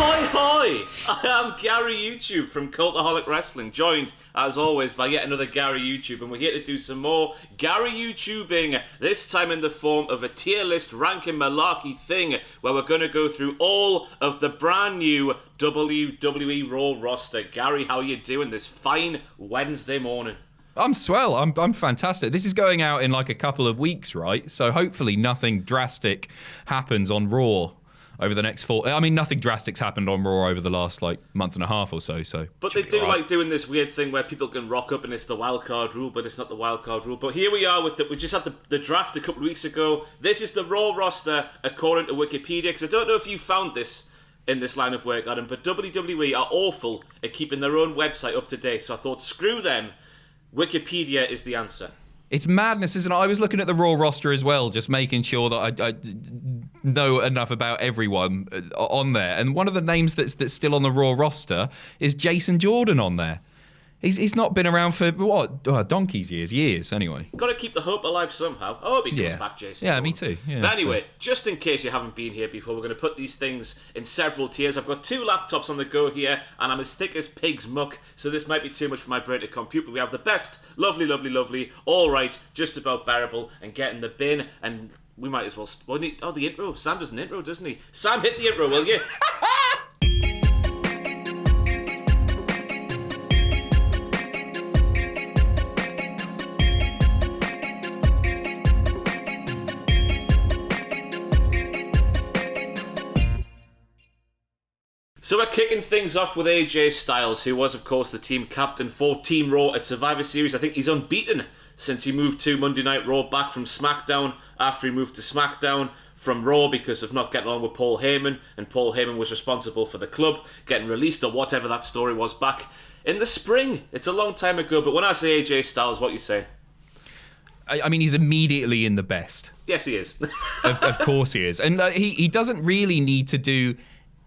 Ahoy hoy! I am Gary YouTube from Cultaholic Wrestling, joined as always by yet another Gary YouTube, and we're here to do some more Gary YouTubing, this time in the form of a tier list ranking malarkey thing, where we're going to go through all of the brand new WWE Raw roster. Gary, how are you doing this fine Wednesday morning? I'm swell. I'm fantastic. This is going out in like a couple of weeks, right? So hopefully nothing drastic happens on Raw over the next nothing drastic's happened on Raw over the last like month and a half or so. But they do like doing this weird thing where people can rock up and it's the wild card rule, but it's not the wild card rule. But here we are we just had the draft a couple of weeks ago. This is the Raw roster according to Wikipedia, because I don't know if you found this in this line of work, Adam, but WWE are awful at keeping their own website up to date. So I thought, screw them. Wikipedia is the answer. It's madness, isn't it? I was looking at the Raw roster as well, just making sure that I know enough about everyone on there. And one of the names that's still on the Raw roster is Jason Jordan on there. He's not been around for, donkey's years anyway. Got to keep the hope alive somehow. I hope he comes back, Jason. Yeah, me too. Yeah, but anyway, just in case you haven't been here before, we're going to put these things in several tiers. I've got 2 laptops on the go here, and I'm as thick as pig's muck, so this might be too much for my brain to compute, but we have the best, lovely, all right, just about bearable, and get in the bin, and we might as well... the intro. Sam does an intro, doesn't he? Sam, hit the intro, will you? So we're kicking things off with AJ Styles, who was, of course, the team captain for Team Raw at Survivor Series. I think he's unbeaten since he moved to Monday Night Raw back from SmackDown after he moved to SmackDown from Raw because of not getting along with Paul Heyman, and Paul Heyman was responsible for the club getting released, or whatever that story was back in the spring. It's a long time ago, but when I say AJ Styles, what you say? I mean, he's immediately in the best. Yes, he is. of course he is. And he doesn't really need to do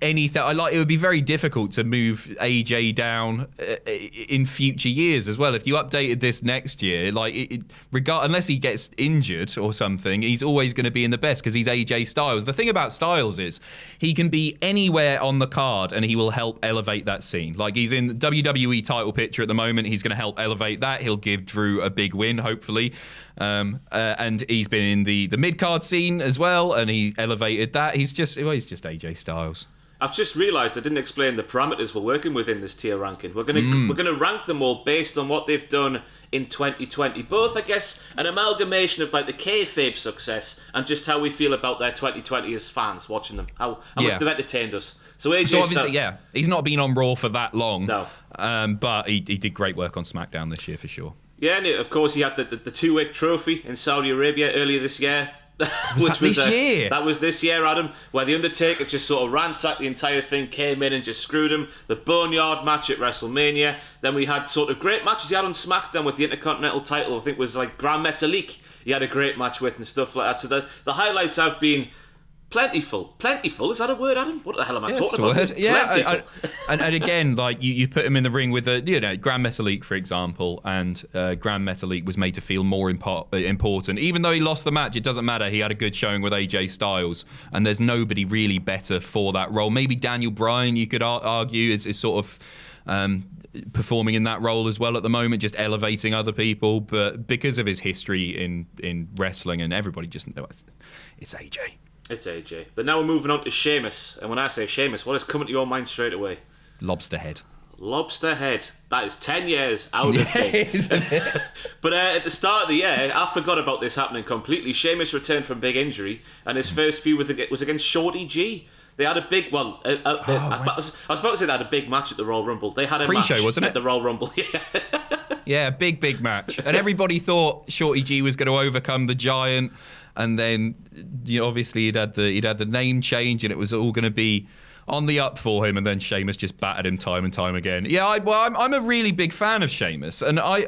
anything. It would be very difficult to move AJ down in future years as well. If you updated this next year, unless he gets injured or something, he's always going to be in the best because he's AJ Styles. The thing about Styles is he can be anywhere on the card and he will help elevate that scene. Like, he's in the WWE title picture at the moment. He's going to help elevate that. He'll give Drew a big win, hopefully. And he's been in the mid-card scene as well, and he elevated that. He's just AJ Styles. I've just realised I didn't explain the parameters we're working with in this tier ranking. We're gonna rank them all based on what they've done in 2020. Both, I guess, an amalgamation of like the kayfabe success and just how we feel about their 2020 as fans watching them. How much they've entertained us. So obviously, he's not been on Raw for that long. No. But he did great work on SmackDown this year for sure. Yeah, and of course he had the 2-week trophy in Saudi Arabia earlier this year. Year? That was this year, Adam, where The Undertaker just sort of ransacked the entire thing, came in and just screwed him. The Boneyard match at WrestleMania. Then we had sort of great matches he had on SmackDown with the Intercontinental title. I think it was like Grand Metalik he had a great match with and stuff like that. So the highlights have been plentiful. Plentiful, is that a word, Adam? What the hell am I talking about? Yeah, and again, like you put him in the ring with Grand Metalik, for example, and Grand Metalik was made to feel more important. Even though he lost the match, it doesn't matter. He had a good showing with AJ Styles, and there's nobody really better for that role. Maybe Daniel Bryan, you could argue, is sort of performing in that role as well at the moment, just elevating other people. But because of his history in wrestling, and everybody just knows it's AJ. It's AJ. But now we're moving on to Sheamus. And when I say Sheamus, what is coming to your mind straight away? Lobster head. Lobster head. That is 10 years out of date. But at the start of the year, I forgot about this happening completely. Sheamus returned from big injury, and his first feud was against Shorty G. They had a big... I was about to say they had a big match at the Royal Rumble. They had a pre-show, match wasn't it? At the Royal Rumble, Yeah, big match. And everybody thought Shorty G was going to overcome the Giant. And then, obviously, he'd had the name change, and it was all going to be on the up for him. And then Sheamus just battered him time and time again. Yeah, I'm a really big fan of Sheamus, and I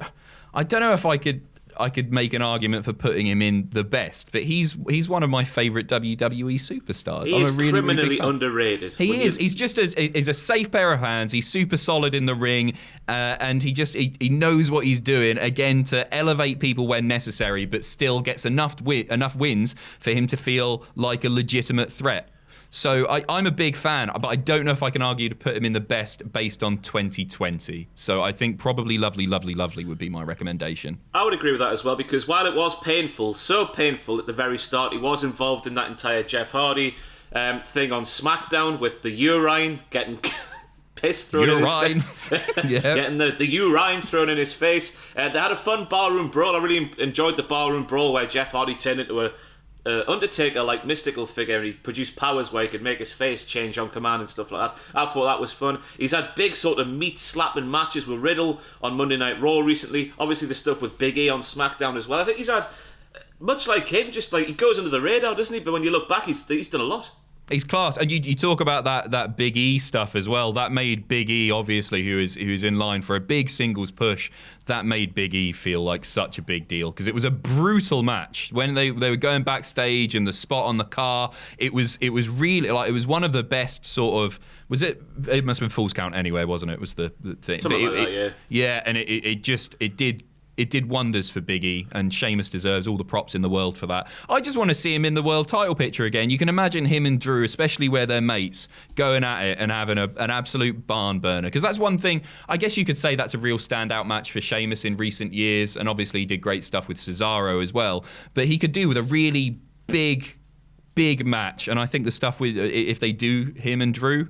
don't know if I could make an argument for putting him in the best, but he's one of my favourite WWE superstars. He is criminally underrated. He is. He's just he's a safe pair of hands. He's super solid in the ring, and he knows what he's doing, again, to elevate people when necessary, but still gets enough wins for him to feel like a legitimate threat. So I'm a big fan, but I don't know if I can argue to put him in the best based on 2020. So I think probably Lovely, Lovely, Lovely would be my recommendation. I would agree with that as well, because while it was painful, so painful at the very start, he was involved in that entire Jeff Hardy thing on SmackDown with the urine getting piss thrown in his face. Getting the urine thrown in his face. They had a fun barroom brawl. I really enjoyed the barroom brawl where Jeff Hardy turned into a Undertaker-like mystical figure, and he produced powers where he could make his face change on command and stuff like that. I thought that was fun. He's had big sort of meat-slapping matches with Riddle on Monday Night Raw recently. Obviously the stuff with Big E on SmackDown as well. I think he's had, much like him, just like he goes under the radar, doesn't he? But when you look back, he's done a lot. He's class, and you talk about that Big E stuff as well. That made Big E, obviously, who is in line for a big singles push. That made Big E feel like such a big deal because it was a brutal match when they were going backstage and the spot on the car. It was really like it was one of the best sort of. Was it? It must have been Falls Count anyway, wasn't it? It was the thing. Something like that, yeah. Yeah, and it did wonders for Big E, and Sheamus deserves all the props in the world for that. I just want to see him in the world title picture again. You can imagine him and Drew, especially where they're mates, going at it and having an absolute barn burner. Because that's one thing, I guess you could say that's a real standout match for Sheamus in recent years, and obviously he did great stuff with Cesaro as well. But he could do with a really big match, and I think the stuff with if they do him and Drew,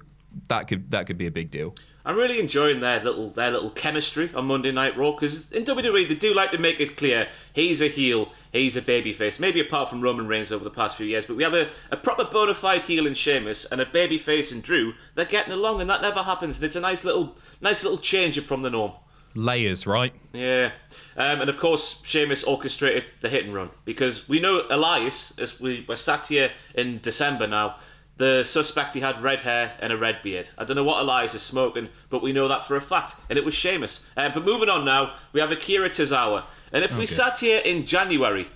that could be a big deal. I'm really enjoying their little chemistry on Monday Night Raw, because in WWE they do like to make it clear he's a heel, he's a babyface. Maybe apart from Roman Reigns over the past few years, but we have a proper bona fide heel in Sheamus and a babyface in Drew. They're getting along, and that never happens. And it's a nice little change up from the norm. Layers, right? Yeah. And of course, Sheamus orchestrated the hit and run, because we know Elias, as we're sat here in December now. The suspect, he had red hair and a red beard. I don't know what Elias is smoking, but we know that for a fact. And it was Sheamus. But moving on now, we have Akira Tozawa. And if we sat here in January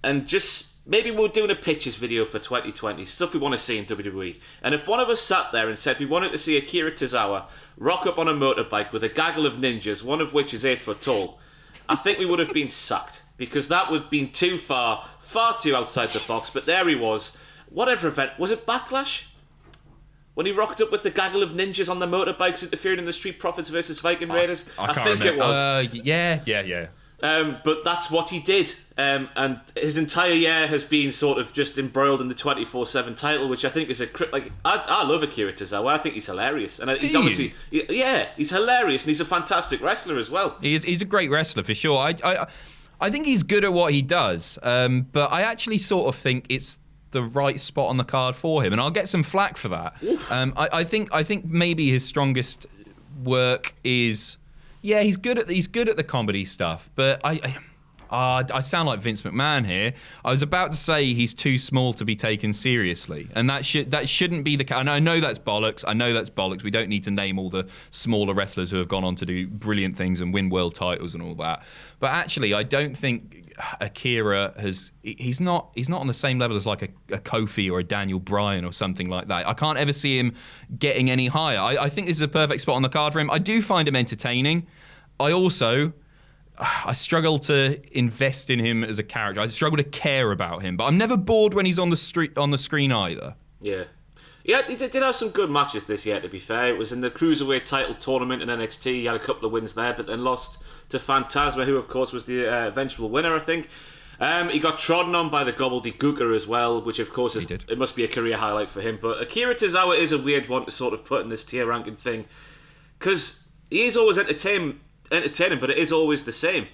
and just maybe we're doing a pictures video for 2020, stuff we want to see in WWE. And if one of us sat there and said we wanted to see Akira Tozawa rock up on a motorbike with a gaggle of ninjas, one of which is 8 foot tall, I think we would have been sacked. Because that would have been too far too outside the box. But there he was. Whatever event, was it Backlash? When he rocked up with the gaggle of ninjas on the motorbikes interfering in the Street Profits versus Viking Raiders? I think remember. It was. Yeah. But that's what he did. And his entire year has been sort of just embroiled in the 24/7 title, which I think is I love Akira Tozawa. I think he's hilarious. And he's obviously... Yeah, he's hilarious, and he's a fantastic wrestler as well. He's a great wrestler, for sure. I think he's good at what he does, but I actually sort of think it's the right spot on the card for him, and I'll get some flack for that. I think maybe his strongest work is, he's good at the comedy stuff, but I sound like Vince McMahon here. I was about to say he's too small to be taken seriously, and that shouldn't be the case. And I know that's bollocks. We don't need to name all the smaller wrestlers who have gone on to do brilliant things and win world titles and all that. But actually, I don't think Akira he's not on the same level as like a Kofi or a Daniel Bryan or something like that. I can't ever see him getting any higher. I think this is a perfect spot on the card for him. I do find him entertaining. I struggle to invest in him as a character. I struggle to care about him, but I'm never bored when he's on the screen either. Yeah, he did have some good matches this year, to be fair. It was in the Cruiserweight title tournament in NXT. He had a couple of wins there, but then lost to Phantasma, who, of course, was the eventual winner, I think. He got trodden on by the Gobbledygooker as well, which, of course, it must be a career highlight for him. But Akira Tozawa is a weird one to sort of put in this tier ranking thing, because he is always entertaining, but it is always the same.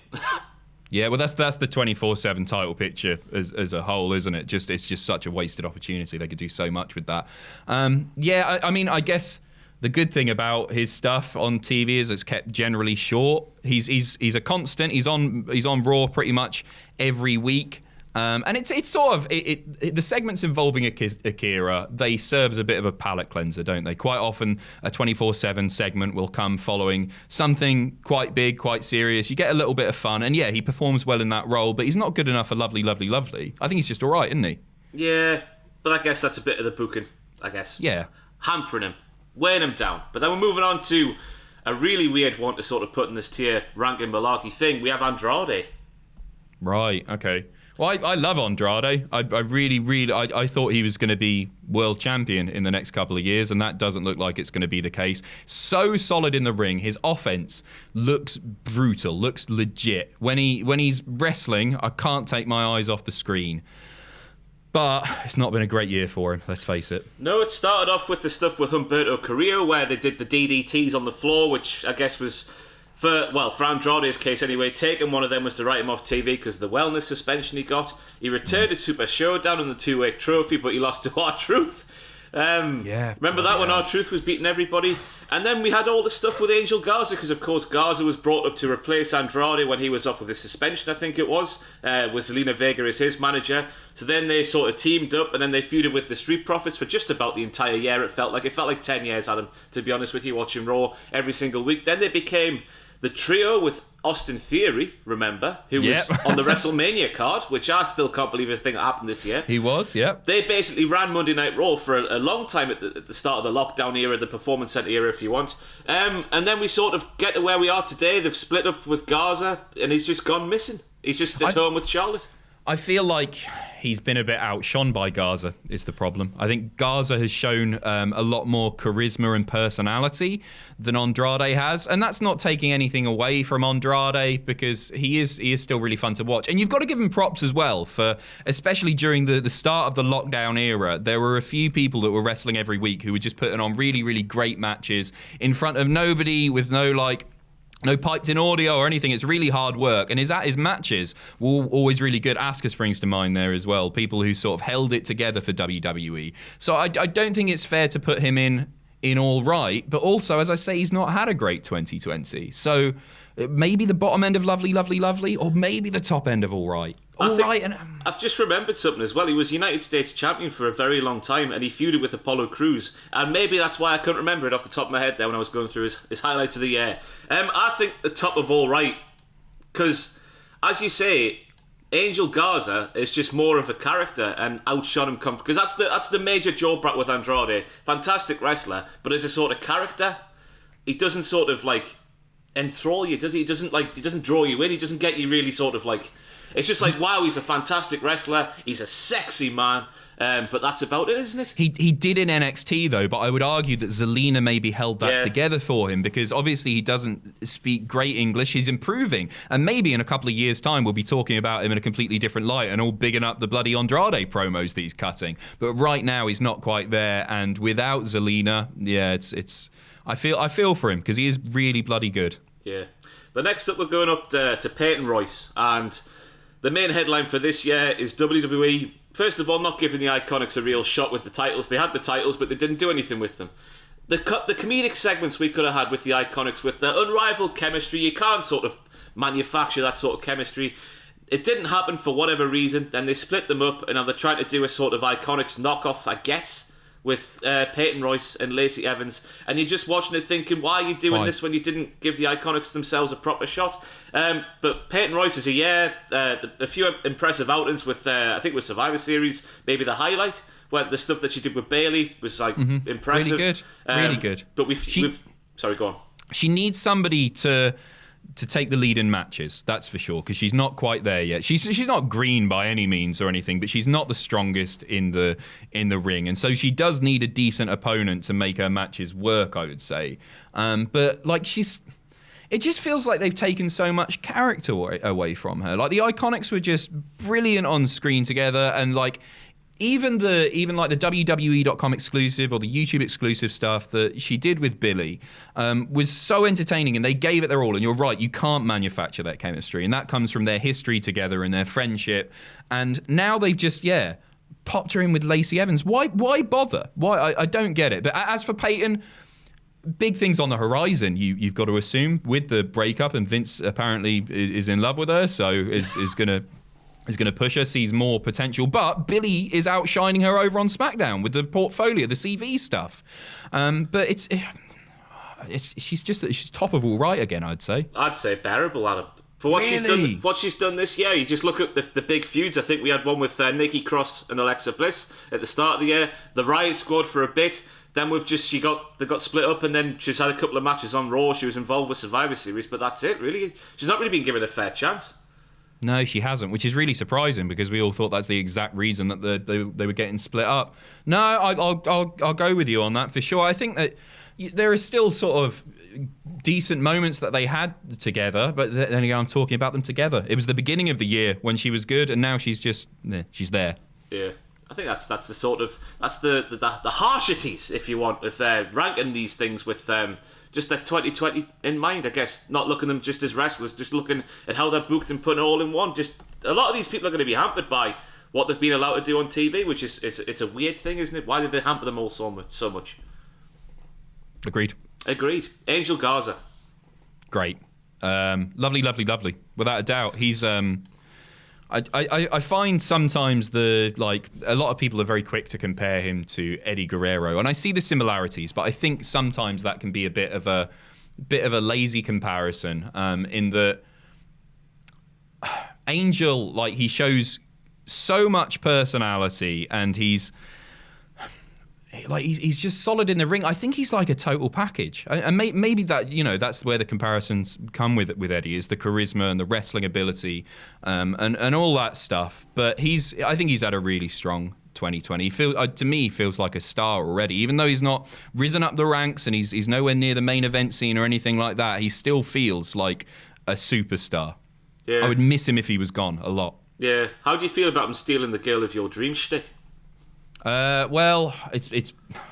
Yeah, well, that's the 24/7 title picture as a whole, isn't it? It's just such a wasted opportunity. They could do so much with that. I mean, I guess the good thing about his stuff on TV is it's kept generally short. He's a constant. He's on Raw pretty much every week. And it's sort of the segments involving Akira, they serve as a bit of a palate cleanser, don't they? Quite often a 24/7 segment will come following something quite big, quite serious. You get a little bit of fun, and he performs well in that role, but he's not good enough for Lovely, Lovely, Lovely. I think he's just all right, isn't he? Yeah, but I guess that's a bit of the booking, I guess. Yeah. Hampering him, weighing him down. But then we're moving on to a really weird one to sort of put in this tier ranking malarkey thing. We have Andrade. Right, okay. Well, I love Andrade. I really, I thought he was going to be world champion in the next couple of years, and that doesn't look like it's going to be the case. So solid in the ring. His offense looks brutal, looks legit. When he's wrestling, I can't take my eyes off the screen. But it's not been a great year for him, let's face it. No, it started off with the stuff with Humberto Carrillo, where they did the DDTs on the floor, which I guess was... For Andrade's case anyway, taking one of them was to write him off TV because of the wellness suspension he got. He returned at Super Showdown in the two-way trophy, but he lost to R-Truth. Remember that when R-Truth was beating everybody? And then we had all the stuff with Angel Garza, because of course Garza was brought up to replace Andrade when he was off with his suspension, I think it was, with Zelina Vega as his manager. So then they sort of teamed up, and then they feuded with the Street Profits for just about the entire year. It felt like 10 years, Adam, to be honest with you, watching Raw every single week. Then they became the trio with Austin Theory, remember, who was on the WrestleMania card, which I still can't believe a thing that happened this year. He was, yeah. They basically ran Monday Night Raw for a long time at the start of the lockdown era, the Performance Center era, if you want. And then we sort of get to where we are today. They've split up with Garza, and he's just gone missing. He's just at home with Charlotte. I feel like he's been a bit outshone by Garza, is the problem. I think Garza has shown a lot more charisma and personality than Andrade has, and that's not taking anything away from Andrade, because he is still really fun to watch. And you've got to give him props as well, for especially during the start of the lockdown era, there were a few people that were wrestling every week who were just putting on really, really great matches in front of nobody, with no piped in audio or anything. It's really hard work, and his matches were always really good. Asuka springs to mind there as well. People who sort of held it together for WWE. So I don't think it's fair to put him in all right, but also, as I say, he's not had a great 2020. So maybe the bottom end of lovely, or maybe the top end of all right. I've just remembered something as well. He was United States champion for a very long time, and he feuded with Apollo Crews, and maybe that's why I couldn't remember it off the top of my head there when I was going through his highlights of the year. I think the top of all right, because as you say, Angel Garza is just more of a character and outshone him, because that's the major drawback with Andrade. Fantastic wrestler, but as a sort of character, he doesn't sort of like enthrall you, does he? He doesn't draw you in. He doesn't get you really sort of like. It's just like, wow, he's a fantastic wrestler. He's a sexy man. But that's about it, isn't it? He did in NXT, though, but I would argue that Zelina maybe held that together for him, because obviously he doesn't speak great English. He's improving, and maybe in a couple of years' time we'll be talking about him in a completely different light and all bigging up the bloody Andrade promos that he's cutting. But right now he's not quite there, and without Zelina, it's. I feel for him, because he is really bloody good. Yeah. But next up, we're going up to Peyton Royce, and the main headline for this year is WWE, first of all, not giving the Iconics a real shot with the titles. They had the titles, but they didn't do anything with them. The comedic segments we could have had with the Iconics, with their unrivaled chemistry, you can't sort of manufacture that sort of chemistry. It didn't happen for whatever reason. Then they split them up, and now they're trying to do a sort of Iconics knockoff, I guess, with Peyton Royce and Lacey Evans, and you're just watching it thinking, why are you doing this when you didn't give the Iconics themselves a proper shot? But Peyton Royce is a few impressive outings with, I think with Survivor Series, maybe the highlight, where the stuff that she did with Bayley was like impressive. Really good. But sorry, go on. She needs somebody to take the lead in matches, that's for sure, because she's not quite there yet. She's not green by any means or anything, but she's not the strongest in the ring, and so she does need a decent opponent to make her matches work, I would say. But like it just feels like they've taken so much character away from her. Like the Iconics were just brilliant on screen together, and like even like the WWE.com exclusive or the YouTube exclusive stuff that she did with Billy was so entertaining, and they gave it their all. And you're right, you can't manufacture that chemistry, and that comes from their history together and their friendship. And now they've just popped her in with Lacey Evans. Why bother? Why? I don't get it. But as for Peyton, big things on the horizon, you've got to assume, with the breakup, and Vince apparently is in love with her, so is going to push her, sees more potential. But Billy is outshining her over on SmackDown with the portfolio, the CV stuff. But she's top of all right again, I'd say. I'd say bearable, Adam. For what she's done this year, you just look at the big feuds. I think we had one with Nikki Cross and Alexa Bliss at the start of the year. The Riot Squad for a bit. Then they got split up, and then she's had a couple of matches on Raw. She was involved with Survivor Series, but that's it, really. She's not really been given a fair chance. No, she hasn't, which is really surprising because we all thought that's the exact reason that they were getting split up. No, I'll go with you on that for sure. I think that there are still sort of decent moments that they had together, but then again, I'm talking about them together. It was the beginning of the year when she was good, and now she's just she's there. Yeah. I think that's the sort of the harshities, if you want, if they're ranking these things with just their 2020 in mind, I guess. Not looking at them just as wrestlers, just looking at how they're booked and putting it all in one. Just a lot of these people are going to be hampered by what they've been allowed to do on TV, which is it's a weird thing, isn't it? Why did they hamper them all so much? Agreed. Angel Garza. Great. Lovely. Without a doubt. He's I find sometimes a lot of people are very quick to compare him to Eddie Guerrero, and I see the similarities, but I think sometimes that can be a bit of a lazy comparison, in that Angel, he shows so much personality, and he's just solid in the ring. I think he's like a total package, and maybe that that's where the comparisons come with Eddie, is the charisma and the wrestling ability, and all that stuff. But I think he's had a really strong 2020. To me, he feels like a star already, even though he's not risen up the ranks and he's nowhere near the main event scene or anything like that. He still feels like a superstar. Yeah. I would miss him if he was gone a lot. Yeah. How do you feel about him stealing the girl of your dream shtick? Well,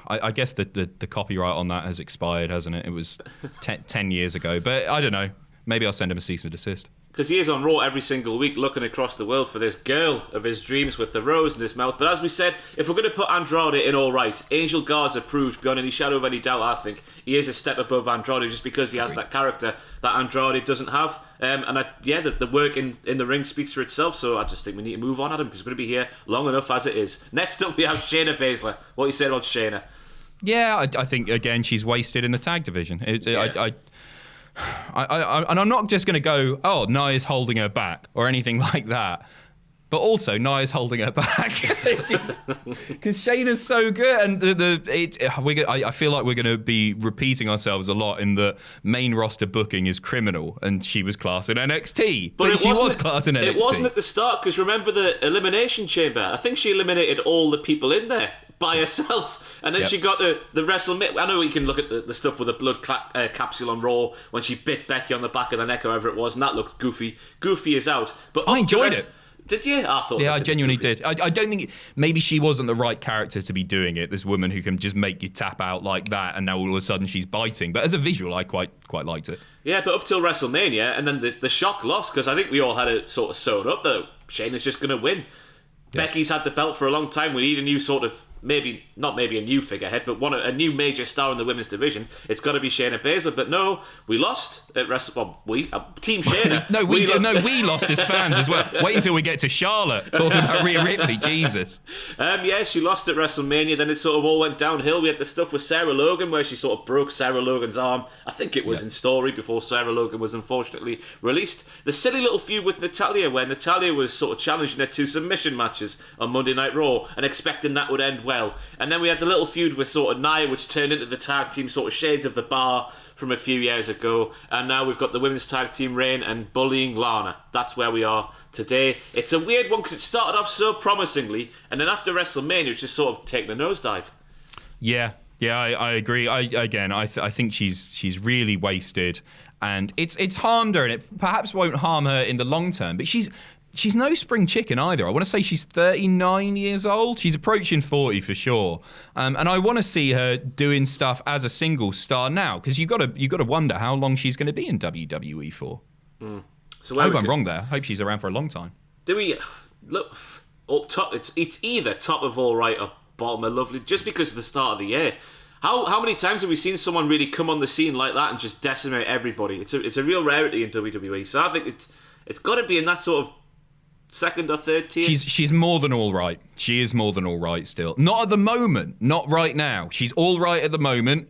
I guess the copyright on that has expired, hasn't it? It was 10 years ago, but I don't know. Maybe I'll send him a cease and desist. Because he is on Raw every single week looking across the world for this girl of his dreams with the rose in his mouth. But as we said, if we're going to put Andrade in all right, Angel Garza proved beyond any shadow of any doubt, I think, he is a step above Andrade just because he has that character that Andrade doesn't have. The work in the ring speaks for itself, so I just think we need to move on, Adam, because we're going to be here long enough as it is. Next up, we have Shayna Baszler. What you said about Shayna? Yeah, I think, again, she's wasted in the tag division. And I'm not just going to go, Nia's holding her back or anything like that. But also, Nia's holding her back because Shayna's so good, and I feel like we're going to be repeating ourselves a lot in the main roster booking is criminal, and she was class in NXT, but she was class in NXT. It wasn't at the start, because remember the Elimination Chamber? I think she eliminated all the people in there by herself, and then she got the WrestleMania. I know you can look at the stuff with the blood capsule on Raw when she bit Becky on the back of the neck, or whatever it was, and that looked goofy. Goofy as out. But I enjoyed it. Did you? I genuinely did. I don't think maybe she wasn't the right character to be doing it. This woman who can just make you tap out like that, and now all of a sudden she's biting. But as a visual, I quite liked it. Yeah, but up till WrestleMania, and then the shock loss, because I think we all had it sort of sewn up that Shayna's just going to win. Yeah. Becky's had the belt for a long time. We need a new sort of, not maybe a new figurehead, but a new major star in the women's division. It's got to be Shayna Baszler. But no, we lost at Team Shayna. We lost as fans as well. Wait until we get to Charlotte talking about Rhea Ripley. Jesus. She lost at WrestleMania. Then it sort of all went downhill. We had the stuff with Sarah Logan where she sort of broke Sarah Logan's arm. I think it was in story before Sarah Logan was unfortunately released. The silly little feud with Natalya, where Natalya was sort of challenging her to submission matches on Monday Night Raw and expecting that would end well. And then we had the little feud with sort of Nia, which turned into the tag team sort of shades of the Bar from a few years ago. And now we've got the women's tag team reign and bullying Lana. That's where we are today. It's a weird one because it started off so promisingly, and then after WrestleMania it's just sort of taken a nosedive. Yeah, I agree. I think she's really wasted, and it's harmed her, and it perhaps won't harm her in the long term, but she's no spring chicken either. I want to say she's 39 years old. She's approaching 40 for sure. And I want to see her doing stuff as a single star now, because you got to wonder how long she's going to be in WWE for. So I hope I'm wrong there. I hope she's around for a long time. Do we look up top? It's either top of all right or bottom of lovely, just because of the start of the year. How many times have we seen someone really come on the scene like that and just decimate everybody? It's a real rarity in WWE. So I think it's got to be in that sort of second or third tier. She's more than all right. She is more than all right still. Not at the moment. Not right now. She's all right at the moment.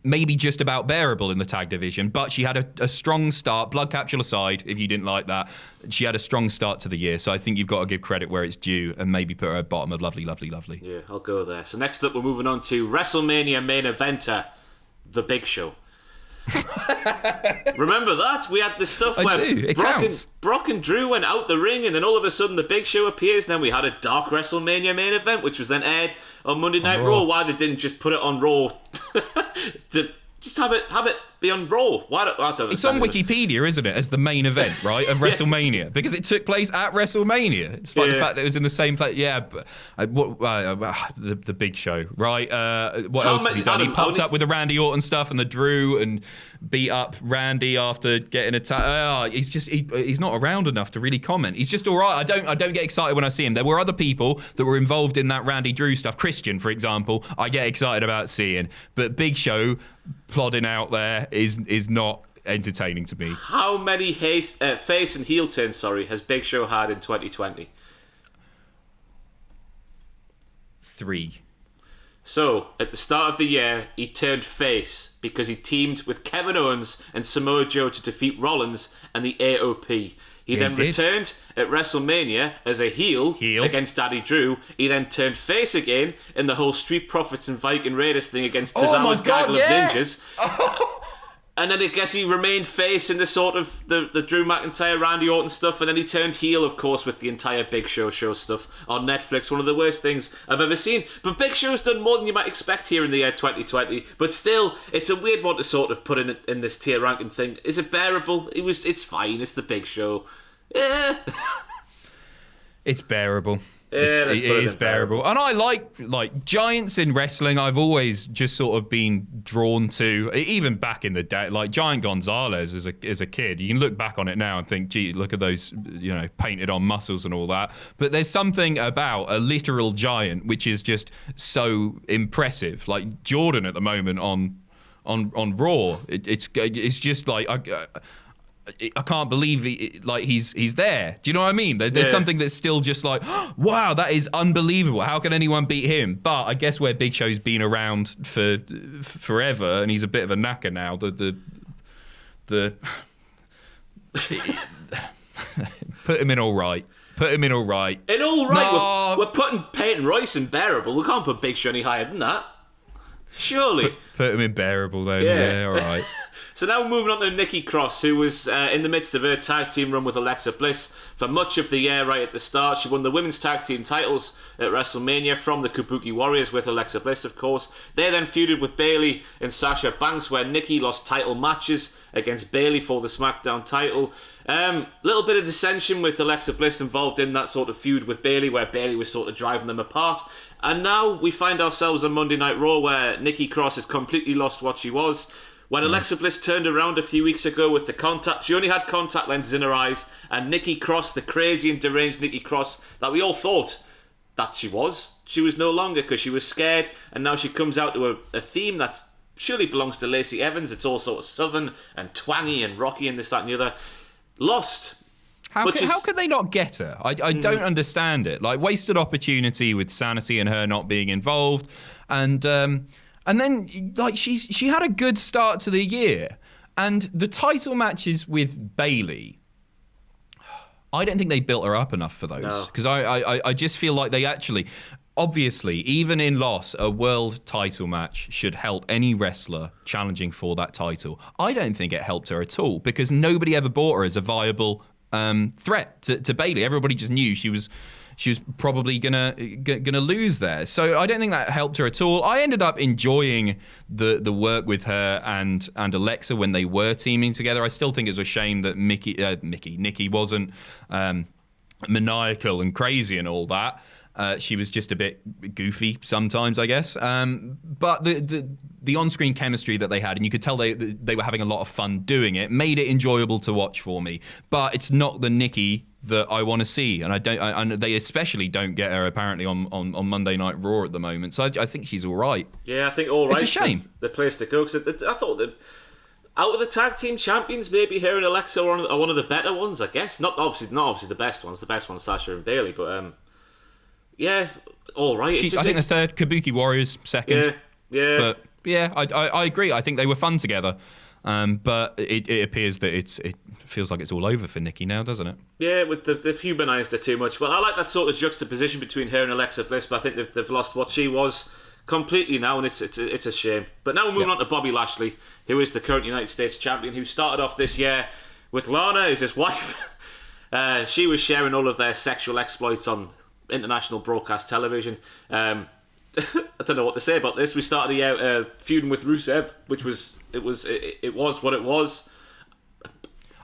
Maybe just about bearable in the tag division. But she had a strong start. Blood capsule aside, if you didn't like that, she had a strong start to the year. So I think you've got to give credit where it's due and maybe put her at bottom of lovely. Yeah, I'll go there. So next up, we're moving on to WrestleMania main eventer, The Big Show. Remember that? We had the stuff I where do. It counts. Brock and Drew went out the ring, and then all of a sudden the Big Show appears, and then we had a Dark WrestleMania main event, which was then aired on Monday Night Raw. Why they didn't just put it on Raw to just have it be on Raw? Why don't, I don't It's on understand Wikipedia, isn't it, as the main event, right, of WrestleMania, because it took place at WrestleMania. It's like the fact that it was in the same place. Yeah, but the Big Show, right? What else has he done? He popped up with the Randy Orton stuff and the Drew and beat up Randy after getting attacked. He's not around enough to really comment. He's just all right. I don't get excited when I see him. There were other people that were involved in that Randy Drew stuff. Christian, for example, I get excited about seeing, but Big Show plodding out there is not entertaining to me. How many face and heel turns, has Big Show had in 2020? 3. So, at the start of the year, he turned face because he teamed with Kevin Owens and Samoa Joe to defeat Rollins and the AOP. He then returned at WrestleMania as a heel against Daddy Drew. He then turned face again in the whole Street Profits and Viking Raiders thing against Tozawa's Gaggle of Ninjas. And then I guess he remained face in the sort of the Drew McIntyre, Randy Orton stuff, and then he turned heel, of course, with the entire Big Show stuff on Netflix. One of the worst things I've ever seen. But Big Show's done more than you might expect here in the year 2020. But still, it's a weird one to sort of put in this tier ranking thing. Is it bearable? It's fine. It's the Big Show. Yeah. It's bearable. Yeah, it is bearable. And I like giants in wrestling. I've always just sort of been drawn to, even back in the day, like Giant Gonzalez as a kid. You can look back on it now and think, gee, look at those, painted on muscles and all that. But there's something about a literal giant which is just so impressive. Like Jordan at the moment on Raw, it's just like I can't believe he's there. Do you know what I mean? There's something that's still just like, wow, that is unbelievable. How can anyone beat him? But I guess where Big Show's been around for forever, and he's a bit of a knacker now. Put him in all right. In all right, no. We're putting Peyton Royce in bearable. We can't put Big Show any higher than that. Surely. Put him in bearable then. Yeah, all right. So now we're moving on to Nikki Cross, who was in the midst of her tag team run with Alexa Bliss for much of the year right at the start. She won the women's tag team titles at WrestleMania from the Kabuki Warriors with Alexa Bliss, of course. They then feuded with Bayley and Sasha Banks, where Nikki lost title matches against Bayley for the SmackDown title. Little bit of dissension with Alexa Bliss involved in that sort of feud with Bayley, where Bayley was sort of driving them apart. And now we find ourselves on Monday Night Raw, where Nikki Cross has completely lost what she was. When Alexa Bliss turned around a few weeks ago with the contact, she only had contact lenses in her eyes, and Nikki Cross, the crazy and deranged Nikki Cross that we all thought that she was no longer, because she was scared, and now she comes out to a theme that surely belongs to Lacey Evans. It's all sort of southern and twangy and rocky and this, that and the other. Lost. How could they not get her? I don't understand it. Like, wasted opportunity with Sanity and her not being involved, and then, like, she had a good start to the year. And the title matches with Bayley, I don't think they built her up enough for those. Because I just feel like they actually... Obviously, even in loss, a world title match should help any wrestler challenging for that title. I don't think it helped her at all, because nobody ever bought her as a viable threat to Bayley. Everybody just knew she was probably gonna lose there. So I don't think that helped her at all. I ended up enjoying the work with her and Alexa when they were teaming together. I still think it's a shame that Nikki wasn't maniacal and crazy and all that. She was just a bit goofy sometimes, I guess. But the on-screen chemistry that they had, and you could tell they were having a lot of fun doing it, made it enjoyable to watch for me. But it's not the Nikki that I want to see, and they especially don't get her apparently on Monday Night Raw at the moment. So I think she's all right. Yeah, I think all right. It's a shame. The place to go, because I thought that out of the tag team champions, maybe her and Alexa are one of the better ones, I guess. Not obviously the best ones. The best one's Sasha and Bayley, but yeah, all right. I think the third, Kabuki Warriors second. Yeah. But yeah, I agree. I think they were fun together. But it appears that it feels like it's all over for Nikki now, doesn't it? Yeah, they've humanised her too much. Well, I like that sort of juxtaposition between her and Alexa Bliss, but I think they've lost what she was. completely now, and it's a shame. But now we're moving on to Bobby Lashley, who is the current United States champion, who started off this year with Lana as his wife. She was sharing all of their sexual exploits on international broadcast television. I don't know what to say about this. We started out feuding with Rusev, which was what it was.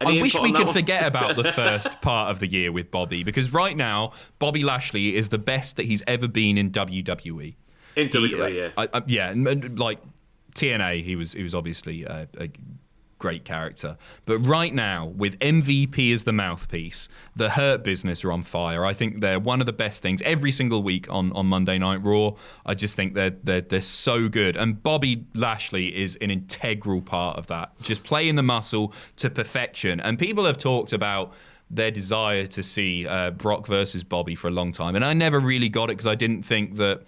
I wish we could forget about the first part of the year with Bobby, because right now Bobby Lashley is the best that he's ever been in WWE. In WWE, yeah, like TNA, he was obviously a great character. But right now, with MVP as the mouthpiece, the Hurt Business are on fire. I think they're one of the best things every single week on Monday Night Raw. I just think they're so good. And Bobby Lashley is an integral part of that. Just playing the muscle to perfection. And people have talked about their desire to see Brock versus Bobby for a long time. And I never really got it, because I didn't think that...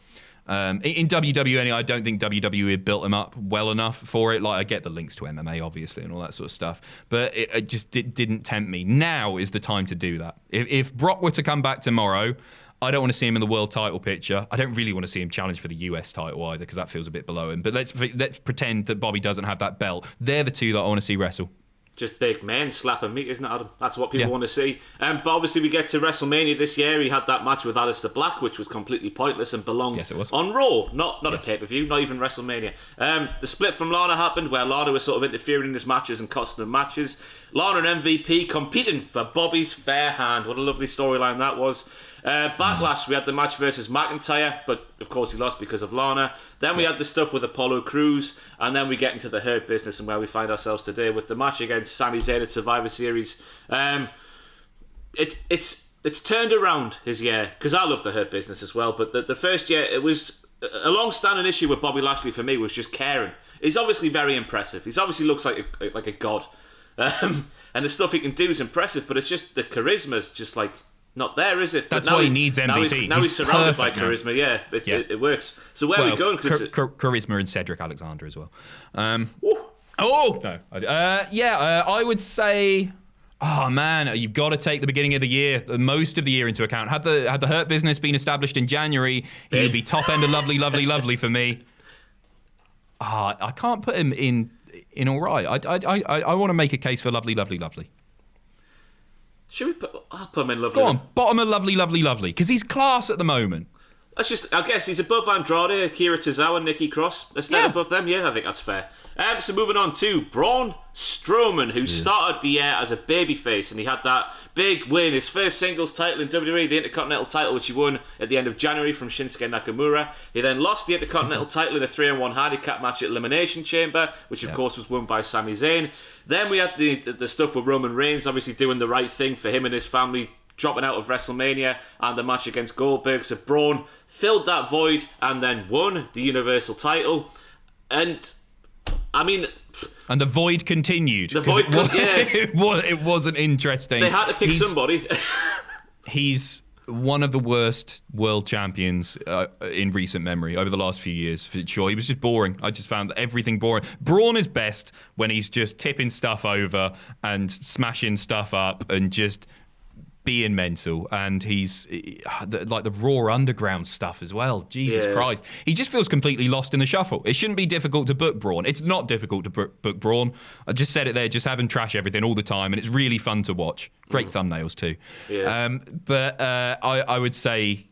in WWE, anyway, I don't think WWE had built him up well enough for it. Like, I get the links to MMA, obviously, and all that sort of stuff, but it just didn't tempt me. Now is the time to do that. If Brock were to come back tomorrow, I don't want to see him in the world title picture. I don't really want to see him challenge for the US title either, because that feels a bit below him. But let's pretend that Bobby doesn't have that belt. They're the two that I want to see wrestle. Just big men slapping meat, isn't it, Adam? That's what people want to see. But obviously we get to WrestleMania this year. He had that match with Aleister Black, which was completely pointless and belonged on Raw, not a pay-per-view, not even WrestleMania. The split from Lana happened, where Lana was sort of interfering in his matches and costing him matches. Lana and MVP competing for Bobby's fair hand. What a lovely storyline that was. Backlash, we had the match versus McIntyre, but of course he lost because of Lana. Then we had the stuff with Apollo Crews, and then we get into the Hurt Business and where we find ourselves today with the match against Sami Zayn at Survivor Series. It's turned around his year, because I love the Hurt Business as well, but the first year, it was a long-standing issue with Bobby Lashley for me was just caring. He's obviously very impressive. He obviously looks like a god. And the stuff he can do is impressive, but it's just the charisma's just like not there, is it? That's why he needs MVP. Now he's surrounded by charisma. Yeah, it works. So where are we going? Charisma and Cedric Alexander as well. No. I would say. Oh man, you've got to take the beginning of the year, most of the year into account. Had the Hurt Business been established in January, he would be top end of lovely, lovely, lovely for me. I can't put him in all right. I want to make a case for lovely, lovely, lovely. Should we put... I'll put him in lovely. Go on, bottom of lovely, lovely, lovely. Because he's class at the moment. That's just... I guess he's above Andrade, Akira Tozawa, Nikki Cross. A step above them, I think that's fair. So moving on to Braun Strowman, who started the year as a babyface, and he had that big win, his first singles title in WWE, the Intercontinental title, which he won at the end of January from Shinsuke Nakamura. He then lost the Intercontinental title in a 3-on-1 handicap match at Elimination Chamber, which of course was won by Sami Zayn. Then we had the stuff with Roman Reigns, obviously doing the right thing for him and his family, dropping out of WrestleMania, and the match against Goldberg. So Braun filled that void and then won the Universal title. And I mean, and the void continued. It wasn't interesting. They had to pick somebody. He's one of the worst world champions in recent memory over the last few years, for sure. He was just boring. I just found everything boring. Braun is best when he's just tipping stuff over and smashing stuff up and just being mental, and he's like the Raw Underground stuff as well. Jesus Christ. He just feels completely lost in the shuffle. It shouldn't be difficult to book Braun. It's not difficult to book Braun. I just said it there, just have him trash everything all the time, and it's really fun to watch. Great thumbnails too. But I would say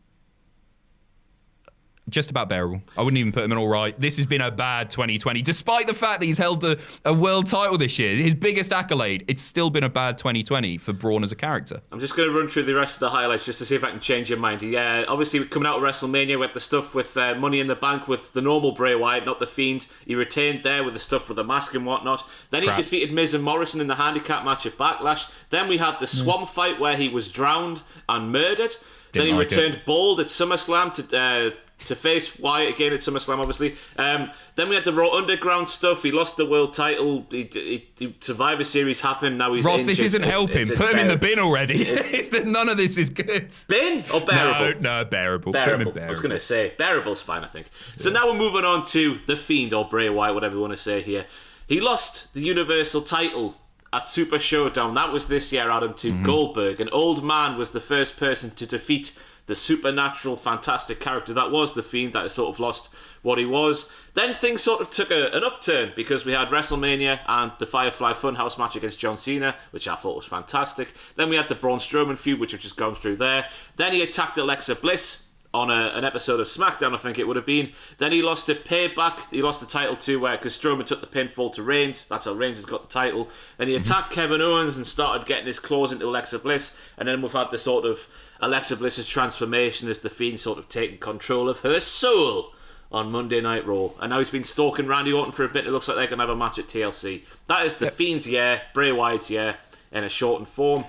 just about bearable. I wouldn't even put him in all right. This has been a bad 2020, despite the fact that he's held a world title this year, his biggest accolade. It's still been a bad 2020 for Braun as a character. I'm just going to run through the rest of the highlights just to see if I can change your mind. Yeah, obviously coming out of WrestleMania with the stuff with Money in the Bank with the normal Bray Wyatt, not the Fiend. He retained there with the stuff with the mask and whatnot. Then he defeated Miz and Morrison in the handicap match at Backlash. Then we had the Swamp fight where he was drowned and murdered. Then he returned bald at SummerSlam to face Wyatt again at SummerSlam, obviously. Then we had the Raw Underground stuff. He lost the world title. Survivor Series happened. Now he's Ross, injured. This isn't helping. Put him in the bin already. None of this is good. Bin or bearable? No, bearable. Bearable. Put him in bearable. I was going to say, bearable's fine, I think. So now we're moving on to The Fiend, or Bray Wyatt, whatever you want to say here. He lost the Universal title at Super Showdown. That was this year, Adam, to Goldberg. An old man was the first person to defeat the supernatural, fantastic character that was the Fiend, that has sort of lost what he was. Then things sort of took an upturn because we had WrestleMania and the Firefly Funhouse match against John Cena, which I thought was fantastic. Then we had the Braun Strowman feud, which I've just gone through there. Then he attacked Alexa Bliss on an episode of SmackDown, I think it would have been. Then he lost to Payback. He lost the title to because Strowman took the pinfall to Reigns. That's how Reigns has got the title. Then he attacked Kevin Owens and started getting his claws into Alexa Bliss. And then we've had the sort of Alexa Bliss's transformation as the Fiend sort of taking control of her soul on Monday Night Raw. And now he's been stalking Randy Orton for a bit. It looks like they're going to have a match at TLC. That is the Fiend's year, Bray Wyatt's year, in a shortened form.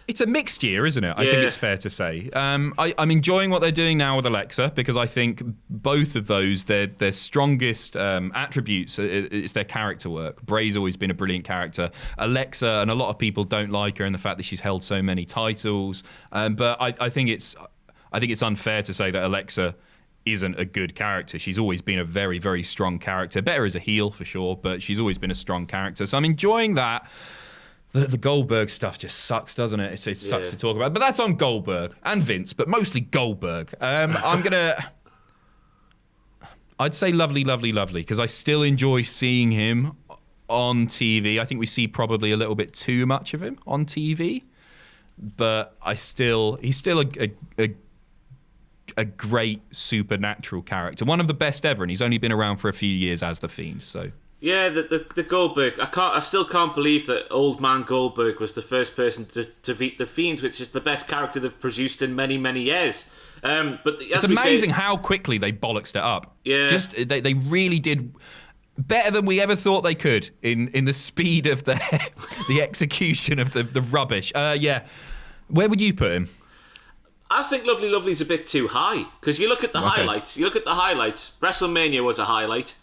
It's a mixed year, isn't it? I think it's fair to say. I'm enjoying what they're doing now with Alexa because I think both of those, their strongest attributes is their character work. Bray's always been a brilliant character. Alexa, and a lot of people don't like her in the fact that she's held so many titles. But I think it's unfair to say that Alexa isn't a good character. She's always been a very, very strong character. Better as a heel for sure, but she's always been a strong character. So I'm enjoying that. The Goldberg stuff just sucks, doesn't it? It sucks to talk about. But that's on Goldberg and Vince, but mostly Goldberg. I'd say lovely, because I still enjoy seeing him on TV. I think we see probably a little bit too much of him on TV, but he's still a great supernatural character, one of the best ever, and he's only been around for a few years as the Fiend. So. Yeah, the Goldberg. I still can't believe that old man Goldberg was the first person to beat the Fiend, which is the best character they've produced in many, many years. It's amazing how quickly they bollocksed it up. Yeah, they really did better than we ever thought they could in the speed of the execution of the rubbish. Where would you put him? I think Lovely Lovely's a bit too high because you look at the highlights. WrestleMania was a highlight.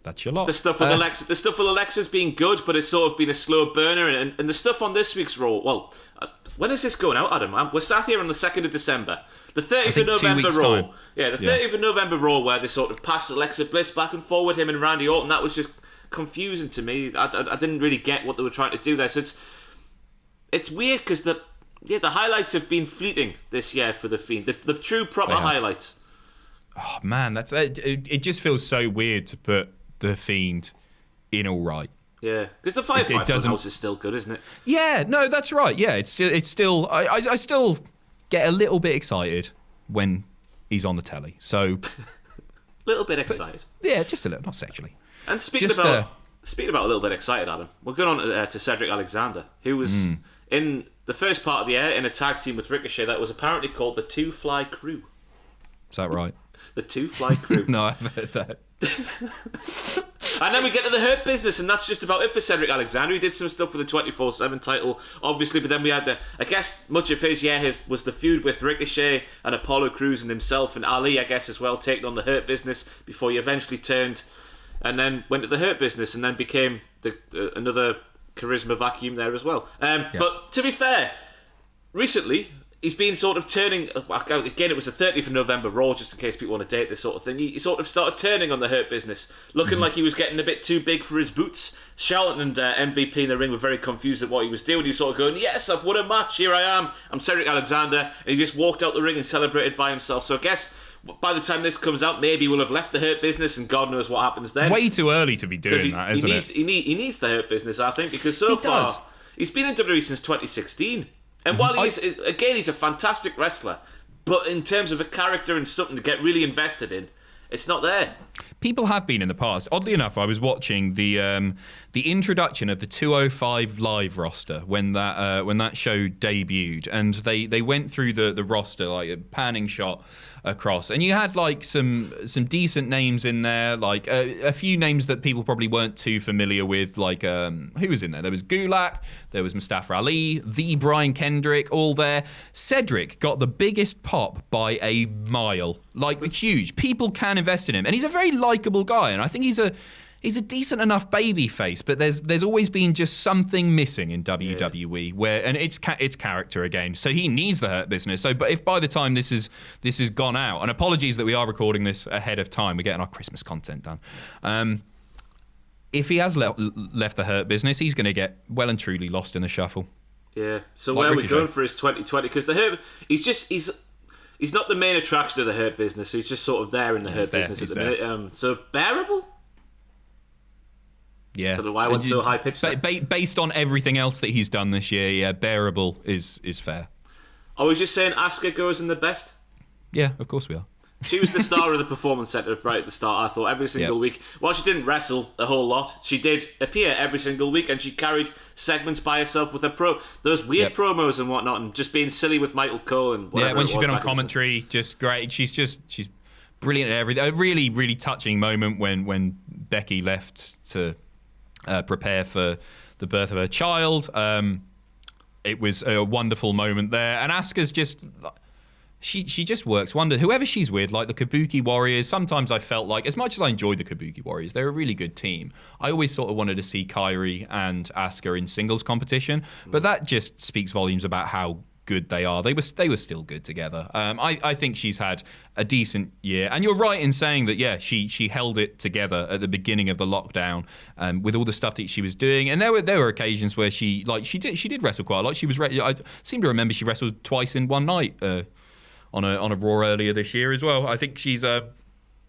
That's your lot. The stuff with Alexa's been good, but it's sort of been a slow burner. And the stuff on this week's Raw, when is this going out, Adam? We're sat here on the 2nd of December. The 30th of November Raw. Time. Yeah, the 30th of November Raw, where they sort of passed Alexa Bliss back and forward, him and Randy Orton. That was just confusing to me. I didn't really get what they were trying to do there. So it's weird because the highlights have been fleeting this year for the Fiend. The true proper highlights. Oh man, it just feels so weird to put the Fiend in all right. Yeah, because the Firefly Funhouse is still good, isn't it? Yeah, no, that's right. Yeah, it's still. I still get a little bit excited when he's on the telly. So, little bit excited. Yeah, just a little, not sexually. And speaking about a little bit excited, Adam, we're going on to Cedric Alexander, who was in the first part of the year in a tag team with Ricochet that was apparently called the Two Fly Crew. Is that right? The Two Fly Crew. No, I've heard that. And then we get to the Hurt Business, and that's just about it for Cedric Alexander. He did some stuff for the 24/7 title, obviously, but then we had I guess much of his year was the feud with Ricochet and Apollo Crews and himself and Ali, I guess, as well, taking on the Hurt Business before he eventually turned and then went to the Hurt Business and then became another charisma vacuum there as well. But to be fair, recently he's been sort of turning. Again, it was the 30th of November Raw, just in case people want to date this sort of thing. He sort of started turning on the Hurt Business, looking like he was getting a bit too big for his boots. Charlotte and MVP in the ring were very confused at what he was doing. He was sort of going, "Yes, I've won a match. Here I am. I'm Cedric Alexander," and he just walked out the ring and celebrated by himself. So I guess by the time this comes out, maybe we'll have left the Hurt Business, and God knows what happens then. Way too early to be doing that, isn't it? He needs the Hurt Business, I think, because so far he's been in WWE since 2016. And while he's a fantastic wrestler, but in terms of a character and something to get really invested in, it's not there. People have been in the past. Oddly enough, I was watching the introduction of the 205 Live roster when that show debuted, and they went through the roster, like a panning shot across, and you had like some decent names in there, like a few names that people probably weren't too familiar with, like who was in there? There was Gulak, there was Mustafa Ali, the Brian Kendrick, all there. Cedric got the biggest pop by a mile, like huge. People can invest in him, and he's a very likable guy, and I think he's a decent enough baby face, but there's always been just something missing in WWE and it's character again. So he needs the Hurt Business. So, but if by the time this is gone out, and apologies that we are recording this ahead of time, we're getting our Christmas content done. If he has left the Hurt Business, he's going to get well and truly lost in the shuffle. Yeah. So Like where are we Ricochet. going for his 2020? Because the Hurt, he's not the main attraction of the Hurt business. He's just sort of there in the Hurt business at the minute. So bearable. Yeah. Don't know why I went so high pitched. Based on everything else that he's done this year, yeah, bearable is fair. I was just saying Asuka goes in the best. Yeah, of course we are. She was the star of the Performance Centre right at the start, I thought, every single week. While she didn't wrestle a whole lot, she did appear every single week, and she carried segments by herself with her those weird promos and whatnot, and just being silly with Michael Cole and whatever. Yeah, when she's been on commentary, just great. She's brilliant at everything. A really, really touching moment when Becky left to prepare for the birth of her child. It was a wonderful moment there, and Asuka's just... She just works wonder. Whoever she's with, like the Kabuki Warriors, sometimes I felt like, as much as I enjoyed the Kabuki Warriors, they're a really good team. I always sort of wanted to see Kairi and Asuka in singles competition, but that just speaks volumes about how good they are. They were still good together. I think she's had a decent year, and you're right in saying that. Yeah, she held it together at the beginning of the lockdown, with all the stuff that she was doing. And there were occasions where she did wrestle quite a lot. I seem to remember she wrestled twice in one night. On a Raw earlier this year as well. I think she's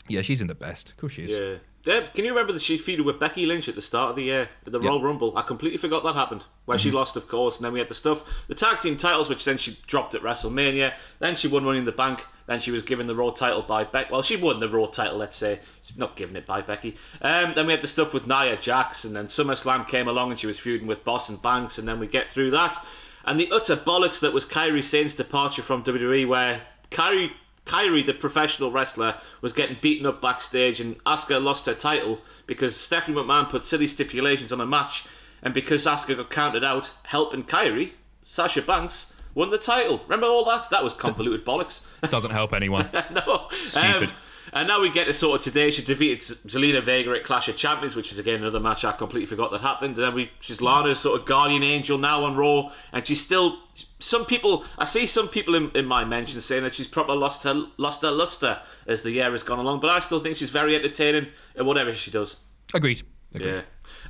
she's in the best. Of course she is. Yeah. Deb, can you remember that she feuded with Becky Lynch at the start of the year at the Royal Rumble? I completely forgot that happened. Where she lost, of course, and then we had the tag team titles, which then she dropped at WrestleMania. Then she won Money in the Bank. Then she was given the Raw title by Becky. Well, she won the Raw title, let's say. She's not given it by Becky. Then we had the stuff with Nia Jax, and then SummerSlam came along and she was feuding with Boss and Banks, and then we get through that. And the utter bollocks that was Kairi Sane's departure from WWE, where Kairi, the professional wrestler, was getting beaten up backstage, and Asuka lost her title because Stephanie McMahon put silly stipulations on a match, and because Asuka got counted out, helping Kairi, Sasha Banks won the title. Remember all that? That was convoluted bollocks. Doesn't help anyone. No. Stupid. And now we get to sort of today. She defeated Zelina Vega at Clash of Champions, which is again another match I completely forgot that happened. And then she's Lana's sort of guardian angel now on Raw, and she's still... I see some people in my mentions saying that she's probably lost her luster as the year has gone along, but I still think she's very entertaining at whatever she does. Agreed. Yeah.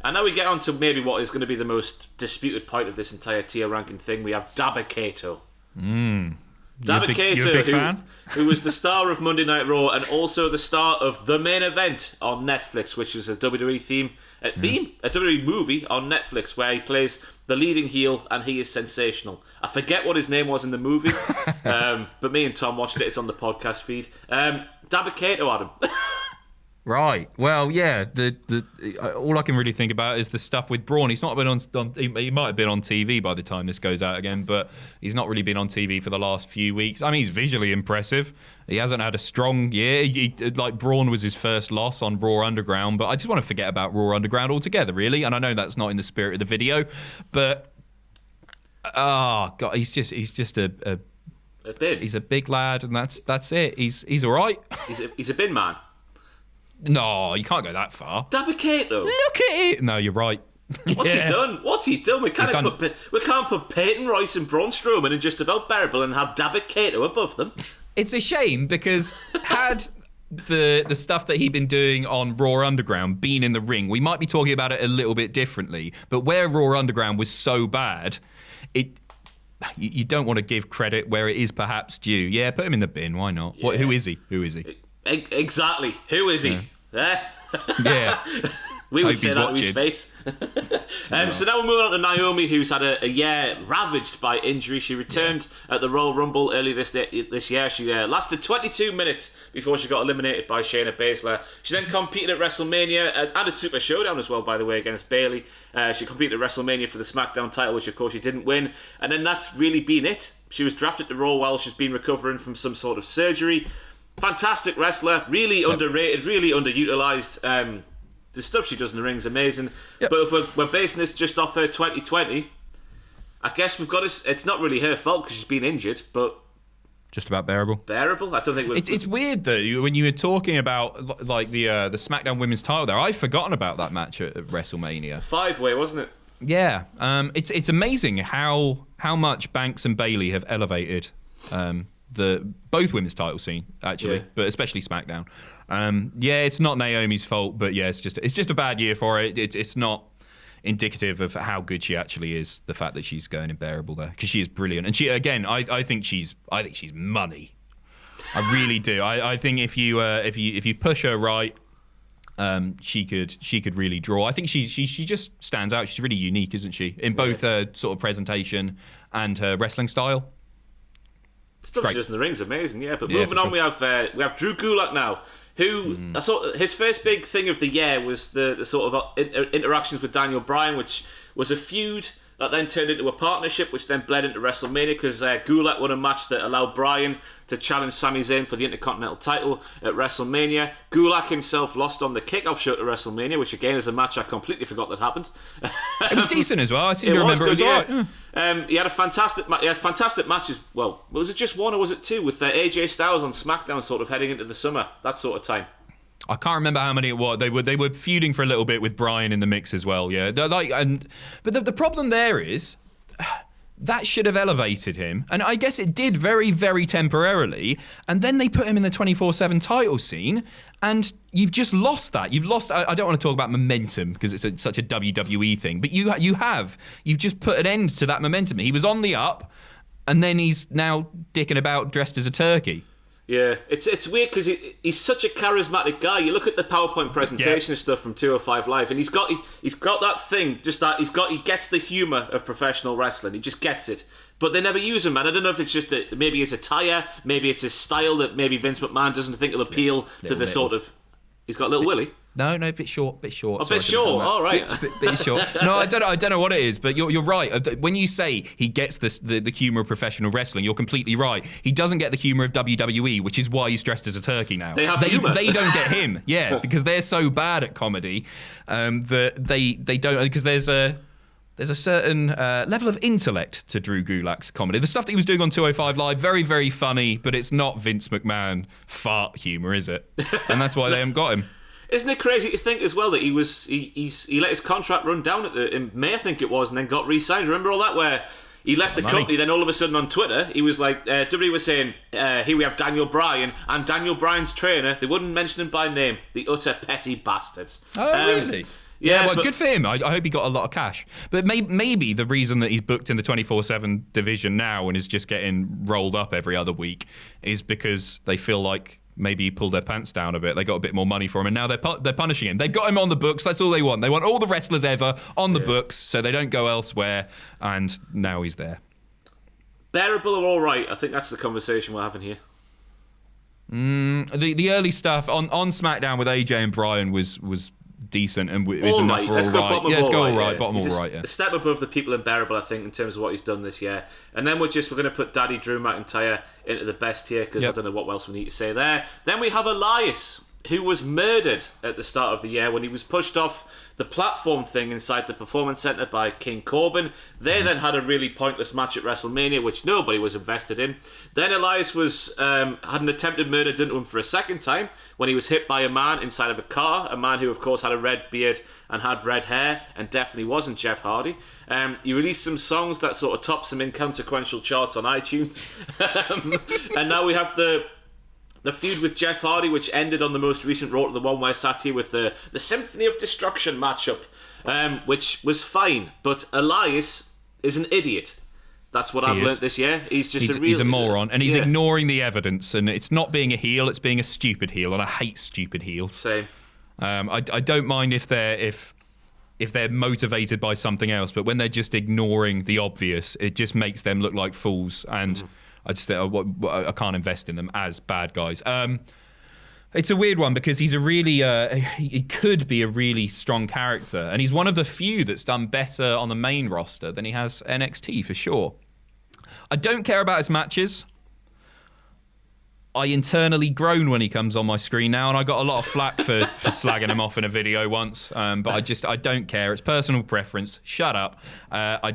And now we get on to maybe what is going to be the most disputed point of this entire tier ranking thing. We have Dabba-Kato. Dabba-Kato, who was the star of Monday Night Raw and also the star of The Main Event on Netflix, which is a WWE a WWE movie on Netflix where he plays the leading heel and he is sensational. I forget what his name was in the movie, but me and Tom watched it. It's on the podcast feed. Dabba-Kato, Adam. Right. Well, yeah. All I can really think about is the stuff with Braun. He's not been on. He might have been on TV by the time this goes out again, but he's not really been on TV for the last few weeks. I mean, he's visually impressive. He hasn't had a strong year. Like Braun was his first loss on Raw Underground, but I just want to forget about Raw Underground altogether, really. And I know that's not in the spirit of the video, but God, he's just a bin. He's a big lad, and that's it. He's all right. He's a bin man. No, you can't go that far. Dabba-Kato. Look at it. No, you're right. What's he done? We can't put Peyton, Royce and Braun Strowman in just about bearable and have Dabba-Kato above them. It's a shame because had the stuff that he'd been doing on Raw Underground been in the ring, we might be talking about it a little bit differently. But where Raw Underground was so bad, you don't want to give credit where it is perhaps due. Yeah, put him in the bin. Why not? Yeah. Who is he? Exactly. Who is he? Yeah. We would say that to his face. So now we're moving on to Naomi, who's had a year ravaged by injury. She returned at the Royal Rumble early this year. She lasted 22 minutes before she got eliminated by Shayna Baszler. She then competed at WrestleMania and at Super Showdown as well, by the way, against Bayley. She competed at WrestleMania for the SmackDown title, which of course she didn't win. And then that's really been it. She was drafted to Raw while she's been recovering from some sort of surgery. Fantastic wrestler, really underrated, really underutilized. The stuff she does in the ring is amazing. Yep. But if we're basing this just off her 2020, I guess we've got it's not really her fault because she's been injured, but just about bearable. I don't think it's weird though when you were talking about like the SmackDown Women's title there. I'd forgotten about that match at WrestleMania. 5-way, wasn't it? Yeah. It's amazing how much Banks and Bayley have elevated the both women's title scene actually, but especially SmackDown. It's not Naomi's fault, but yeah, it's just a bad year for her. It's not indicative of how good she actually is. The fact that she's going unbearable there, because she is brilliant, and she again, I think she's money. I really do. I think if you push her right, she could really draw. I think she just stands out. She's really unique, isn't she? In both her sort of presentation and her wrestling style. Stuff she does in the ring is amazing, yeah. But moving on, we have Drew Gulak now, who I saw his first big thing of the year was the sort of interactions with Daniel Bryan, which was a feud that then turned into a partnership, which then bled into WrestleMania because Gulak won a match that allowed Bryan to challenge Sami Zayn for the Intercontinental title at WrestleMania. Gulak himself lost on the kickoff show to WrestleMania, which again is a match I completely forgot that happened. It was decent as well. I seem to remember it was all right. He had fantastic matches. Well, was it just one or was it two with AJ Styles on SmackDown, sort of heading into the summer, that sort of time? I can't remember how many it was. They were feuding for a little bit with Bryan in the mix as well. Yeah, but the problem there is that should have elevated him, and I guess it did very, very temporarily. And then they put him in the 24/7 title scene, and you've just lost that. You've lost. I don't want to talk about momentum because it's such a WWE thing, but you've just put an end to that momentum. He was on the up, and then he's now dicking about dressed as a turkey. Yeah, it's weird because he's such a charismatic guy. You look at the PowerPoint presentation and stuff from 205 Live, and he's got that thing, just that he gets the humour of professional wrestling. He just gets it. But they never use him, man. I don't know if it's just that maybe his attire, maybe it's his style that maybe Vince McMahon doesn't think will appeal to the sort of. He's got a little willy. No, a bit short. A bit short. All right. Bit short. No, I don't know what it is, but you're right. When you say he gets the humour of professional wrestling, you're completely right. He doesn't get the humour of WWE, which is why he's dressed as a turkey now. They have humour. They don't get him, yeah, because they're so bad at comedy that they don't. Because there's a certain level of intellect to Drew Gulak's comedy. The stuff that he was doing on 205 Live, very, very funny, but it's not Vince McMahon fart humour, is it? And that's why they haven't got him. Isn't it crazy to think as well that he let his contract run down in May, I think it was, and then got re-signed? Remember all that, where he left the company, then all of a sudden on Twitter he was like, WWE was saying, here we have Daniel Bryan and Daniel Bryan's trainer. They wouldn't mention him by name, the utter petty bastards. Oh, really? Yeah, well, good for him. I hope he got a lot of cash. But maybe the reason that he's booked in the 24/7 division now and is just getting rolled up every other week is because they feel like maybe he pulled their pants down a bit. They got a bit more money for him, and now they're punishing him. They've got him on the books. That's all they want. They want all the wrestlers ever on the books so they don't go elsewhere, and now he's there. Bearable or all right? I think that's the conversation we're having here. The early stuff on SmackDown with AJ and Bryan was decent and was enough for all right. Let's go all right. Bottom all right, yeah. A step above the people unbearable, I think, in terms of what he's done this year. And then we're going to put Daddy Drew McIntyre into the best tier because I don't know what else we need to say there. Then we have Elias, who was murdered at the start of the year when he was pushed off the platform thing inside the Performance Centre by King Corbin. They then had a really pointless match at WrestleMania, which nobody was invested in. Then Elias had an attempted murder done to him for a second time when he was hit by a man inside of a car, a man who, of course, had a red beard and had red hair and definitely wasn't Jeff Hardy. He released some songs that sort of topped some inconsequential charts on iTunes. And now we have the feud with Jeff Hardy, which ended on the most recent Raw, the one where I sat here with the Symphony of Destruction matchup, which was fine. But Elias is an idiot. That's what I've learnt this year. He's a moron, and he's ignoring the evidence. And it's not being a heel; it's being a stupid heel, and I hate stupid heels. Same. I don't mind if they're motivated by something else, but when they're just ignoring the obvious, it just makes them look like fools. And I can't invest in them as bad guys. It's a weird one because he's he could be a really strong character, and he's one of the few that's done better on the main roster than he has NXT for sure. I don't care about his matches. I internally groan when he comes on my screen now, and I got a lot of flack for slagging him off in a video once. But I don't care. It's personal preference. Shut up. I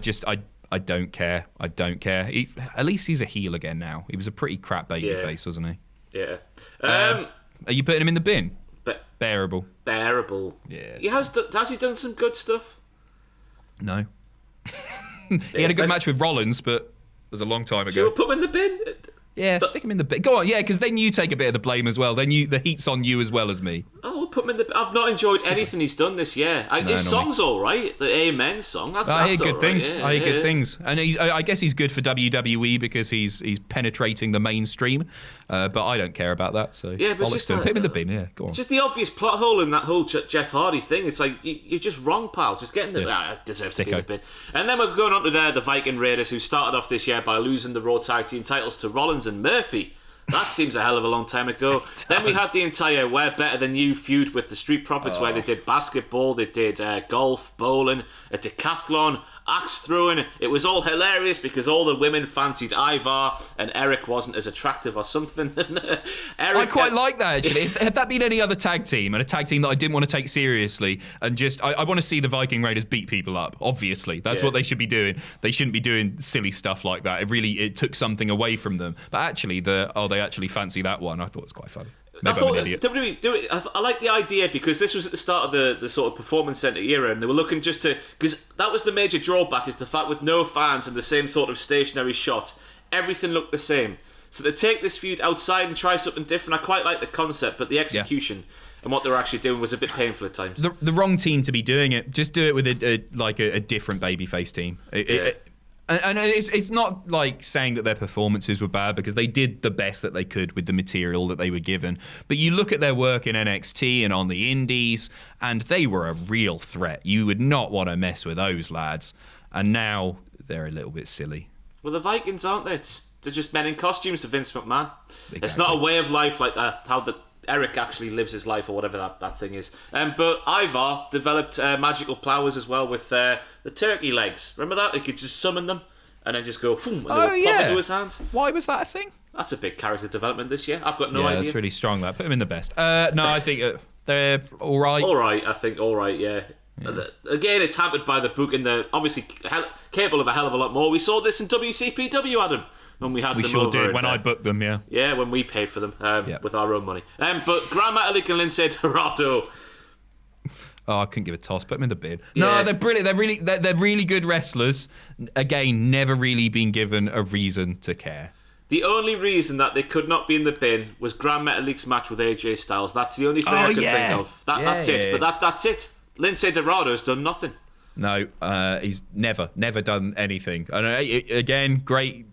don't care. I don't care. At least he's a heel again now. He was a pretty crap babyface, wasn't he? Yeah. Are you putting him in the bin? Bearable. Yeah. Has he done some good stuff? No. He had a good match with Rollins, but it was a long time ago. Should we put him in the bin? Yeah, stick him in the bin. Go on, yeah, because then you take a bit of the blame as well. Then the heat's on you as well as me. Oh, would put him in the. I've not enjoyed anything he's done this year. His song's all right. The Amen song. I hear good right. things. Yeah, I hear good things, and I guess he's good for WWE because he's penetrating the mainstream. But I don't care about that. So yeah, but just put him in the bin. Yeah, go on. Just the obvious plot hole in that whole Jeff Hardy thing. It's like you're just wrong, pal. Just get in the. I deserve to be in the bin. And then we're going on to the Viking Raiders, who started off this year by losing the Raw Tag Team titles to Rollins and Murphy. That seems a hell of a long time ago. Then we had the entire We're Better Than You feud with the Street Profits, where they did basketball, they did golf, bowling, a decathlon, axe throwing. It was all hilarious because all the women fancied Ivar and Eric wasn't as attractive or something. I quite like that, actually. Had that been any other tag team, and a tag team that I didn't want to take seriously, and just I want to see the Viking Raiders beat people up, obviously. That's what they should be doing. They shouldn't be doing silly stuff like that. It took something away from them. But actually, they actually fancy that one. I thought it was quite funny. Maybe I thought I'm an idiot. WWE do it. I like the idea because this was at the start of the sort of performance center era, and they were looking just to, because that was the major drawback, is the fact with no fans and the same sort of stationary shot, everything looked the same. So to take this feud outside and try something different, I quite like the concept, but the execution and what they were actually doing was a bit painful at times. The wrong team to be doing it. Just do it with a different babyface team. And it's not like saying that their performances were bad, because they did the best that they could with the material that they were given. But you look at their work in NXT and on the indies, and they were a real threat. You would not want to mess with those lads. And now they're a little bit silly. Well, the Vikings, aren't they? They're just men in costumes to Vince McMahon. Exactly. It's not a way of life like that, how Eric actually lives his life, or whatever that thing is. But Ivar developed magical powers as well with the turkey legs. Remember that? He could just summon them and then just go, and they would pop into his hands. Why was that a thing? That's a big character development this year. I've got no idea. Yeah, that's really strong, that. Put him in the best. No, I think they're all right. All right, I think all right, yeah. Again, it's hampered by the book, and they're obviously capable of a hell of a lot more. We saw this in WCPW, Adam. When we had them sure over did, when I booked them, yeah. Yeah, when we paid for them with our own money. But Gran Metalik and Lindsay Dorado. Oh, I couldn't give a toss. Put them in the bin. Yeah. No, they're brilliant. They're really good wrestlers. Again, never really been given a reason to care. The only reason that they could not be in the bin was Gran Metalik's match with AJ Styles. That's the only thing I can think of. That's it. But that's it. Lindsay Dorado's done nothing. No, he's never done anything. And again, great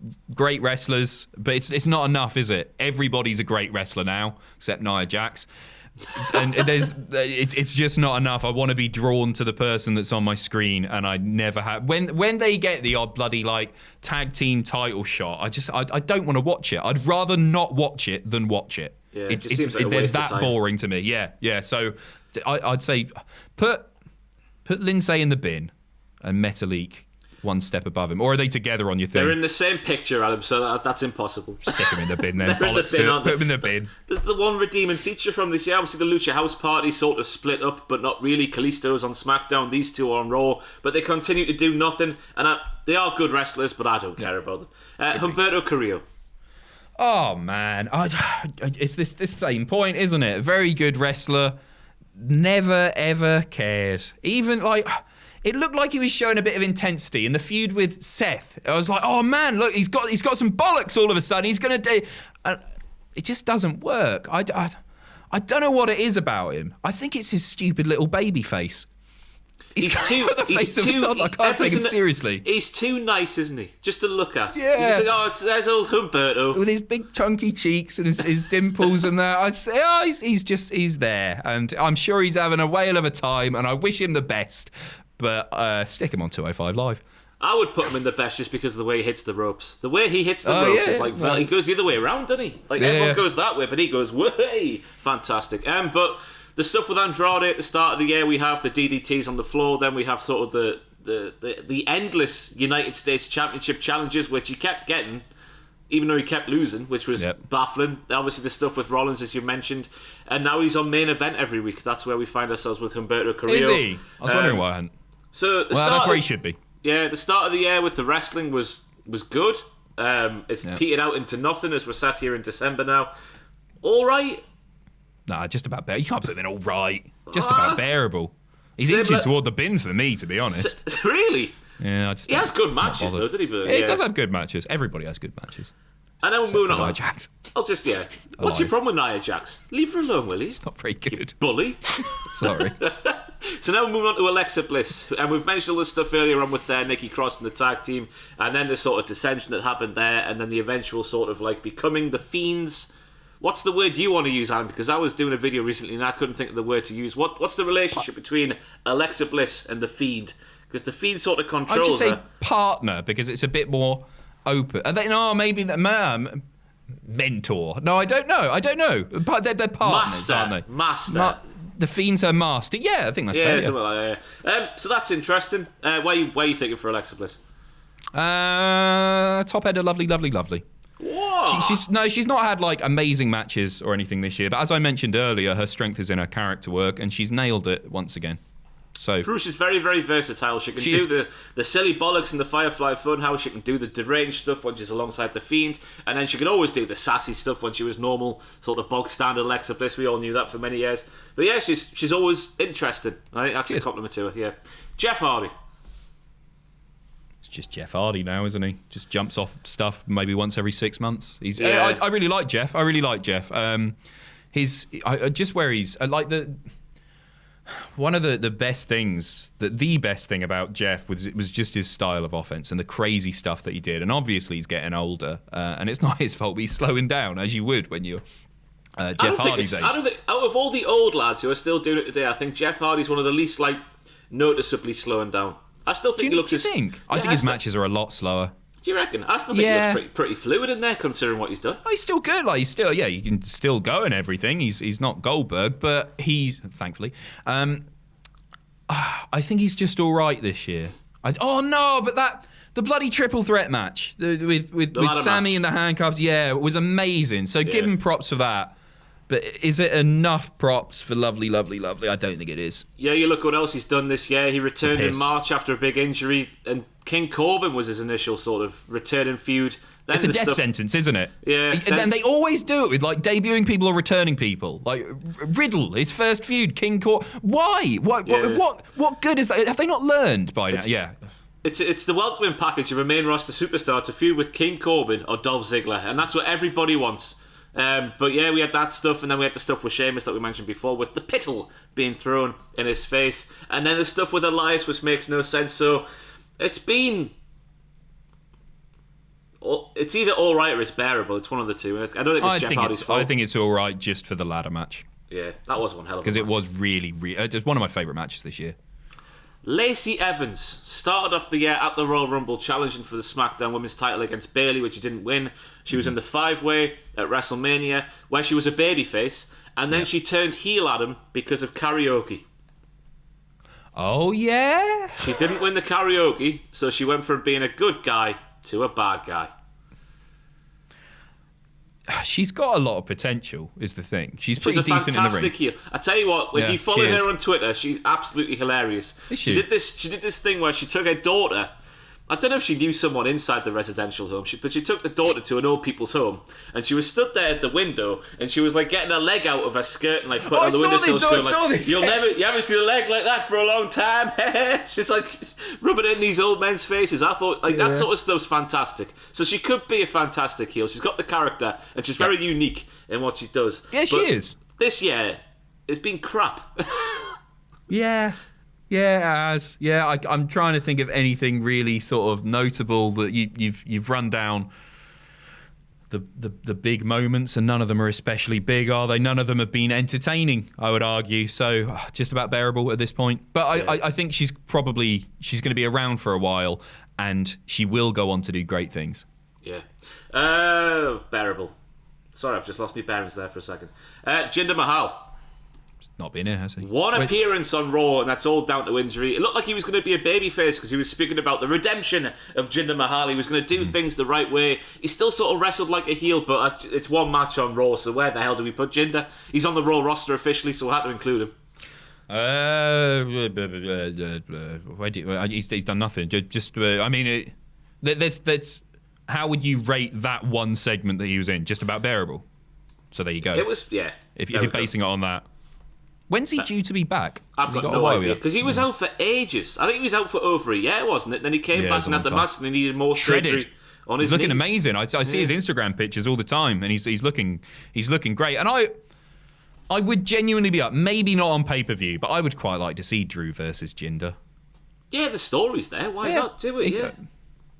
wrestlers, but it's not enough, is it? Everybody's a great wrestler now, except Nia Jax. And it's just not enough. I want to be drawn to the person that's on my screen, and I never have. When they get the odd bloody tag team title shot, I don't want to watch it. I'd rather not watch it than watch it. Yeah, it seems like a waste of time. Boring to me. Yeah. So I'd say put Lindsay in the bin and Metalik one step above him. Or are they together on your thing? They're in the same picture, Adam, so that's impossible. Stick them in the bin then. Bollocks to it. Put them in the bin. The one redeeming feature from this year, obviously the Lucha House Party sort of split up, but not really. Kalisto's on SmackDown, these two are on Raw, but they continue to do nothing, and they are good wrestlers, but I don't care about them. Humberto Carrillo. Oh, man. It's this same point, isn't it? Very good wrestler. Never, ever cared. Even, it looked like he was showing a bit of intensity in the feud with Seth. I was like, oh, man, look, he's got some bollocks all of a sudden. He's going to do... It just doesn't work. I don't know what it is about him. I think it's his stupid little baby face. I can't take him seriously. He's too nice, isn't he? Just to look at. Yeah. You just say, there's old Humberto. With his big chunky cheeks and his dimples and that. I'd say, he's there. And I'm sure he's having a whale of a time, and I wish him the best. But stick him on 205 Live. I would put him in the best just because of the way he hits the ropes. The way he hits the ropes is he goes the other way around, doesn't he? Everyone goes that way, but he goes way. Fantastic. But the stuff with Andrade at the start of the year, we have the DDTs on the floor, then we have sort of the endless United States Championship challenges, which he kept getting, even though he kept losing, which was baffling. Obviously the stuff with Rollins, as you mentioned, and now he's on main event every week. That's where we find ourselves with Humberto Carrillo. Is he? I was wondering why I hadn't. That's where he should be. Yeah, the start of the year with the wrestling was good. It's petered out into nothing as we're sat here in December now. All right. Nah, just about bearable. You can't put him in all right. Just about bearable. He's inching toward the bin for me, to be honest. Really? Yeah. He has good matches, though, did he? He does have good matches. Everybody has good matches. And then we're moving on. Nia Jax. What's your problem with Nia Jax? Leave her alone, will you? It's not very good. You bully. Sorry. So now we're moving on to Alexa Bliss. And we've mentioned all this stuff earlier on with Nikki Cross and the tag team. And then the sort of dissension that happened there. And then the eventual sort of like becoming the Fiends. What's the word you want to use, Alan? Because I was doing a video recently and I couldn't think of the word to use. What's the relationship between Alexa Bliss and the Fiend? Because the Fiend sort of controls her. I'd just say partner, because it's a bit more open. And then, maybe that mentor. No, I don't know. But they're partners, aren't they? Master. The Fiend's her master. Yeah, I think that's fair. Yeah, something like that. So that's interesting. Why are you thinking for Alexa Bliss? Top header, lovely. What? She's not had like amazing matches or anything this year, but as I mentioned earlier, her strength is in her character work, and she's nailed it once again. So Bruce is very, very versatile. She can do the silly bollocks and the Firefly Funhouse. She can do the deranged stuff when she's alongside the Fiend, and then she can always do the sassy stuff when she was normal, sort of bog standard Alexa Bliss. We all knew that for many years. But yeah, she's always interested. I think that's a compliment to her. Yeah, Jeff Hardy. It's just Jeff Hardy now, isn't he? Just jumps off stuff maybe once every 6 months. I really like Jeff. Just where he's like one of the best things, the best thing about Jeff was just his style of offense and the crazy stuff that he did. And obviously he's getting older, and it's not his fault, but he's slowing down, as you would when you're Jeff Hardy's age. I don't think, out of all the old lads who are still doing it today, I think Jeff Hardy's one of the least like noticeably slowing down. I still think he looks. Do you think? I think his matches are a lot slower. Do you reckon? I still think he looks pretty fluid in there, considering what he's done. Oh, he's still good. Like he can still go and everything. He's not Goldberg, but he's thankfully. I think he's just all right this year. The bloody triple threat match with Sammy in the handcuffs, it was amazing. So give him props for that. But is it enough props for lovely? I don't think it is. Yeah, you look what else he's done this year. He returned in March after a big injury, and King Corbin was his initial sort of returning feud. Then it's a death sentence, isn't it? Yeah. And then they always do it with like debuting people or returning people. Like Riddle, his first feud, King Corbin. Why? What good is that? Have they not learned by now? Yeah. It's the welcoming package of a main roster superstar to feud with King Corbin or Dolph Ziggler, and that's what everybody wants. But yeah, we had that stuff, and then we had the stuff with Sheamus that we mentioned before, with the pittle being thrown in his face, and then the stuff with Elias, which makes no sense. So it's either all right or it's bearable. It's one of the two. I don't think it's Jeff Hardy's fault. I think it's all right just for the ladder match. Yeah, that was one hell of a match. Because it was really, it's one of my favourite matches this year. Lacey Evans started off the year at the Royal Rumble challenging for the SmackDown Women's title against Bayley, which she didn't win. She was in the 5-way at WrestleMania, where she was a babyface, and then she turned heel at him because of karaoke. Oh, yeah? She didn't win the karaoke, so she went from being a good guy to a bad guy. She's got a lot of potential, is the thing. She's pretty decent in the ring. She's a fantastic heel. I tell you what, if you follow her on Twitter, she's absolutely hilarious. She did this thing where she took her daughter. I don't know if she knew someone inside the residential home, but she took the daughter to an old people's home, and she was stood there at the window, and she was like getting her leg out of her skirt and like putting on the windowsill, going like, you haven't seen a leg like that for a long time. She's like rubbing it in these old men's faces. I thought that sort of stuff's fantastic. So she could be a fantastic heel. She's got the character, and she's very unique in what she does. Yeah, she is. This year, it's been crap. Yeah. Yeah, it has. Yeah, I'm trying to think of anything really sort of notable that you've run down the big moments, and none of them are especially big, are they? None of them have been entertaining, I would argue. So just about bearable at this point. But I think she's going to be around for a while, and she will go on to do great things. Yeah. Bearable. Sorry, I've just lost my bearings there for a second. Jinder Mahal. Not been here, has he? One appearance on Raw, and that's all down to injury. It looked like he was going to be a babyface because he was speaking about the redemption of Jinder Mahal. He was going to do things the right way. He still sort of wrestled like a heel, but it's one match on Raw, so where the hell do we put Jinder? He's on the Raw roster officially, so I had to include him. He's done nothing. That's how would you rate that one segment that he was in? Just about bearable. So there you go. It was, yeah. If you're basing it on that. When's he due to be back? I've got no idea. Because he was out for ages. I think he was out for over a year, wasn't it? Then he came back and had the match, and they needed more surgery on his He's looking knees. amazing. I see his Instagram pictures all the time, and he's looking great. And I would genuinely be up, maybe not on pay-per-view, but I would quite like to see Drew versus Jinder. Yeah, the story's there. Why not do it? Yeah.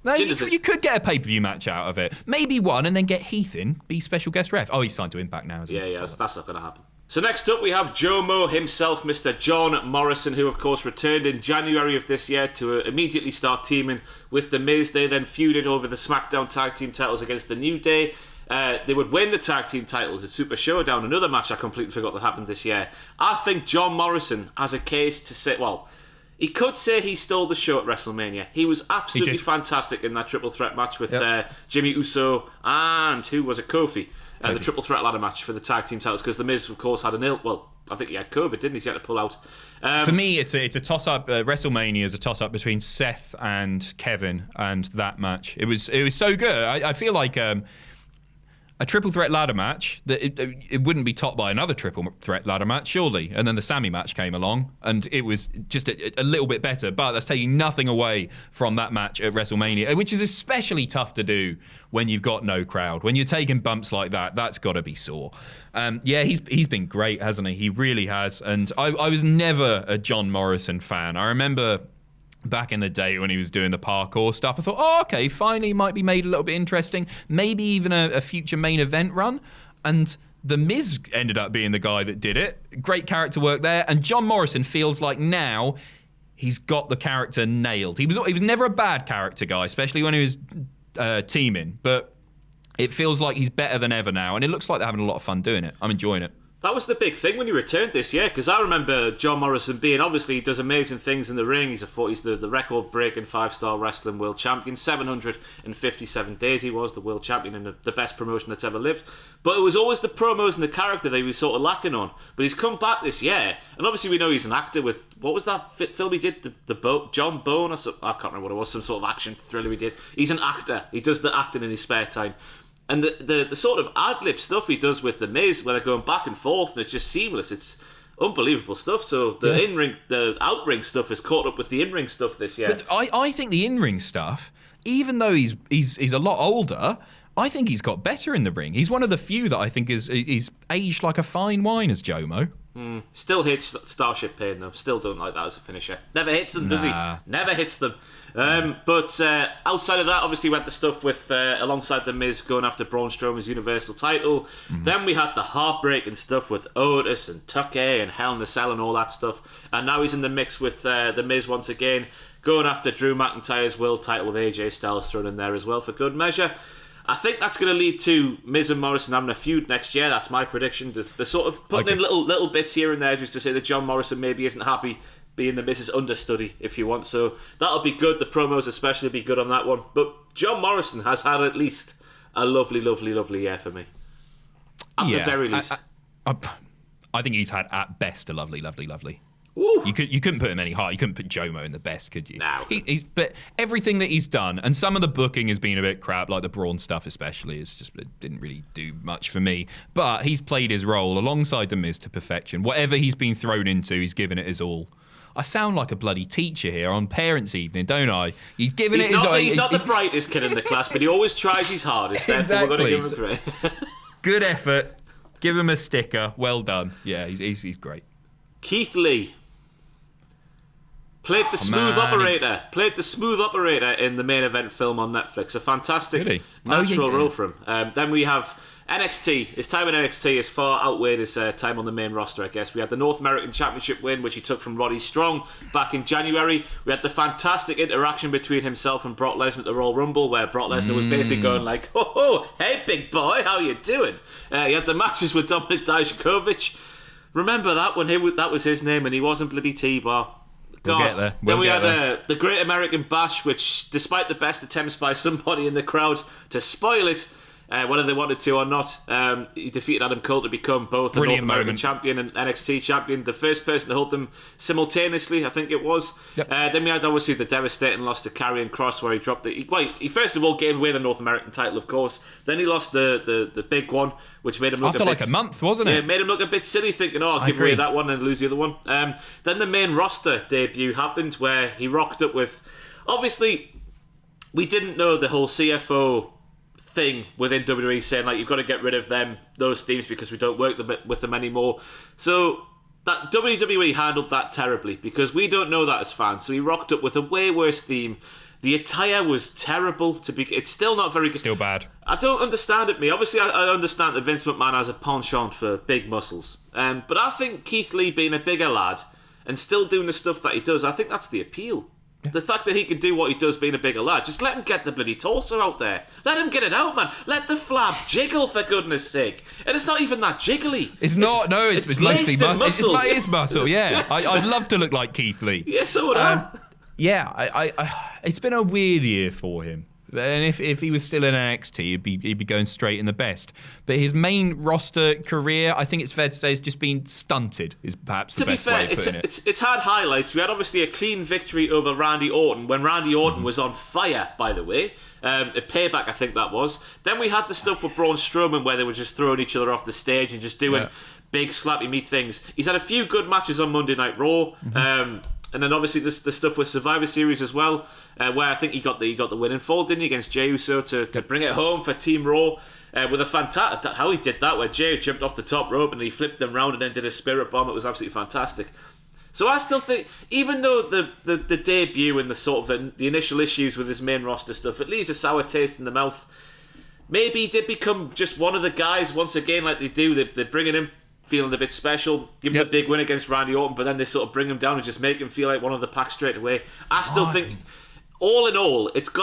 No, you could get a pay-per-view match out of it. Maybe one, and then get Heath in, be special guest ref. Oh, he's signed to Impact now, isn't he? Yeah, that's not going to happen. So next up we have Jomo himself, Mr. John Morrison, who of course returned in January of this year to immediately start teaming with The Miz. They then feuded over the SmackDown Tag Team titles against The New Day. They would win the Tag Team titles at Super Showdown, another match I completely forgot that happened this year. I think John Morrison has a case to say, well, he could say he stole the show at WrestleMania. He was absolutely fantastic in that triple threat match with Jimmy Uso and, who was it, Kofi. The triple threat ladder match for the tag team titles, because The Miz, of course, had I think he had COVID, didn't he? So he had to pull out. For me, it's a toss-up. WrestleMania is a toss-up between Seth and Kevin, and that match. It was so good. I feel like a triple threat ladder match, that it wouldn't be topped by another triple threat ladder match, surely. And then the Sammy match came along, and it was just a little bit better. But that's taking nothing away from that match at WrestleMania, which is especially tough to do when you've got no crowd. When you're taking bumps like that, that's got to be sore. He's been great, hasn't he? He really has. And I was never a John Morrison fan. I remember back in the day when he was doing the parkour stuff, I thought, okay, finally might be made a little bit interesting, maybe even a future main event run. And The Miz ended up being the guy that did it. Great character work there. And John Morrison feels like now he's got the character nailed. He was never a bad character guy, especially when he was teaming, but it feels like he's better than ever now, and it looks like they're having a lot of fun doing it. I'm enjoying it. That was the big thing when he returned this year, because I remember John Morrison being, obviously he does amazing things in the ring. He's the record-breaking 5-star wrestling world champion. 757 days he was the world champion in the best promotion that's ever lived. But it was always the promos and the character that he was sort of lacking on. But he's come back this year, and obviously we know he's an actor with, what was that film he did? The John Bone or something? I can't remember what it was, some sort of action thriller he did. He's an actor. He does the acting in his spare time. And the sort of ad-lib stuff he does with The Miz, where they're going back and forth, and it's just seamless. It's unbelievable stuff. So the out-ring stuff has caught up with the in-ring stuff this year. But I think the in-ring stuff, even though he's a lot older, I think he's got better in the ring. He's one of the few that I think is aged like a fine wine as Jomo. Still hits Starship Pain, though. Still don't like that as a finisher. Never hits them, does he? Never hits them. But outside of that, obviously we had the stuff with alongside The Miz going after Braun Strowman's Universal title. Then we had the heartbreaking stuff with Otis and Tuckay and Hell in a Cell and all that stuff. And now he's in the mix with The Miz once again, going after Drew McIntyre's world title with AJ Styles thrown in there as well for good measure. I think that's going to lead to Miz and Morrison having a feud next year. That's my prediction. They're sort of putting in little bits here and there just to say that John Morrison maybe isn't happy being the Miz's understudy, if you want. So that'll be good. The promos especially will be good on that one. But John Morrison has had at least a lovely, lovely, lovely year for me. At the very least. I think he's had at best a lovely, lovely, lovely. Ooh. You couldn't put him any higher. You couldn't put Jomo in the best, could you? No. But everything that he's done, and some of the booking has been a bit crap, like the Braun stuff especially, it didn't really do much for me. But he's played his role alongside The Miz to perfection. Whatever he's been thrown into, he's given it his all. I sound like a bloody teacher here on Parents' Evening, don't I? He's given it his all. He's not the brightest kid in the class, but he always tries his hardest. Therefore, we're going to give him credit. Good effort. Give him a sticker. Well done. Yeah, he's great. Keith Lee. Played the smooth operator in the main event film on Netflix. A fantastic natural role for him. Then we have NXT. His time in NXT has far outweighed his time on the main roster, I guess. We had the North American Championship win, which he took from Roddy Strong back in January. We had the fantastic interaction between himself and Brock Lesnar at the Royal Rumble, where Brock Lesnar was basically going like, "Oh, hey, big boy, how you doing?" He had the matches with Dominik Dijakovic. Remember that when that was his name and he wasn't bloody T-Bar. We'll get there. Then we had the Great American Bash, which, despite the best attempts by somebody in the crowd to spoil it, whether they wanted to or not, he defeated Adam Cole to become both the North American champion and NXT champion. The first person to hold them simultaneously, I think it was. Yep. Then we had obviously the devastating loss to Karrion Kross, where he dropped he first of all gave away the North American title, of course. Then he lost the big one, which made him look after a month, wasn't it? Yeah, made him look a bit silly, thinking, I'll give away that one and lose the other one. Then the main roster debut happened, where he rocked up with, obviously, we didn't know the whole CFO thing within WWE saying, like, you've got to get rid of those themes because we don't work with them anymore. So that WWE handled that terribly because we don't know that as fans. So he rocked up with a way worse theme. The attire was terrible. It's still not very good. Still bad. I don't understand it, me. Obviously, I understand that Vince McMahon has a penchant for big muscles. But I think Keith Lee being a bigger lad and still doing the stuff that he does, I think that's the appeal. Yeah. The fact that he can do what he does being a bigger lad, just let him get the bloody torso out there. Let him get it out, man. Let the flab jiggle, for goodness sake. And it's not even that jiggly. It's not. It's mostly muscle. It is muscle, yeah. I'd love to look like Keith Lee. Yeah, so would I. Yeah, I it's been a weird year for him. And if he was still in NXT, he'd be going straight in the best. But his main roster career, I think it's fair to say, has just been stunted, is perhaps the best way of putting it. It's had highlights. We had obviously a clean victory over Randy Orton, when Randy Orton was on fire, by the way. A Payback, I think that was. Then we had the stuff with Braun Strowman, where they were just throwing each other off the stage and just doing big slappy meat things. He's had a few good matches on Monday Night Raw. And then obviously the stuff with Survivor Series as well, where I think he got the win in fall, didn't he, against Jey Uso to bring it home for Team Raw, with a fantastic, how he did that, where Jey jumped off the top rope and he flipped them round and then did a spirit bomb. It was absolutely fantastic. So I still think, even though the debut and the sort of the initial issues with his main roster stuff, it leaves a sour taste in the mouth. Maybe he did become just one of the guys once again, like they do. They're bringing him feeling a bit special, give him a big win against Randy Orton, but then they sort of bring him down and just make him feel like one of the pack straight away. I still think, all in all, it's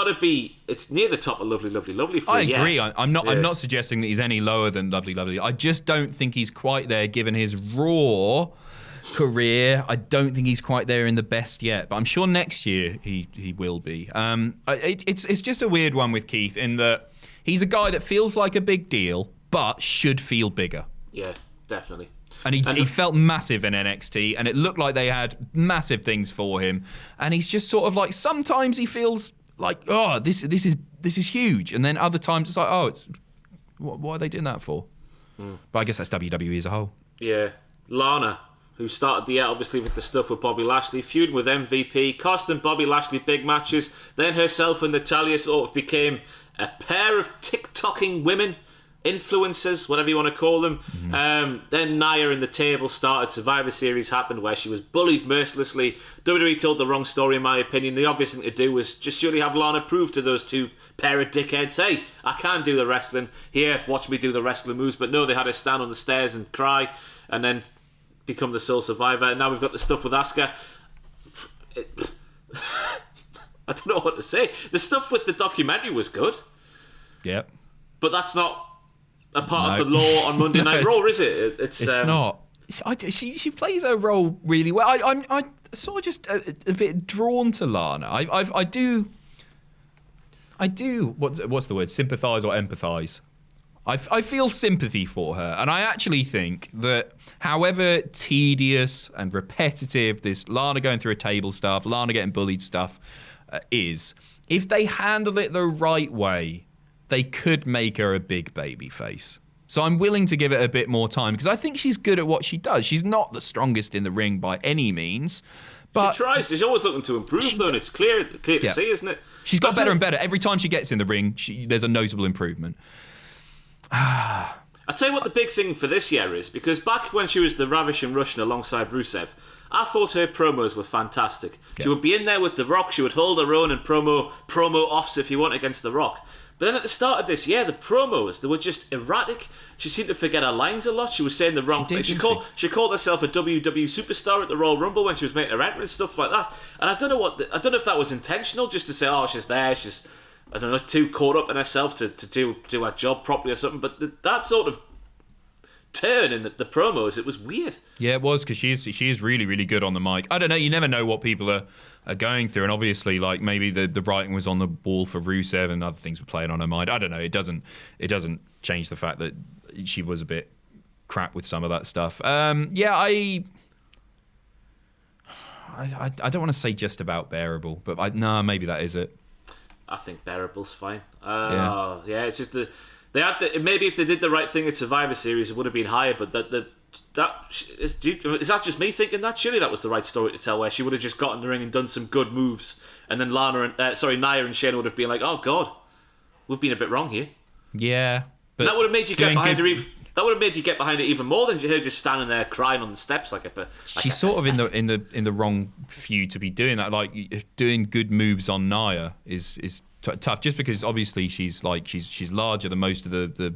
near the top of Lovely for I agree. I'm not suggesting that he's any lower than Lovely. I just don't think he's quite there, given his Raw career. I don't think he's quite there in the best yet, but I'm sure next year he will be. It's just a weird one with Keith, in that he's a guy that feels like a big deal, but should feel bigger. Yeah. Definitely. And he felt massive in NXT, and it looked like they had massive things for him. And he's just sort of like, sometimes he feels like, oh, this is huge, and then other times it's like, oh, it's what are they doing that for? But I guess that's WWE as a whole. Yeah, Lana, who started the year obviously with the stuff with Bobby Lashley, feuding with MVP, costing Bobby Lashley big matches. Then herself and Natalya sort of became a pair of TikToking women. Influencers, whatever you want to call them. Then Nia and the table started. Survivor Series happened, where she was bullied mercilessly. WWE told the wrong story, in my opinion. The obvious thing to do was just surely have Lana prove to those two pair of dickheads, hey, I can do the wrestling. Here, watch me do the wrestling moves. But no, they had her stand on the stairs and cry, and then become the sole survivor. And now we've got the stuff with Asuka. I don't know what to say. The stuff with the documentary was good. Yep. But that's not a part of the law on Monday Night Raw, is it? It's not. She plays her role really well. I'm sort of just a bit drawn to Lana. I do. What's the word? Sympathise or empathise. I feel sympathy for her, and I actually think that, however tedious and repetitive this Lana going through a table stuff, Lana getting bullied stuff is, if they handle it the right way, they could make her a big baby face. So I'm willing to give it a bit more time, because I think she's good at what she does. She's not the strongest in the ring by any means, but she tries. She's always looking to improve, though, and it's clear to see, isn't it? She's got better and better. Every time she gets in the ring, there's a notable improvement. I'll tell you what the big thing for this year is, because back when she was the Ravishing Russian alongside Rusev, I thought her promos were fantastic. She would be in there with The Rock, she would hold her own and promo offs, if you want, against The Rock. But then at the start of this year, the promos, they were just erratic. She seemed to forget her lines a lot. She was saying the wrong thing. She called herself a WWE superstar at the Royal Rumble when she was making her entrance, stuff like that. And I don't know if that was intentional, just to say, oh, she's there, she's, I don't know, too caught up in herself to do her job properly or something. But that sort of turn in the promos, it was weird. Yeah, it was, because she is really, really good on the mic. I don't know, you never know what people are going through, and obviously, like, maybe the writing was on the wall for Rusev and other things were playing on her mind. I don't know. It doesn't change the fact that she was a bit crap with some of that stuff. Yeah, I don't want to say just about bearable, but maybe that is it. I think bearable's fine. Yeah, it's just maybe if they did the right thing at Survivor Series, it would have been higher. But the is that just me thinking that? Surely that was the right story to tell, where she would have just got in the ring and done some good moves, and then Nia and Shayna would have been like, "Oh God, we've been a bit wrong here." Yeah, but that would have made you get behind her. That would have made you get behind it even more than her just standing there crying on the steps like a. She's sort of in the wrong feud to be doing that. Like, doing good moves on Nia is tough, just because obviously she's larger than most of the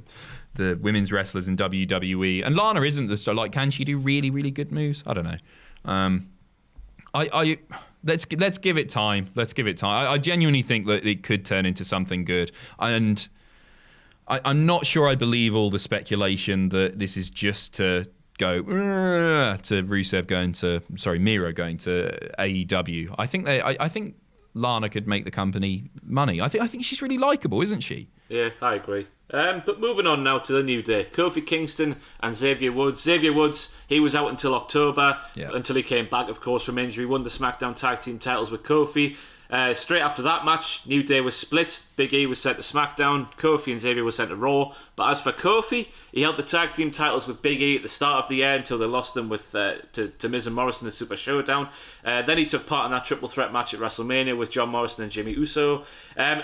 women's wrestlers in WWE, and Lana isn't the star. Like, can she do really, really good moves? I don't know. Let's give it time. Let's give it time. I genuinely think that it could turn into something good, and I'm not sure I believe all the speculation that this is just to go to Miro going to AEW. I think Lana could make the company money. I think she's really likable, isn't she? Yeah, I agree. But moving on now to the New Day. Kofi Kingston and Xavier Woods. Xavier Woods, he was out until October, until he came back, of course, from injury. Won the SmackDown Tag Team titles with Kofi. Straight after that match, New Day was split. Big E was sent to SmackDown. Kofi and Xavier were sent to Raw. But as for Kofi, he held the tag team titles with Big E at the start of the year until they lost them to Miz and Morrison in the Super Showdown. Then he took part in that triple threat match at WrestleMania with John Morrison and Jimmy Uso.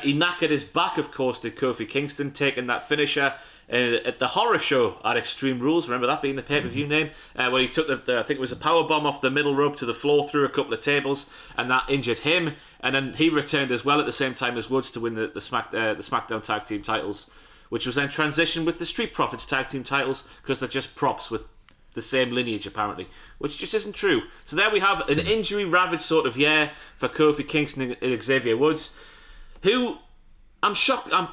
He knackered his back, of course, did Kofi Kingston, taking that finisher at the horror show at Extreme Rules. Remember that being the pay-per-view name? Where he took I think it was a power bomb off the middle rope to the floor through a couple of tables, and that injured him. And then he returned as well at the same time as Woods to win the SmackDown Tag Team titles, which was then transitioned with the Street Profits Tag Team titles, because they're just props with the same lineage apparently, which just isn't true. So there we have an injury-ravaged sort of year for Kofi Kingston and Xavier Woods, who... I'm shocked. Am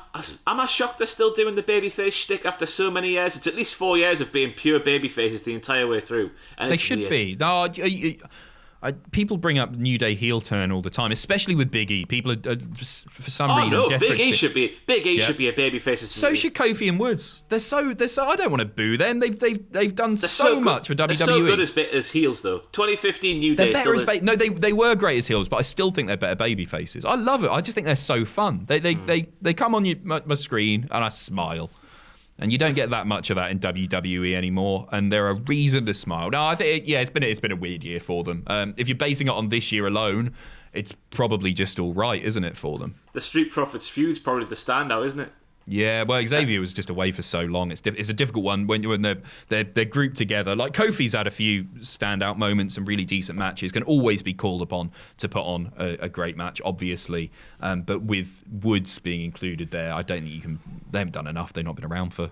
I shocked they're still doing the babyface shtick after so many years? It's at least 4 years of being pure babyfaces the entire way through. And they should be. No, people bring up New Day heel turn all the time, especially with Big E. People are for some reason. Oh no, Big E should be should be a babyface. So should Kofi and Woods. They're so. I don't want to boo them. They've done so much for WWE. They're so good as heels though. 2015 New Day. No, they were great as heels, but I still think they're better baby faces. I love it. I just think they're so fun. They come on my screen and I smile. And you don't get that much of that in WWE anymore, and they're a reason to smile. No, I think it's been a weird year for them. If you're basing it on this year alone, it's probably just all right, isn't it, for them? The Street Profits feud's probably the standout, isn't it? Yeah, well, Xavier was just away for so long. It's a difficult one when they're grouped together. Like, Kofi's had a few standout moments and really decent matches. Can always be called upon to put on a great match, obviously. But with Woods being included there, I don't think you can. They haven't done enough. They've not been around for.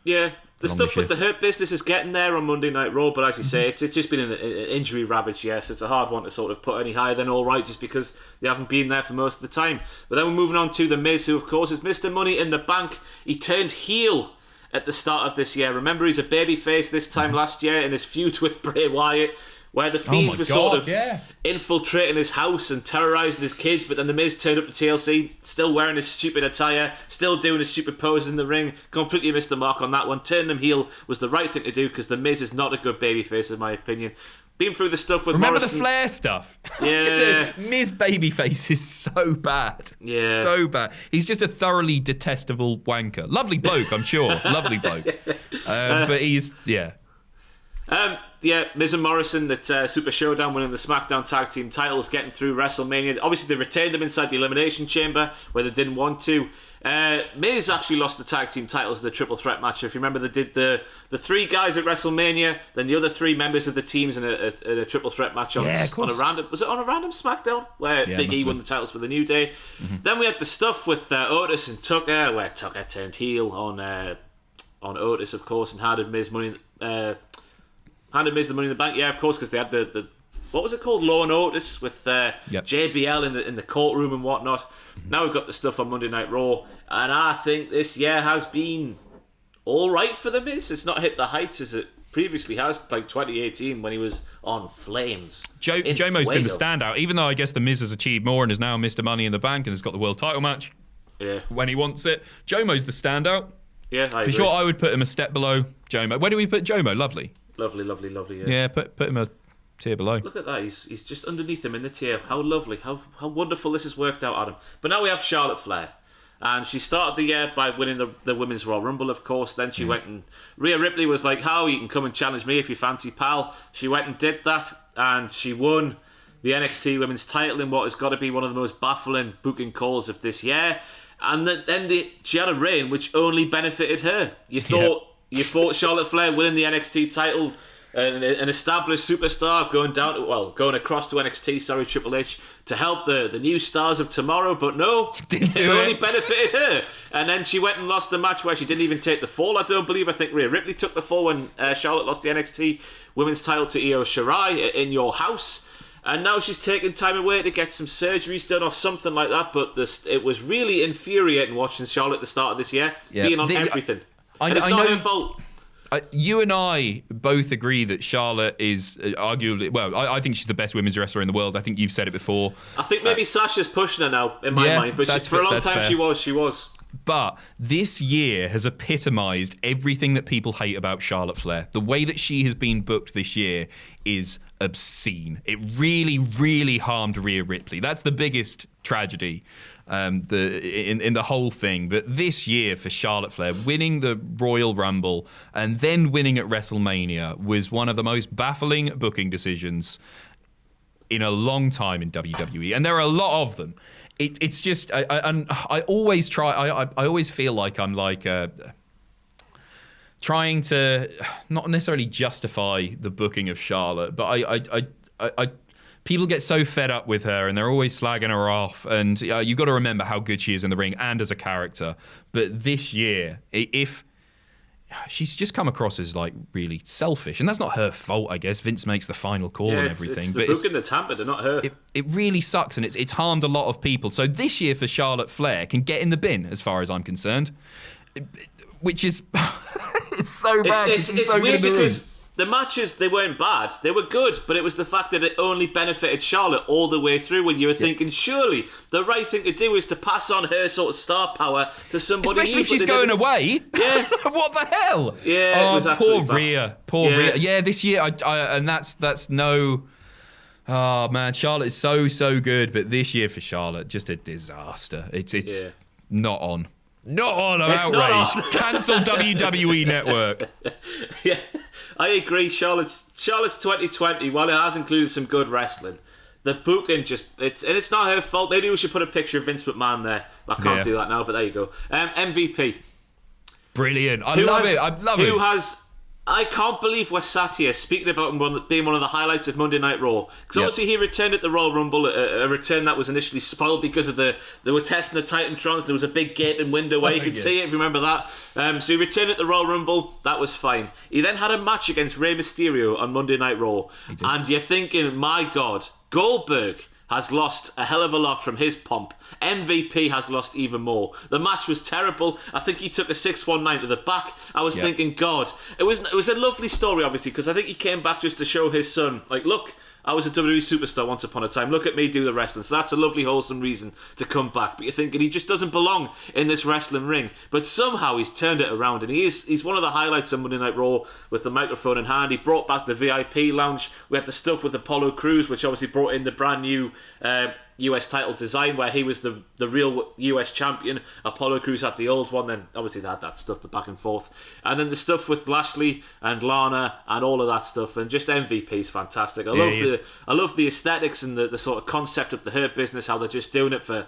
Yeah, the stuff with the Hurt Business is getting there on Monday Night Raw, but as you say, it's just been an injury-ravaged year, so it's a hard one to sort of put any higher than all right, just because they haven't been there for most of the time. But then we're moving on to The Miz, who of course is Mr. Money in the Bank. He turned heel at the start of this year. Remember, he's a babyface this time last year in his feud with Bray Wyatt, where the Fiend was sort of infiltrating his house and terrorising his kids, but then The Miz turned up to TLC, still wearing his stupid attire, still doing his stupid poses in the ring, completely missed the mark on that one. Turning him heel was the right thing to do, because The Miz is not a good babyface in my opinion. Been through the stuff with Remember Morrison. the Flair stuff? Yeah. Miz babyface is so bad. Yeah. So bad. He's just a thoroughly detestable wanker. Lovely bloke, I'm sure. Lovely bloke. But he's, Miz and Morrison at Super Showdown, winning the SmackDown Tag Team titles, getting through WrestleMania. Obviously, they retained them inside the Elimination Chamber, where they didn't want to. Miz actually lost the Tag Team titles in the Triple Threat match. If you remember, they did the three guys at WrestleMania, then the other three members of the teams in a Triple Threat match on a random SmackDown, where Big E won the titles for the New Day. Mm-hmm. Then we had the stuff with Otis and Tucker, where Tucker turned heel on Otis, of course, and handed Miz the Money in the Bank. Yeah, of course, because they had the what was it called, Law and Otis, with JBL in the courtroom and whatnot. Now we've got the stuff on Monday Night Raw, and I think this year has been all right for the Miz. It's not hit the heights as it previously has, like 2018 when he was on flames. Jomo's been the standout, even though I guess the Miz has achieved more and is now Mr. Money in the Bank and has got the world title match. Yeah, when he wants it. Jomo's the standout. Yeah, I agree. For sure, I would put him a step below Jomo. Where do we put Jomo? Lovely. Yeah, put him a tier below. Look at that. He's just underneath him in the tier. How lovely. How wonderful this has worked out, Adam. But now we have Charlotte Flair. And she started the year by winning the Women's Royal Rumble, of course. Then she went and... Rhea Ripley was like, "How, you can come and challenge me if you fancy, pal." She went and did that, and she won the NXT Women's title in what has got to be one of the most baffling booking calls of this year. And then she had a reign which only benefited her. You thought Charlotte Flair winning the NXT title, an established superstar going across to NXT, Triple H, to help the new stars of tomorrow, but no, it only benefited her. And then she went and lost the match where she didn't even take the fall. I think Rhea Ripley took the fall when Charlotte lost the NXT Women's title to Io Shirai in your house. And now she's taking time away to get some surgeries done or something like that. But it was really infuriating watching Charlotte at the start of this year, being on everything. It's not her fault. You and I both agree that Charlotte is arguably... Well, I think she's the best women's wrestler in the world. I think you've said it before. I think maybe Sasha's pushing her now, in my mind. But for a long time, fair. She was. But this year has epitomised everything that people hate about Charlotte Flair. The way that she has been booked this year is obscene. It really, really harmed Rhea Ripley. That's the biggest tragedy in the whole thing. But this year for Charlotte Flair, winning the Royal Rumble and then winning at WrestleMania was one of the most baffling booking decisions in a long time in WWE. And there are a lot of them. It's just, I always try, I always feel like I'm like trying to not necessarily justify the booking of Charlotte, but I people get so fed up with her and they're always slagging her off. And you've got to remember how good she is in the ring and as a character. But this year, if she's just come across as like really selfish, and that's not her fault, I guess. Vince makes the final call and everything. It's the booking that's hampered, and not her. It really sucks, and it's harmed a lot of people. So this year for Charlotte Flair can get in the bin, as far as I'm concerned. Which is it's so bad. It's so weird because the matches, they weren't bad. They were good, but it was the fact that it only benefited Charlotte all the way through when you were thinking, surely the right thing to do is to pass on her sort of star power to somebody Especially if she's going away. Yeah. What the hell? Yeah, it was absolutely poor Rhea. Rhea. Yeah, this year, and that's no... Oh, man, Charlotte is so good, but this year for Charlotte, just a disaster. It's not on. Not on, I'm outraged. Cancel WWE Network. Yeah, I agree. Charlotte's 2020, while it has included some good wrestling, the booking it's not her fault. Maybe we should put a picture of Vince McMahon there. I can't do that now, but there you go. MVP. Brilliant. I love it. I can't believe we're sat here speaking about him being one of the highlights of Monday Night Raw. Because obviously he returned at the Royal Rumble, a return that was initially spoiled because of they were testing the Titantrons. There was a big gaping window where you could see it, if you remember that. So he returned at the Royal Rumble. That was fine. He then had a match against Rey Mysterio on Monday Night Raw. And you're thinking, my God, Goldberg has lost a hell of a lot from his pomp. MVP has lost even more. The match was terrible. I think he took a 619 to the back. I was thinking, God, it was a lovely story, obviously, because I think he came back just to show his son, like, look, I was a WWE superstar once upon a time. Look at me do the wrestling. So that's a lovely, wholesome reason to come back. But you're thinking he just doesn't belong in this wrestling ring. But somehow he's turned it around, and he's one of the highlights of Monday Night Raw with the microphone in hand. He brought back the VIP lounge. We had the stuff with Apollo Crews, which obviously brought in the brand new US title design where he was the real US champion. Apollo Crews had the old one. Then obviously they had that stuff, the back and forth, and then the stuff with Lashley and Lana and all of that stuff. And just MVP is fantastic. I love the aesthetics and the sort of concept of the Hurt Business, how they're just doing it for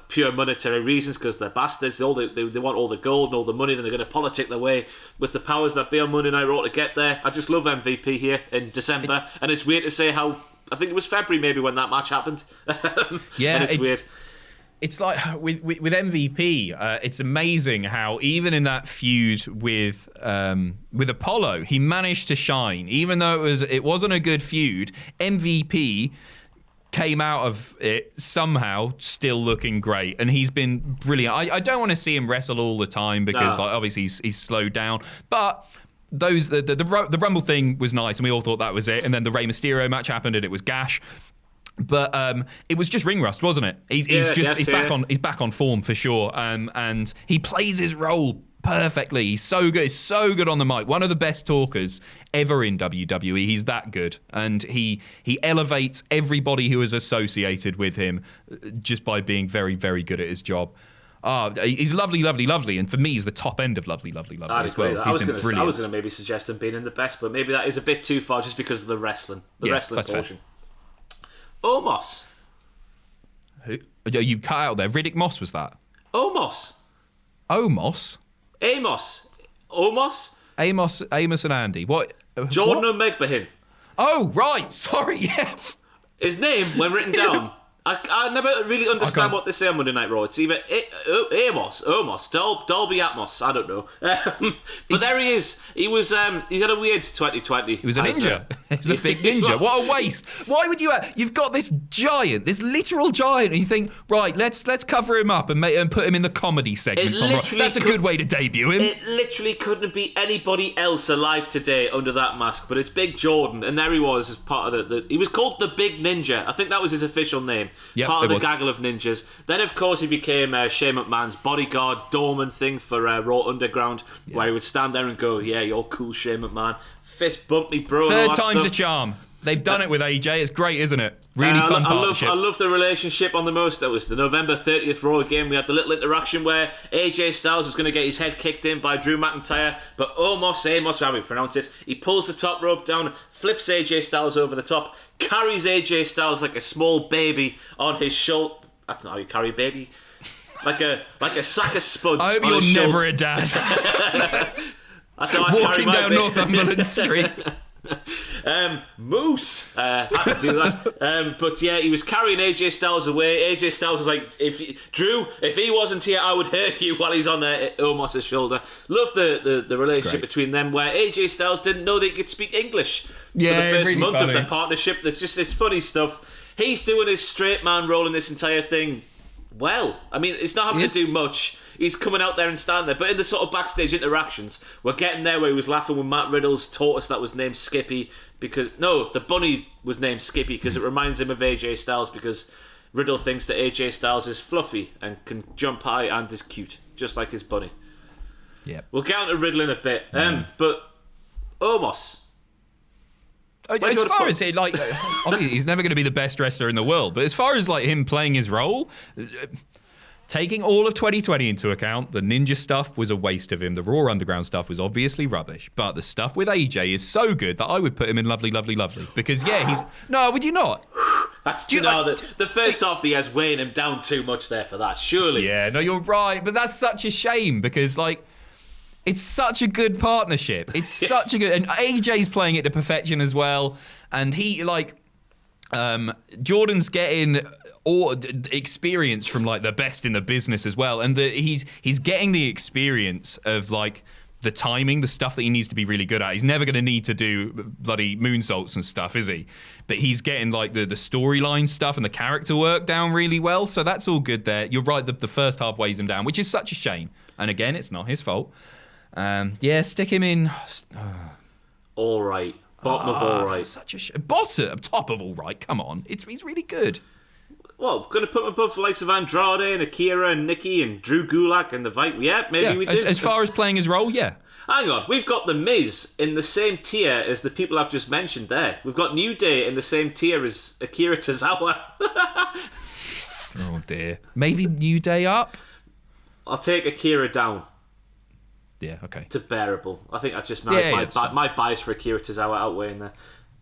pure monetary reasons because they're bastards. They want all the gold and all the money, then they're going to politic their way with the powers that be on Monday Night Raw to get there. I just love MVP here in December, and it's weird to say how I think it was February maybe when that match happened. Yeah, and it's weird. It's like with MVP, it's amazing how even in that feud with Apollo, he managed to shine. Even though it wasn't a good feud, MVP came out of it somehow still looking great, and he's been brilliant. I don't want to see him wrestle all the time because like obviously he's slowed down, but the Rumble thing was nice, and we all thought that was it. And then the Rey Mysterio match happened, and it was gash. But it was just ring rust, wasn't it? He's back on form for sure. And he plays his role perfectly. He's so good. He's so good on the mic. One of the best talkers ever in WWE. He's that good, and he elevates everybody who is associated with him just by being very, very good at his job. He's lovely, lovely, lovely, and for me, he's the top end of lovely, lovely, lovely as well. I was going to maybe suggest him being in the best, but maybe that is a bit too far just because of the wrestling, wrestling portion. Omos. Who? You cut out there. Riddick Moss was that? Omos. Amos. Amos and Andy. What? Jordan O'Megbahin. Oh, right. Sorry, yeah. His name, when written down, I never really understand what they say on Monday Night Raw. It's either Amos, Dolby Atmos, I don't know. But there he is. He's had a weird 2020. He was a ninja. He was a big ninja. What a waste. Why would you've got this giant, this literal giant, and you think, right, let's cover him up and put him in the comedy segment. That's a good way to debut him. It literally couldn't be anybody else alive today under that mask, but it's Big Jordan, and there he was as part of he was called the Big Ninja. I think that was his official name. Yep, part of the gaggle of ninjas. Then, of course, he became Shane McMahon's bodyguard, doorman thing for Raw Underground, where he would stand there and go, yeah, you're cool, Shane McMahon. Fist bump me, bro. Third time's a charm. They've done it with AJ. It's great, isn't it? Really fun partnership. I love the relationship on the most. That was the November 30th Raw game. We had the little interaction where AJ Styles was going to get his head kicked in by Drew McIntyre, but Amos, how we pronounce it, he pulls the top rope down, flips AJ Styles over the top, carries AJ Styles like a small baby on his shoulder. That's not how you carry a baby. Like a sack of spuds. I hope you're never a dad. That's how I carry my down baby. Northumberland Street. Moose had to do that. But yeah, he was carrying AJ Styles away. AJ Styles was like, if he wasn't here, I would hurt you, while he's on Omos's shoulder. Love the relationship between them, where AJ Styles didn't know that he could speak English for the first really month of the partnership. That's just this funny stuff. He's doing his straight man role in this entire thing well. I mean, it's not having to do much. He's coming out there and standing there. But in the sort of backstage interactions, we're getting there where he was laughing with Matt Riddle's tortoise that was named Skippy. The bunny was named Skippy because it reminds him of AJ Styles, because Riddle thinks that AJ Styles is fluffy and can jump high and is cute, just like his bunny. Yeah. We'll get on to Riddle in a bit. But Omos. As far as obviously he's never going to be the best wrestler in the world, but as far as him playing his role, taking all of 2020 into account, the ninja stuff was a waste of him. The Raw Underground stuff was obviously rubbish, but the stuff with AJ is so good that I would put him in lovely, lovely, lovely. Because would you not? That's the first half of the year's weighing him down too much there for that, surely. Yeah, no, you're right, but that's such a shame because it's such a good partnership. It's such a good... And AJ's playing it to perfection as well. And he, Jordan's getting experience from, the best in the business as well. And he's getting the experience of, the timing, the stuff that he needs to be really good at. He's never going to need to do bloody moonsaults and stuff, is he? But he's getting, the storyline stuff and the character work down really well. So that's all good there. You're right, the first half weighs him down, which is such a shame. And again, it's not his fault. Stick him in. All right. Bottom of all right. Such a bottom, top of all right. Come on, he's really good. Well, going to put him above the likes of Andrade and Akira and Nikki and Drew Gulak and the Viper. Yeah, maybe we do. As far as playing his role, yeah. Hang on, we've got The Miz in the same tier as the people I've just mentioned there. We've got New Day in the same tier as Akira Tozawa. Oh dear. Maybe New Day up? I'll take Akira down. Yeah, okay. To bearable. I think that's just my bias for Akira Tozawa outweighing there.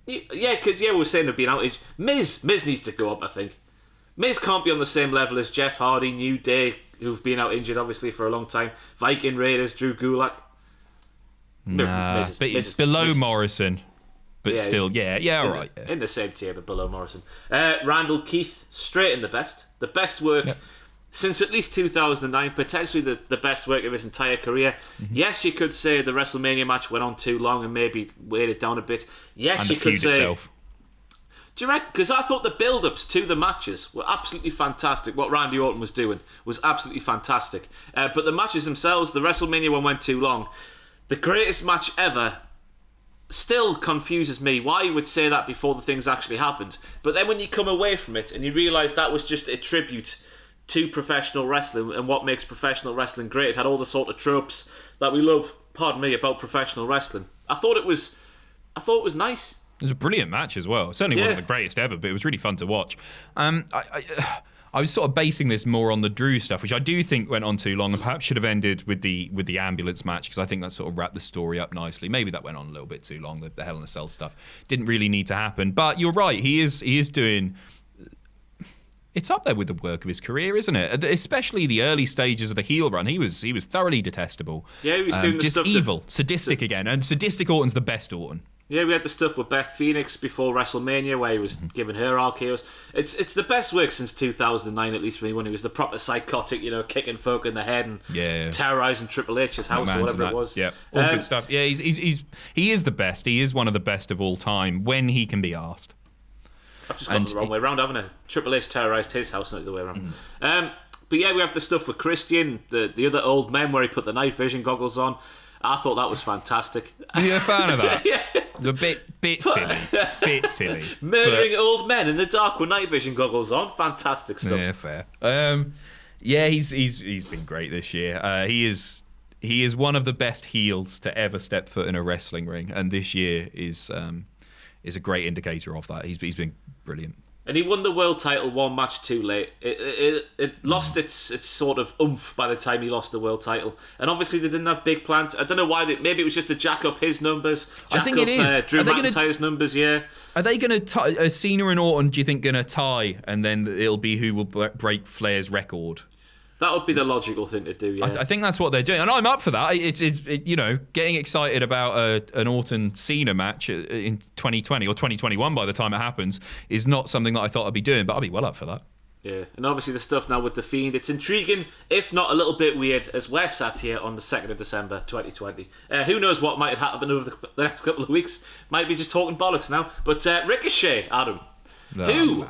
Yeah, because we were saying there'd be an outage. Miz needs to go up, I think. Miz can't be on the same level as Jeff Hardy, New Day, who've been out injured obviously for a long time. Viking Raiders, Drew Gulak. Nah, but it's below Morrison. But still, all right. Yeah. In the same tier, but below Morrison. Randall Keith, straight in the best. The best work since at least 2009, potentially the best work of his entire career. Mm-hmm. Yes, you could say the WrestleMania match went on too long and maybe weighed it down a bit. Yes, and you could say... itself. Do you reckon? Because I thought the build-ups to the matches were absolutely fantastic. What Randy Orton was doing was absolutely fantastic. But the matches themselves, the WrestleMania one went too long. The greatest match ever still confuses me why you would say that before the things actually happened. But then when you come away from it and you realise that was just a tribute to professional wrestling and what makes professional wrestling great. It had all the sort of tropes that we love, about professional wrestling. I thought it was nice. It was a brilliant match as well. It certainly wasn't the greatest ever, but it was really fun to watch. I I was sort of basing this more on the Drew stuff, which I do think went on too long and perhaps should have ended with the ambulance match, because I think that sort of wrapped the story up nicely. Maybe that went on a little bit too long. The Hell in a Cell stuff didn't really need to happen. But you're right. He is doing. It's up there with the work of his career, isn't it? Especially the early stages of the heel run. He was thoroughly detestable. Yeah, he was doing the just stuff evil, sadistic again, and sadistic Orton's the best Orton. Yeah, we had the stuff with Beth Phoenix before WrestleMania where he was giving her RKOs. It's the best work since 2009, at least for me, when he was the proper psychotic, kicking folk in the head and terrorising Triple H's house or whatever it was. Yeah, all good stuff. Yeah, he is the best. He is one of the best of all time when he can be asked. I've just got the wrong way around, haven't I? Triple H terrorised his house, not the other way around. But yeah, we have the stuff with Christian, the other old men where he put the night vision goggles on. I thought that was fantastic. Are you a fan of that? Yeah. It was a bit silly. Murdering old men in the dark with night vision goggles on. Fantastic stuff. Yeah, fair. Yeah, he's been great this year. He is one of the best heels to ever step foot in a wrestling ring, and this year is a great indicator of that. He's been brilliant. And he won the world title one match too late. It lost its sort of oomph by the time he lost the world title. And obviously they didn't have big plans. I don't know why. Maybe it was just to jack up his numbers. I think it is. Drew McIntyre's numbers, yeah. Are they going to Cena and Orton, do you think, going to tie, and then it'll be who will break Flair's record? That would be the logical thing to do, yeah. I think that's what they're doing, and I'm up for that. It's getting excited about an Orton-Cena match in 2020 or 2021 by the time it happens is not something that I thought I'd be doing, but I'll be well up for that. Yeah, and obviously the stuff now with The Fiend, it's intriguing, if not a little bit weird, as we're sat here on the 2nd of December 2020. Who knows what might happen over the next couple of weeks. Might be just talking bollocks now. But Ricochet, Adam, man.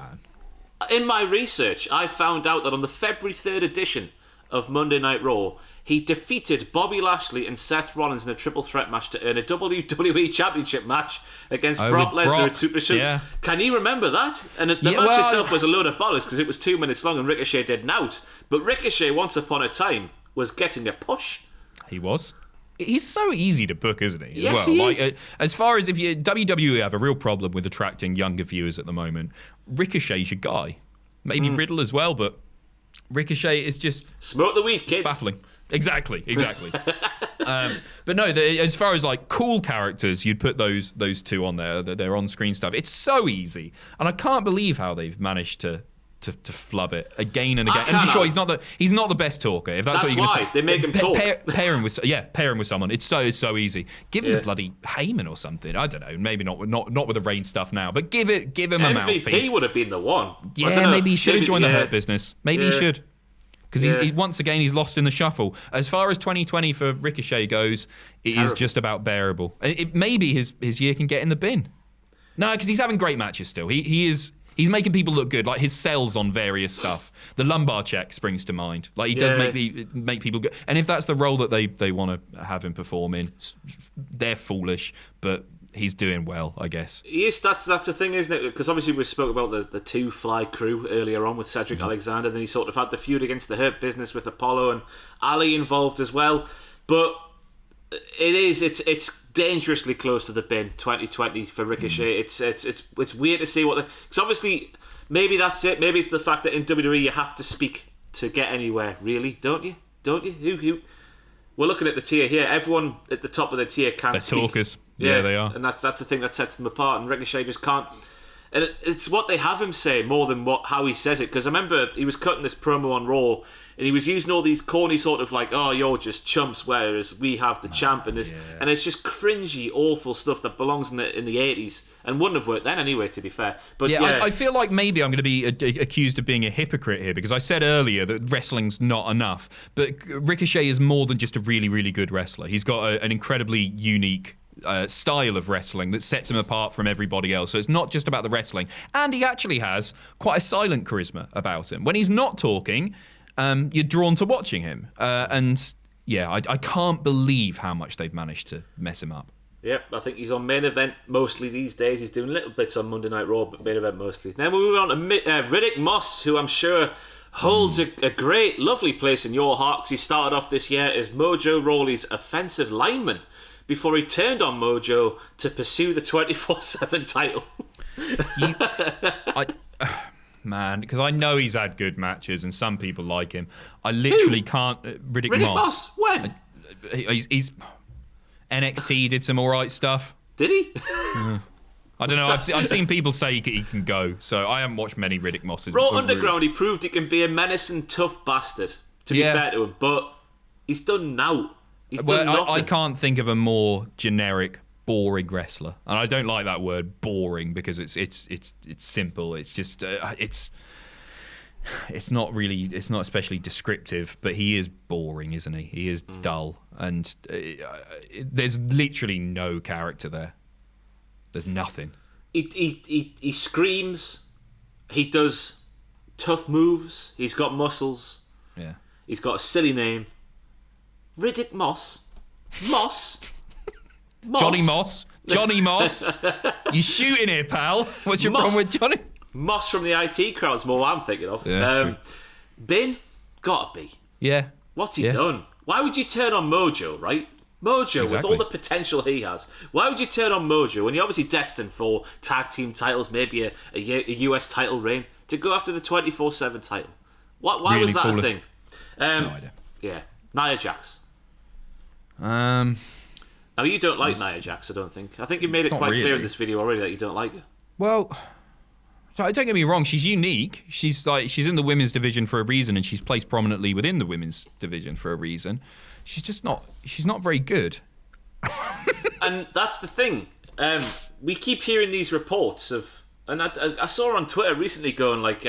In my research, I found out that on the February 3rd edition of Monday Night Raw, he defeated Bobby Lashley and Seth Rollins in a triple threat match to earn a WWE Championship match against Brock Lesnar at Super Show. Yeah. Can you remember that? And the match itself was a load of bollocks because it was 2 minutes long and Ricochet didn't out. But Ricochet, once upon a time, was getting a push. He was. He's so easy to book, isn't he? Yes, he is. As far as if WWE have a real problem with attracting younger viewers at the moment, Ricochet's your guy. Maybe Riddle as well, but Ricochet is just smoke the weed, kids. Baffling. Exactly. But no, as far as like cool characters, you'd put those two on there. Their on-screen stuff. It's so easy, and I can't believe how they've managed to flub it again and again. And sure, he's not the best talker. If that's what you're going to say, they make him talk. Pair him with someone. It's so easy. Give him bloody Heyman or something. I don't know. Maybe not with the Reign stuff now, but give him a mouthpiece. MVP would have been the one. Yeah, maybe he should have joined the Hurt Business. Maybe he should. Because he's lost in the shuffle. As far as 2020 for Ricochet goes, it is just about bearable. Maybe his year can get in the bin. No, because he's having great matches still. He's making people look good, like his sells on various stuff. The lumbar check springs to mind. Like he does make people good. And if that's the role that they want to have him perform in, they're foolish, but he's doing well, I guess. Yes, that's the thing, isn't it? Because obviously we spoke about the two Fly crew earlier on with Cedric Alexander. Then he sort of had the feud against the Hurt Business with Apollo and Ali involved as well. But it's dangerously close to the bin 2020 for Ricochet. It's weird to see because obviously maybe that's it. Maybe it's the fact that in WWE you have to speak to get anywhere, really, don't you? Who we're looking at the tier here. Everyone at the top of the tier can't speak. They're talkers. Yeah, they are. And that's the thing that sets them apart, and Ricochet just can't. And it's what they have him say more than how he says it. Because I remember he was cutting this promo on Raw, and he was using all these corny sort of like, "Oh, you're just chumps," whereas we have the champ, and and it's just cringy, awful stuff that belongs in the 80s and wouldn't have worked then anyway. To be fair, but I feel like maybe I'm going to be accused of being a hypocrite here because I said earlier that wrestling's not enough, but Ricochet is more than just a really, really good wrestler. He's got an incredibly unique style of wrestling that sets him apart from everybody else. So it's not just about the wrestling. And he actually has quite a silent charisma about him. When he's not talking, you're drawn to watching him. I can't believe how much they've managed to mess him up. Yep, I think he's on main event mostly these days. He's doing little bits on Monday Night Raw, but main event mostly. Then we move on to Riddick Moss, who I'm sure holds a great, lovely place in your heart because he started off this year as Mojo Rawley's offensive lineman before he turned on Mojo man, because I know he's had good matches and some people like him. I literally can't. Riddick Moss. When? He's NXT did some all right stuff. Did he? I don't know. I've seen people say he can go, so I haven't watched many Riddick Mosses. Raw Underground, he proved he can be a menacing, tough bastard. To be fair to him, but he's done now. He's done nothing. I can't think of a more generic, boring wrestler, and I don't like that word boring because it's simple. It's just it's not especially descriptive, but he is boring, isn't he? He is dull, and there's literally no character there. There's nothing. He screams. He does tough moves. He's got muscles. Yeah. He's got a silly name. Riddick Moss. Moss. Johnny Moss. Johnny Moss. You shooting here, pal? What's your problem with Johnny? Moss from the IT crowd's more what I'm thinking of. Yeah, Bin? Gotta be. Yeah. What's he done? Why would you turn on Mojo, right? Mojo, exactly. With all the potential he has. Why would you turn on Mojo when you're obviously destined for tag team titles, maybe a US title reign, to go after the 24/7 title? Why really was that a thing? No idea. Yeah. Nia Jax. Now, you don't like Nia Jax, I don't think. I think you made it quite clear in this video already that you don't like her. Well, don't get me wrong, she's unique. She's in the women's division for a reason, and she's placed prominently within the women's division for a reason. She's not very good. And that's the thing. We keep hearing these reports of, and I saw her on Twitter recently going like,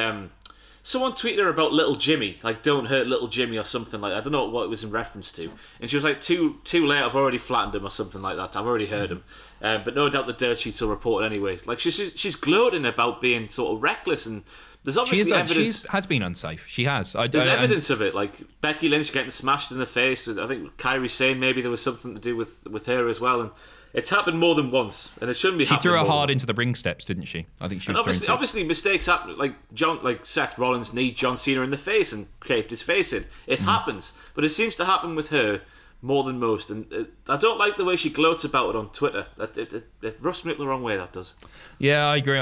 someone tweeted her about Little Jimmy, like don't hurt Little Jimmy or something like that. I don't know what it was in reference to. And she was like, too late, I've already flattened him or something like that. I've already heard him. But no doubt the dirt sheets will report it anyway. Like she's gloating about being sort of reckless, and there's obviously evidence. She has been unsafe. She has. There's evidence of it, like Becky Lynch getting smashed in the face. With, I think Kyrie saying maybe there was something to do with her as well, and it's happened more than once, and it shouldn't be. She threw her hard into the ring steps, didn't she? I think she was. Obviously, mistakes happen. Like Seth Rollins kneed John Cena in the face and caved his face in. It happens, but it seems to happen with her more than most, and I don't like the way she gloats about it on Twitter. It rubs me up the wrong way. That does. Yeah, I agree.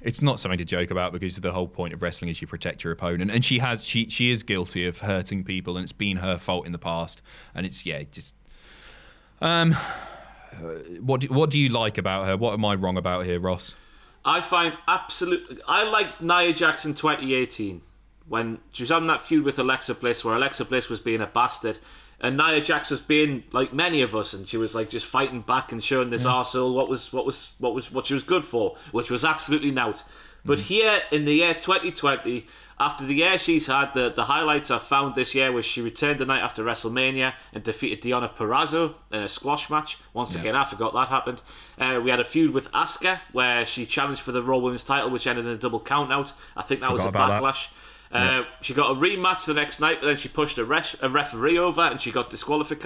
It's not something to joke about because the whole point of wrestling is you protect your opponent, and she is guilty of hurting people, and it's been her fault in the past, and it's just. What do you like about her? What am I wrong about here, Ross? I liked Nia Jax in 2018 when she was having that feud with Alexa Bliss, where Alexa Bliss was being a bastard, and Nia Jax was being like many of us, and she was like just fighting back and showing this arsehole what she was good for, which was absolutely nout. But here in the year 2020, after the year she's had, the highlights I found this year was she returned the night after WrestleMania and defeated Deonna Purrazzo in a squash match. Once again, I forgot that happened. We had a feud with Asuka where she challenged for the Raw Women's title, which ended in a double count out. I think that was a Backlash. She got a rematch the next night, but then she pushed a referee over and she got disqualified.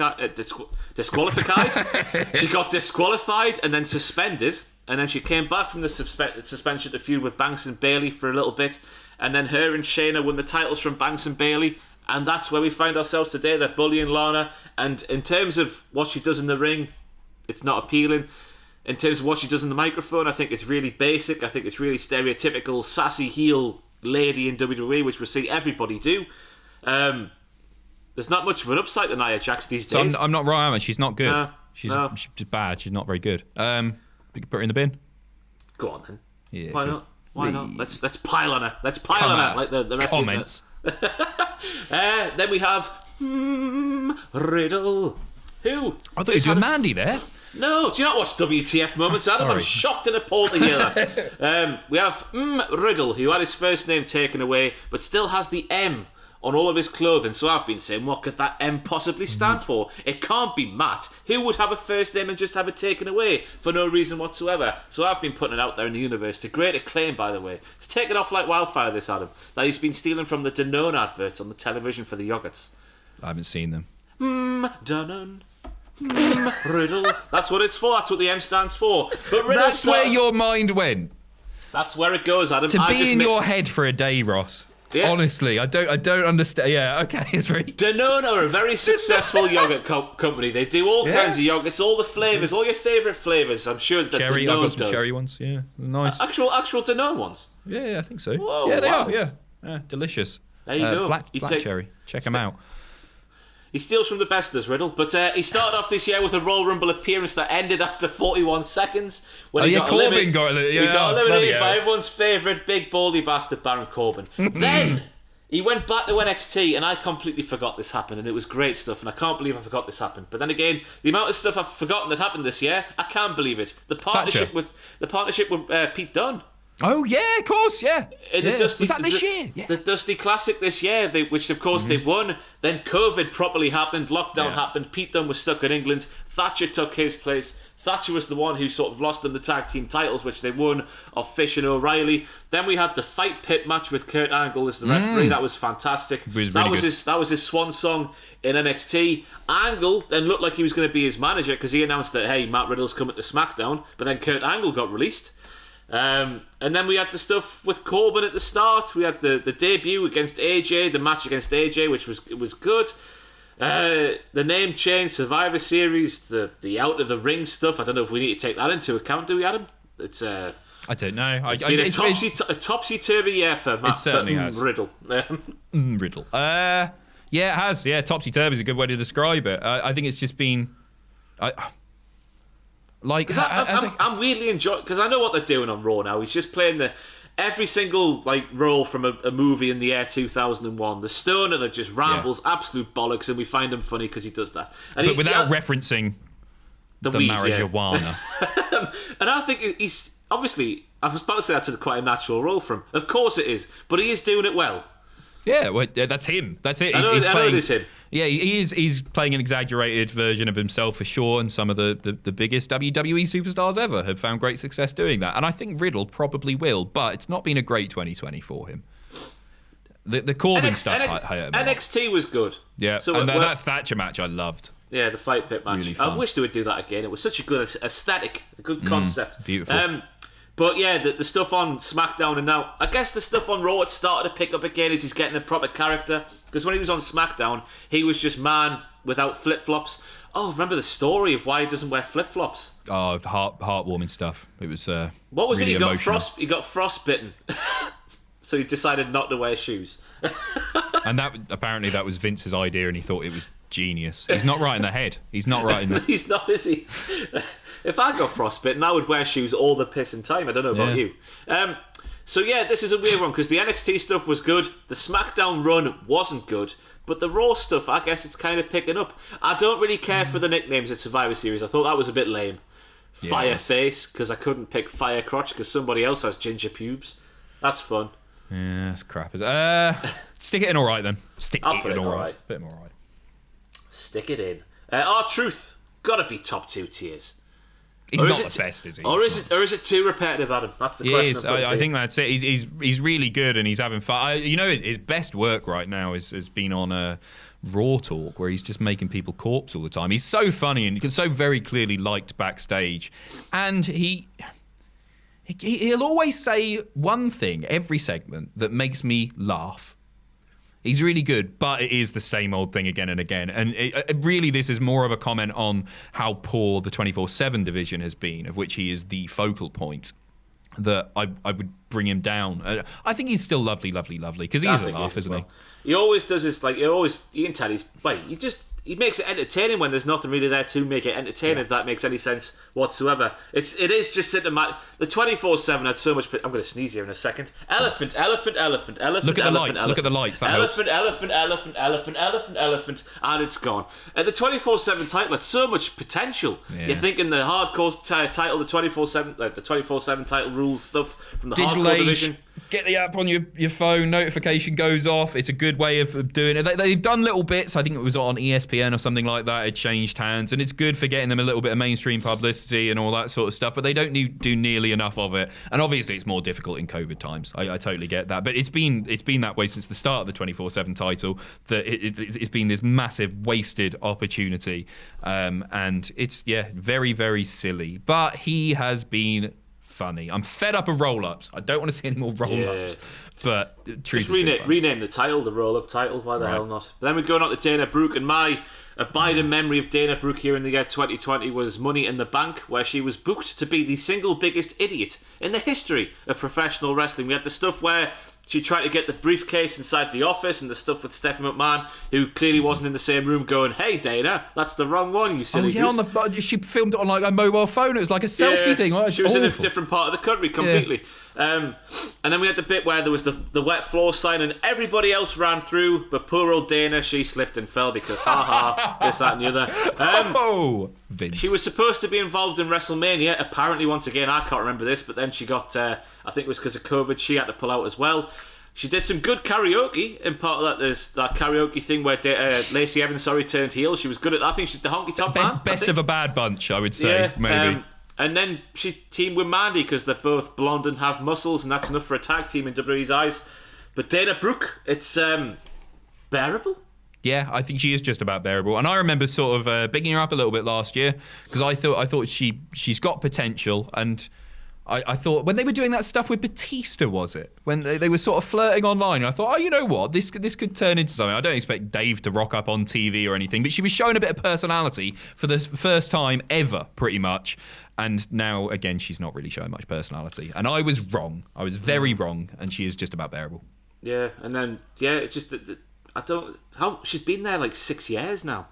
She got disqualified and then suspended. And then she came back from the suspension to feud with Banks and Bayley for a little bit. And then her and Shayna won the titles from Banks and Bayley. And that's where we find ourselves today. They're bullying Lana. And in terms of what she does in the ring, it's not appealing. In terms of what she does in the microphone, I think it's really basic. I think it's really stereotypical sassy heel lady in WWE, which we see everybody do. There's not much of an upside to Nia Jax these days. So I'm not wrong, am I? She's not good. She's bad. She's not very good. We can put her in the bin. Go on then. Yeah, Why not? Why not? Let's pile on her. Let's pile on her like the rest comments. Of the... Then we have Riddle. Who? I thought you were doing Mandy there. No, do you not watch WTF moments, Adam? I'm shocked and appalled to hear that. We have Riddle, who had his first name taken away, but still has the M on all of his clothing. So I've been saying, what could that M possibly stand for? It can't be Matt. Who would have a first name and just have it taken away for no reason whatsoever? So I've been putting it out there in the universe to great acclaim, by the way. It's taken off like wildfire, this Adam, that he's been stealing from the Danone adverts on the television for the yogurts. I haven't seen them. Danone. Riddle. That's what it's for. That's what the M stands for. But that's where your mind went. That's where it goes, Adam. To be in your head for a day, Ross. Yeah. Honestly, I don't understand. Yeah, okay, it's very... Danone are a very successful yogurt company. They do all kinds of yogurts, all the flavours, all your favourite flavours. I'm sure that cherry, Danone I've got some does. cherry ones, yeah. Nice. Actual Danone ones? Yeah, I think so. Whoa, yeah, they are, yeah. Delicious. There you go. Black cherry. Check them out. He steals from the best, does Riddle. But he started off this year with a Royal Rumble appearance that ended after 41 seconds. When he got eliminated by everyone's favourite big baldy bastard, Baron Corbin. Then he went back to NXT, and I completely forgot this happened, and it was great stuff, and I can't believe I forgot this happened. But then again, the amount of stuff I've forgotten that happened this year, I can't believe it. The partnership with Pete Dunne. Oh yeah, of course, yeah. Was that this year? Yeah. The Dusty Classic this year, which of course they won. Then COVID properly happened, lockdown happened, Pete Dunne was stuck in England, Thatcher took his place. Thatcher was the one who sort of lost them the tag team titles, which they won, of Fish and O'Reilly. Then we had the fight pit match with Kurt Angle as the referee. That was fantastic. That was his swan song in NXT. Angle then looked like he was going to be his manager because he announced that, hey, Matt Riddle's coming to SmackDown. But then Kurt Angle got released. And then we had the stuff with Corbin at the start. We had the debut against AJ, the match against AJ, which was good. The name change, Survivor Series, the out of the ring stuff. I don't know if we need to take that into account, do we, Adam? It's I don't know. It's been a topsy-turvy year for Matt. It certainly has. Riddle. Riddle. Yeah, it has. Yeah, topsy-turvy is a good way to describe it. I think it's just been... I'm weirdly enjoying, because I know what they're doing on Raw now. He's just playing every single role from a movie in the year 2001. The stoner that just rambles absolute bollocks, and we find him funny because he does that. But without referencing the weed, marijuana. And I think he's obviously, I was about to say that's quite a natural role for him. Of course it is, but he is doing it well. Yeah, well, that's him. That's it. I know it is him. Yeah, he's playing an exaggerated version of himself for sure, and some of the biggest WWE superstars ever have found great success doing that. And I think Riddle probably will, but it's not been a great 2020 for him. The Corbin stuff hurt him. NXT was good. Yeah, so and that Thatcher match I loved. Yeah, the fight pit match. Really I wish they would do that again. It was such a good aesthetic, a good concept. Beautiful. But yeah, the stuff on SmackDown and now, I guess the stuff on Raw, it's started to pick up again as he's getting a proper character. Because when he was on SmackDown, he was just man without flip-flops. Oh, remember the story of why he doesn't wear flip-flops? Oh, heartwarming stuff. It was what was really it? emotional. He got frostbitten. So he decided not to wear shoes. And apparently that was Vince's idea and he thought it was genius. He's not right in the head. He's not right in the... He's not, is he? If I got frostbitten, I would wear shoes all the pissing time. I don't know about you. So yeah, this is a weird one because the NXT stuff was good. The SmackDown run wasn't good. But the Raw stuff, I guess it's kind of picking up. I don't really care for the nicknames at Survivor Series. I thought that was a bit lame. Fireface, because I couldn't pick Fire Crotch because somebody else has ginger pubes. That's fun. Yeah, that's crap. Stick it in all right then. I'll put it in all right. Bit more all right. Stick it in. R-Truth, gotta be top 2 tiers. He's not the best, is he? Or is it too repetitive, Adam? That's the question. I think that's it. He's really good and he's having fun. His best work right now has been on Raw Talk, where he's just making people corpse all the time. He's so funny and so very clearly liked backstage, and he'll always say one thing every segment that makes me laugh. He's really good, but it is the same old thing again and again. And really, this is more of a comment on how poor the 24/7 division has been, of which he is the focal point, that I would bring him down. I think he's still lovely, because he is a laugh, isn't he? He always does this, you can tell he makes it entertaining when there's nothing really there to make it entertaining, if that makes any sense whatsoever. It is just sitting the 24/7 had so much... I'm going to sneeze here in a second. Elephant. Look at the lights. Elephant, and it's gone. The 24/7 title had so much potential. Yeah. You're thinking the hardcore title, the 24/7 title rules stuff from the Digital hardcore age. division. Get the app on your phone, notification goes off. It's a good way of doing it. They've done little bits. I think it was on ESPN or something like that. It changed hands, and it's good for getting them a little bit of mainstream publicity and all that sort of stuff, but they don't do nearly enough of it. And obviously it's more difficult in COVID times. I totally get that. But it's been that way since the start of the 24/7 title, that it's been this massive wasted opportunity. And it's, very, very silly. But he has been funny. I'm fed up of roll-ups. I don't want to see any more roll-ups. But just rename the title, the roll-up title. Why the hell not? But then we're going on to Dana Brooke, and my abiding memory of Dana Brooke here in the year 2020 was Money in the Bank, where she was booked to be the single biggest idiot in the history of professional wrestling. We had the stuff where she tried to get the briefcase inside the office, and the stuff with Stephanie McMahon, who clearly wasn't in the same room, going, "Hey Dana, that's the wrong one, you silly goose." She filmed it on like a mobile phone. It was like a selfie thing. She was in a different part of the country completely. And then we had the bit where there was the wet floor sign, and everybody else ran through, but poor old Dana, she slipped and fell because this, that, and the other. Vince. She was supposed to be involved in WrestleMania. Apparently, once again, I can't remember this, but then she got, I think it was because of COVID, she had to pull out as well. She did some good karaoke. In part of that, there's that karaoke thing where Lacey Evans turned heel. She was good at that. I think she's the honky tonk man. Best of a bad bunch, I would say, maybe. And then she teamed with Manday because they're both blonde and have muscles, and that's enough for a tag team in WWE's eyes. But Dana Brooke, it's bearable. Yeah, I think she is just about bearable. And I remember sort of bigging her up a little bit last year because I thought she's got potential. And I thought when they were doing that stuff with Batista, was it? When they were sort of flirting online, I thought, you know what? This could turn into something. I don't expect Dave to rock up on TV or anything, but she was showing a bit of personality for the first time ever, pretty much. And now, again, she's not really showing much personality. And I was wrong. I was very wrong. And she is just about bearable. Yeah, and then, it's just that she's been there like 6 years now.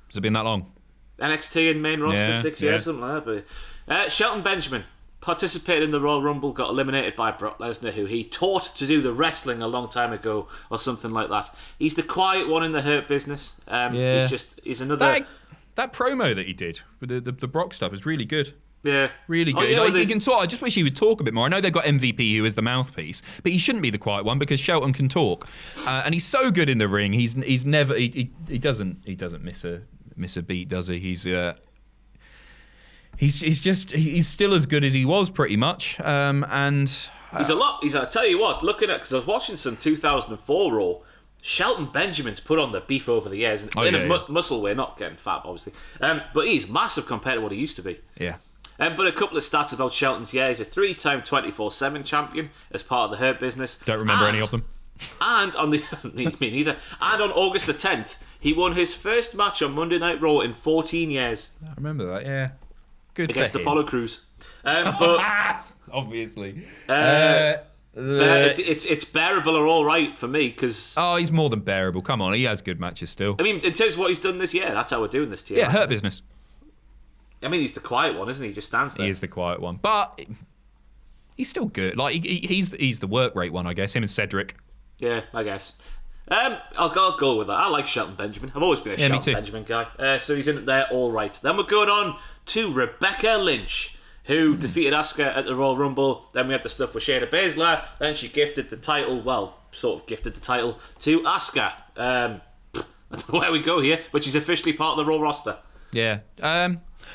Has it been that long? NXT and main roster, 6 years, something like that. But, Shelton Benjamin participated in the Royal Rumble, got eliminated by Brock Lesnar, who he taught to do the wrestling a long time ago, or something like that. He's the quiet one in the Hurt Business. He's another... That promo that he did with the Brock stuff is really good. Yeah. Really good. He can talk. I just wish he would talk a bit more. I know they've got MVP who is the mouthpiece, but he shouldn't be the quiet one because Shelton can talk. And he's so good in the ring. He's never he doesn't miss a beat, does he? He's still as good as he was pretty much. He's a lot. I tell you what, looking at, because I was watching some 2004 Raw, Shelton Benjamin's put on the beef over the years in a muscle way, not getting fat, obviously. But he's massive compared to what he used to be. Yeah. But a couple of stats about Shelton's year. He's a 3-time 24/7 champion as part of the Hurt Business. Don't remember any of them. And on me neither. And on August the 10th, he won his first match on Monday Night Raw in 14 years. I remember that. Yeah. Good against for him. Apollo Crews. But obviously. It's bearable or all right for me because he's more than bearable. Come on, he has good matches still. I mean, in terms of what he's done this year, that's how we're doing this tier. Yeah, Hurt Business. I mean, he's the quiet one, isn't he? He just stands there. He is the quiet one, but he's still good. Like he's the work rate one, I guess. Him and Cedric. Yeah, I guess. I'll go with that. I like Shelton Benjamin. I've always been a Shelton Benjamin guy. So he's in there all right. Then we're going on to Rebecca Lynch, who defeated Asuka at the Royal Rumble. Then we had the stuff with Shayna Baszler. Then she gifted the title, to Asuka. I don't know where we go here, but she's officially part of the Raw roster. Yeah.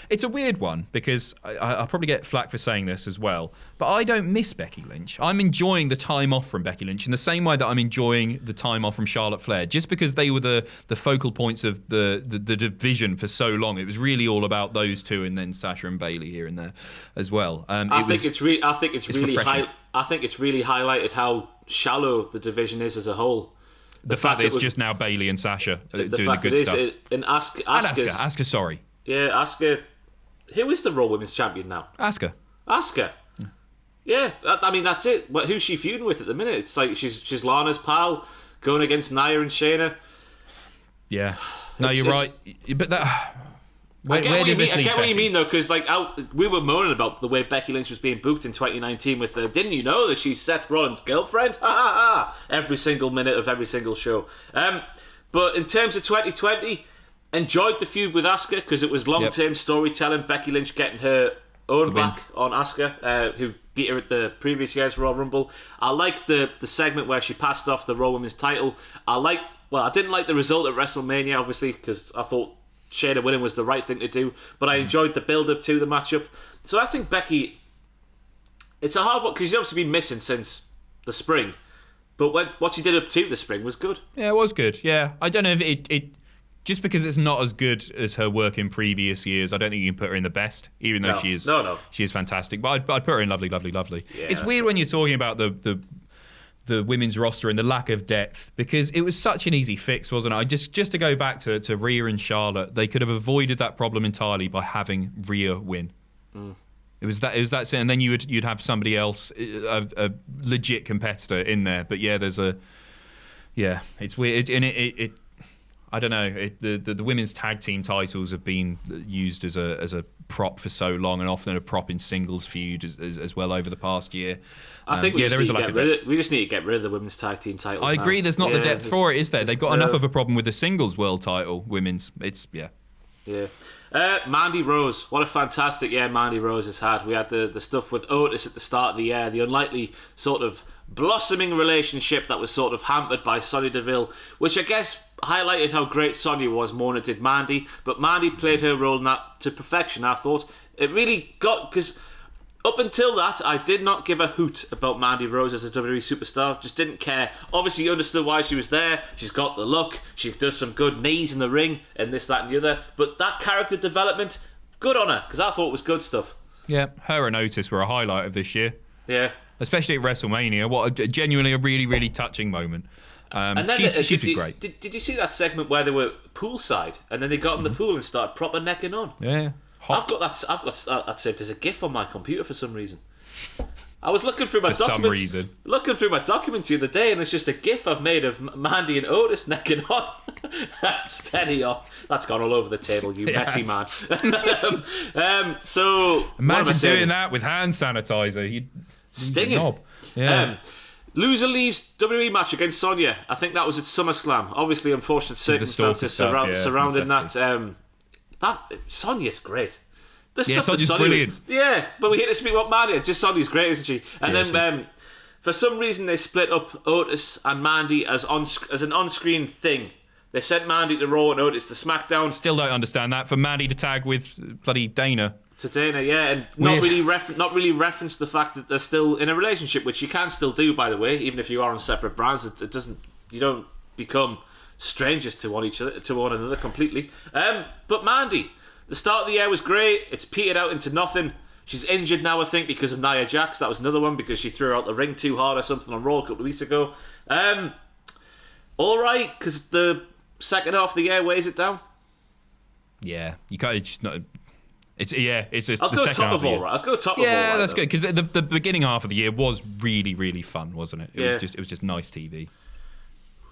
It's a weird one because I'll probably get flack for saying this as well, but I don't miss Becky Lynch. I'm enjoying the time off from Becky Lynch in the same way that I'm enjoying the time off from Charlotte Flair, just because they were the focal points of the division for so long. It was really all about those two, and then Sasha and Bayley here and there as well. I think it's really highlighted how shallow the division is as a whole. The fact that it's just now Bayley and Sasha doing the good stuff. And Asuka, sorry. Yeah, Asuka. Who is the Raw Women's Champion now? Asuka. Yeah, I mean, that's it. But who's she feuding with at the minute? It's like she's Lana's pal going against Nia and Shayna. Yeah. No, you're right. But that... I get what you mean, though, because we were moaning about the way Becky Lynch was being booked in 2019 with didn't you know that she's Seth Rollins' girlfriend? Ha ha ha! Every single minute of every single show. But in terms of 2020... enjoyed the feud with Asuka because it was long-term storytelling. Becky Lynch getting her own back on Asuka, who beat her at the previous year's Royal Rumble. I liked the segment where she passed off the Raw Women's title. I didn't like the result at WrestleMania, obviously, because I thought Shayna winning was the right thing to do. But I enjoyed the build-up to the matchup. So I think Becky, it's a hard one because she's obviously been missing since the spring. But what she did up to the spring was good. Yeah, it was good. Yeah, I don't know if it just because it's not as good as her work in previous years, I don't think you can put her in the best, even though she is fantastic. But I'd put her in lovely. Yeah, it's weird when you're talking about the women's roster and the lack of depth, because it was such an easy fix, wasn't it? Just to go back to Rhea and Charlotte, they could have avoided that problem entirely by having Rhea win. It was that, and then you'd have somebody else, a legit competitor in there. But yeah, it's weird, and it I don't know. The women's tag team titles have been used as a prop for so long, and often a prop in singles feud as well over the past year. I think we just need to get rid of the women's tag team titles. I agree. There's not the depth for it, is there? They've got enough of a problem with the singles world title, women's. Mandy Rose, what a fantastic year Mandy Rose has had. We had the stuff with Otis at the start of the year, the unlikely sort of blossoming relationship that was sort of hampered by Sonya Deville, which I guess highlighted how great Sonya was more than it did Mandy, but Mandy played her role in that to perfection. I thought it really got, because up until that, I did not give a hoot about Mandy Rose as a WWE superstar. Just didn't care. Obviously, you understood why she was there. She's got the look. She does some good knees in the ring and this, that, and the other. But that character development, good on her, because I thought it was good stuff. Yeah, her and Otis were a highlight of this year. Yeah. Especially at WrestleMania. What a genuinely a really, really touching moment. And then she'd be great. Did you see that segment where they were poolside and then they got in the pool and started proper necking on? Yeah. Hot. I've got that saved as a GIF on my computer for some reason. I was looking through my documents. Looking through my documents the other day, and it's just a GIF I've made of Mandy and Otis necking on. Steady on. That's gone all over the table, you messy man. So imagine doing that with hand sanitizer. You'd sting him. Yeah. Loser leaves WWE match against Sonya. I think that was at SummerSlam. Obviously, unfortunate circumstances surrounding that. That Sonya's great. Sonya's brilliant. Yeah, but we hate to speak about Mandy. Just Sonya's great, isn't she? And then for some reason they split up Otis and Mandy as an on-screen thing. They sent Mandy to Raw and Otis to SmackDown. Still don't understand that. For Mandy to tag with bloody Dana. To Dana, yeah, and not really reference the fact that they're still in a relationship, which you can still do, by the way, even if you are on separate brands. It doesn't. You don't become strangers to one another completely. But Mandy, the start of the year was great. It's petered out into nothing. She's injured now, I think, because of Nia Jax. That was another one, because she threw her out the ring too hard or something on Raw a couple of weeks ago. All right, because the second half of the year weighs it down. Yeah, you can't. It's not. It's just I'll the go second top half of all right. I'll go top of all right. Yeah, that's good, because the beginning half of the year was really, really fun, wasn't it? It was just nice TV.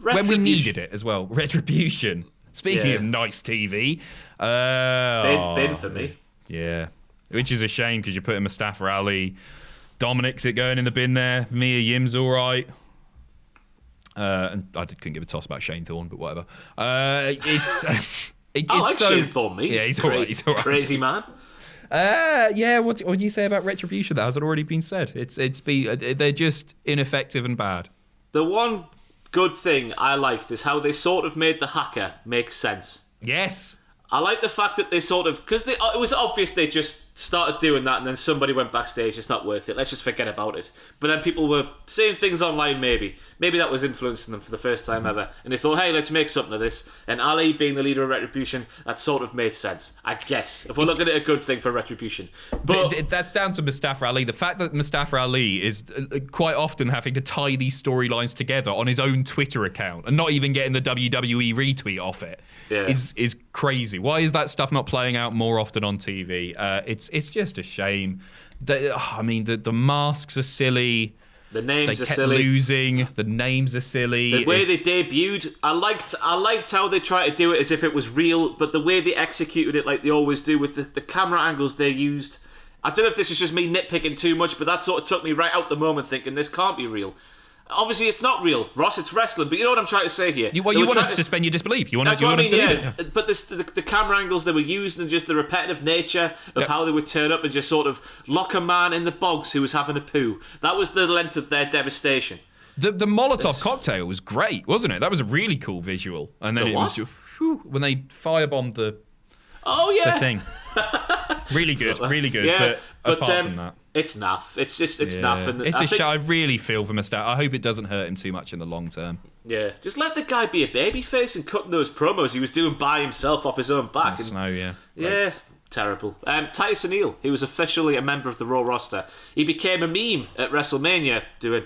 When we needed it as well. Retribution. Speaking of nice TV. Bin for me. Yeah. Which is a shame, because you're putting Mustafa Ali. Dominic's it going in the bin there. Mia Yim's all right. And I couldn't give a toss about Shane Thorne, but whatever. I like Shane Thorne, mate. Yeah, he's all right. Crazy man. What do you say about Retribution? That hasn't already been said. They're just ineffective and bad. The one good thing I liked is how they sort of made the hacker make sense. Yes. I like the fact that they sort of, because it was obvious they just started doing that and then somebody went backstage, it's not worth it, let's just forget about it. But then people were saying things online, maybe that was influencing them for the first time ever, and they thought, hey, let's make something of this. And Ali being the leader of Retribution, that sort of made sense, I guess, if we're looking at a good thing for Retribution. But that's down to Mustafa Ali. The fact that Mustafa Ali is quite often having to tie these storylines together on his own Twitter account and not even getting the WWE retweet off it is crazy. Why is that stuff not playing out more often on TV? It's just a shame. The masks are silly. The names are silly. Losing. The names are silly. The way they debuted, I liked how they tried to do it as if it was real, but the way they executed it, like they always do with the camera angles they used. I don't know if this is just me nitpicking too much, but that sort of took me right out the moment, thinking this can't be real. Obviously, it's not real, Ross. It's wrestling, but you know what I'm trying to say here. You wanted to suspend your disbelief. That's what I mean. Yeah, but the camera angles they were using and just the repetitive nature of how they would turn up and just sort of lock a man in the bogs who was having a poo. That was the length of their devastation. The Molotov cocktail was great, wasn't it? That was a really cool visual. And then was just, when they firebombed the thing. Really good, really good. Yeah, but apart from that. It's naff. It's naff. And it's a shame. I really feel for Mustache. I hope it doesn't hurt him too much in the long term. Yeah, just let the guy be a babyface and cutting those promos he was doing by himself off his own back. Yeah, terrible. Titus O'Neil, he was officially a member of the Raw roster. He became a meme at WrestleMania doing...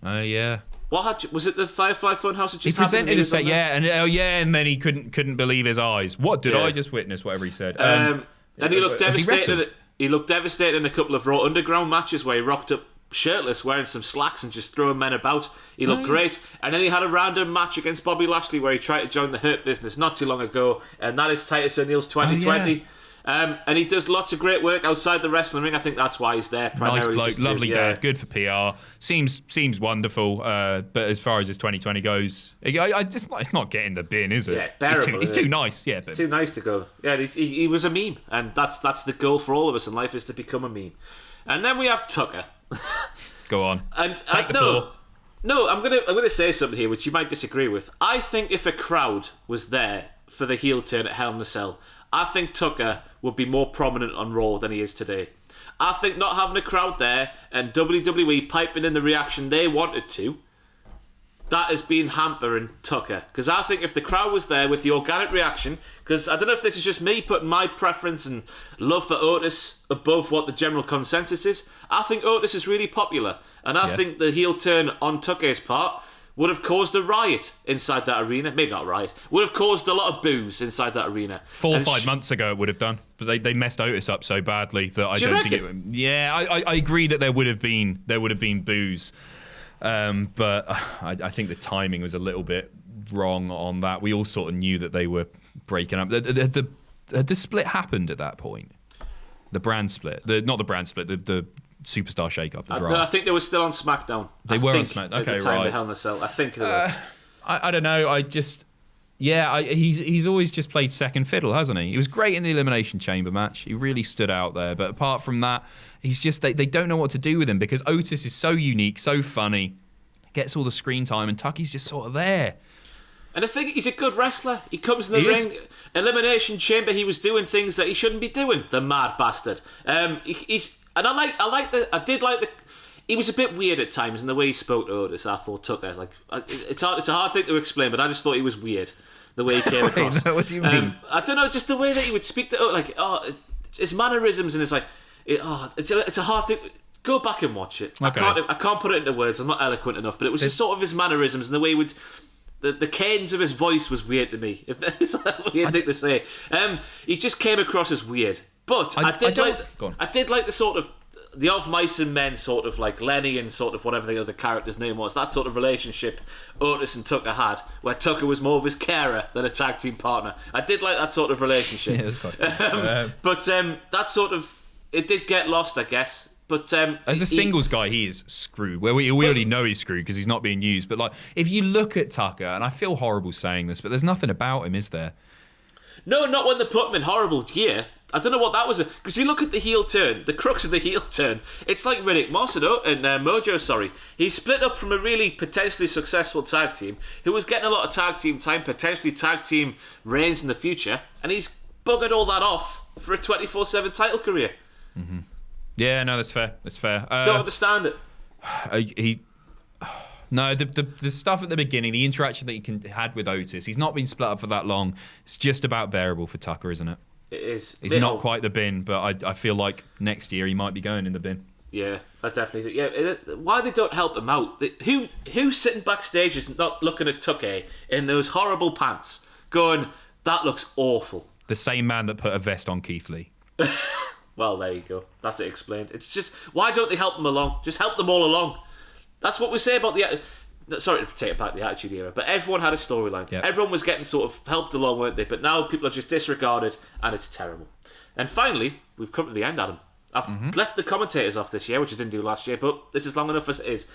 Oh, yeah. Was it the Firefly Funhouse? He presented a set, and then he couldn't believe his eyes. What did I just witness? Whatever he said. And he looked devastated. He looked devastated in a couple of Raw Underground matches where he rocked up shirtless, wearing some slacks and just throwing men about. He looked great. And then he had a random match against Bobby Lashley where he tried to join the Hurt Business not too long ago, and that is Titus O'Neil's 2020. And he does lots of great work outside the wrestling ring. I think that's why he's there primarily. Nice bloke, lovely dad, good for PR. Seems wonderful. But as far as his 2020 goes, it's not getting the bin, is it? Yeah, bearable. He's too nice. Yeah, too nice to go. Yeah, he was a meme, and that's the goal for all of us in life, is to become a meme. And then we have Tucker. Go on. And I'm gonna say something here which you might disagree with. I think if a crowd was there for the heel turn at Hell in a Cell, I think Tucker would be more prominent on Raw than he is today. I think not having a crowd there and WWE piping in the reaction they wanted to, that has been hampering Tucker. Because I think if the crowd was there with the organic reaction, because I don't know if this is just me putting my preference and love for Otis above what the general consensus is, I think Otis is really popular. And I think the heel turn on Tucker's part would have caused a riot inside that arena. Maybe not a riot. Would have caused a lot of boos inside that arena. 4 or 5 months ago it would have done. But they messed Otis up so badly that I don't think it would. Yeah, I agree that there would have been boos. But I think the timing was a little bit wrong on that. We all sort of knew that they were breaking up. The split happened at that point. The brand split. Not the brand split, the Superstar shake-up. No, I think they were still on SmackDown. They were on SmackDown. Okay, at the time right. of Hell in a Cell. I think they were. I don't know. He's always just played second fiddle, hasn't he? He was great in the Elimination Chamber match. He really stood out there. But apart from that, he's just they don't know what to do with him because Otis is so unique, so funny, gets all the screen time, and Tucky's just sort of there. And I think he's a good wrestler. He comes in the ring. Elimination Chamber, he was doing things that he shouldn't be doing. The mad bastard. I did like the. He was a bit weird at times in the way he spoke to Otis. I thought Tucker, it's a hard thing to explain, but I just thought he was weird the way he came across. What do you mean? I don't know, just the way that he would speak to his mannerisms, and it's like, it's a hard thing. Go back and watch it. Okay. I can't put it into words. I'm not eloquent enough, but it was just sort of his mannerisms and the way he would. The cadence of his voice was weird to me. If that's a weird thing to say, he just came across as weird. But I did like the sort of the Of Mice and Men sort of like Lenny and sort of whatever the other character's name was. That sort of relationship Otis and Tucker had, where Tucker was more of his carer than a tag team partner. I did like that sort of relationship. Yeah, it was quite cool. But that sort of it did get lost, I guess. But as a singles guy, he is screwed. Well, we already know he's screwed because he's not being used. But like, if you look at Tucker, and I feel horrible saying this, but there's nothing about him, is there? No, not when they put him in horrible gear. I don't know what that was, because you look at the heel turn, the crux of the heel turn. It's like Riddick Moss and Mojo. Sorry, he split up from a really potentially successful tag team who was getting a lot of tag team time, potentially tag team reigns in the future, and he's buggered all that off for a 24/7 title career. Mm-hmm. Yeah, no, that's fair. That's fair. Don't understand it. No, the stuff at the beginning, the interaction that he had with Otis, he's not been split up for that long. It's just about bearable for Tucker, isn't it? It is. He's not quite the bin, but I feel like next year he might be going in the bin. Yeah, I definitely think. Yeah, why they don't help him out? Who's sitting backstage is not looking at Tuckay in those horrible pants, going, "That looks awful." The same man that put a vest on Keith Lee. Well, there you go. That's it explained. It's just, why don't they help them along? Just help them all along. That's what we say about the... Sorry to take it back, the Attitude Era, but everyone had a storyline. Yep. Everyone was getting sort of helped along, weren't they? But now people are just disregarded, and it's terrible. And finally, we've come to the end, Adam. I've left the commentators off this year, which I didn't do last year, but this is long enough as it is.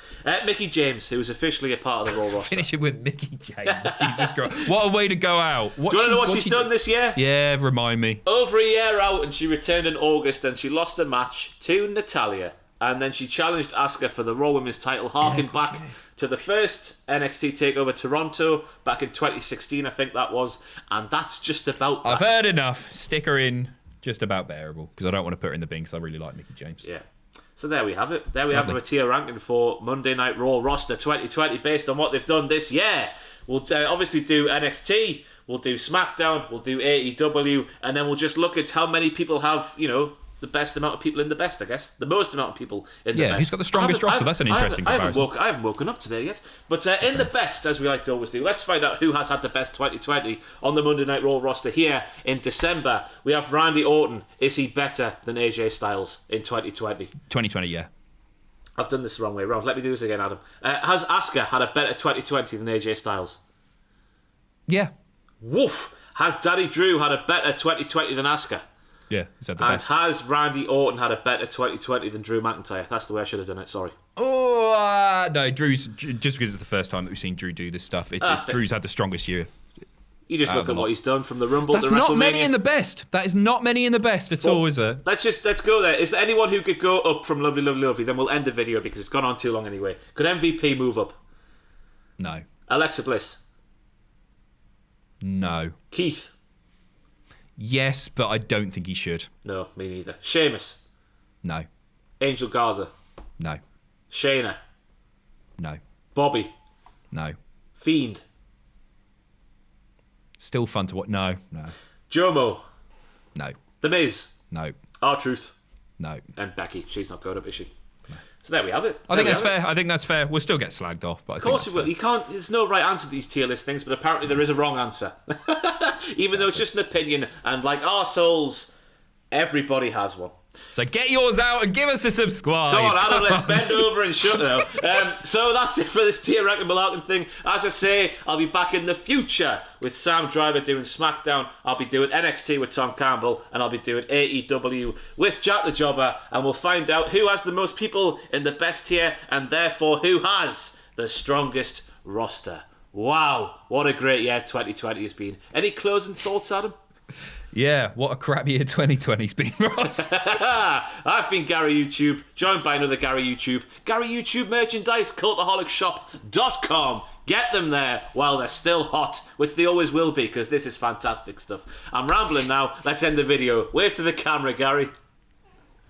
Mickey James, who is officially a part of the Raw roster. Finish it with Mickey James. Jesus Christ. What a way to go out. Do you want to know what she's done this year? Yeah, remind me. Over a year out, and she returned in August, and she lost a match to Natalya. And then she challenged Asuka for the Raw Women's title, harking back to the first NXT TakeOver Toronto back in 2016, I think that was. And that's just about that. I've heard enough. Stick her in. just about bearable, because I don't want to put her in the bin because I really like Mickie James. Yeah. So there we have it. There we have a tier ranking for Monday Night Raw roster 2020 based on what they've done this year. We'll obviously do NXT, we'll do SmackDown, we'll do AEW, and then we'll just look at how many people have, the best amount of people in the best, I guess. The most amount of people in the best. Yeah, who's got the strongest roster? That's an interesting comparison. I haven't woken up today yet. But in the best, as we like to always do, let's find out who has had the best 2020 on the Monday Night Raw roster here in December. We have Randy Orton. Is he better than AJ Styles in 2020? 2020, yeah. I've done this the wrong way around. Let me do this again, Adam. Has Asuka had a better 2020 than AJ Styles? Yeah. Woof! Has Daddy Drew had a better 2020 than Asuka? Yeah, he's had the best. And has Randy Orton had a better 2020 than Drew McIntyre? That's the way I should have done it, sorry. Oh, no, Drew's, just because it's the first time that we've seen Drew do this stuff, Drew's had the strongest year. You just look at what he's done from the Rumble to WrestleMania. That's not many in the best. That is not many in the best at all, is there? Let's go there. Is there anyone who could go up from Lovely, Lovely, Lovely? Then we'll end the video because it's gone on too long anyway. Could MVP move up? No. Alexa Bliss? No. Keith? Yes, but I don't think he should. No, me neither. Sheamus? No. Angel Garza? No. Shayna? No. Bobby? No. Fiend? Still fun to watch. No. Jomo? No. The Miz? No. R-Truth? No. And Becky. She's not going up, is she? No. So there we have it. I think that's fair. I think that's fair. We'll still get slagged off, but of course we will. You can't. There's no right answer to these tier list things, but apparently there is a wrong answer. Even though it's just an opinion, and like our souls, everybody has one. So get yours out and give us a subscribe. Come on, Adam, let's bend over and shut now. So that's it for this tier ranking Malarkin thing. As I say, I'll be back in the future with Sam Driver doing SmackDown. I'll be doing NXT with Tom Campbell, and I'll be doing AEW with Jack the Jobber, and we'll find out who has the most people in the best tier, and therefore who has the strongest roster. Wow, what a great year 2020 has been. Any closing thoughts, Adam? Yeah, what a crap year 2020's been, Ross. I've been Gary YouTube, joined by another Gary YouTube. Gary YouTube merchandise, cultaholicshop.com. Get them there while they're still hot, which they always will be, because this is fantastic stuff. I'm rambling now. Let's end the video. Wave to the camera, Gary.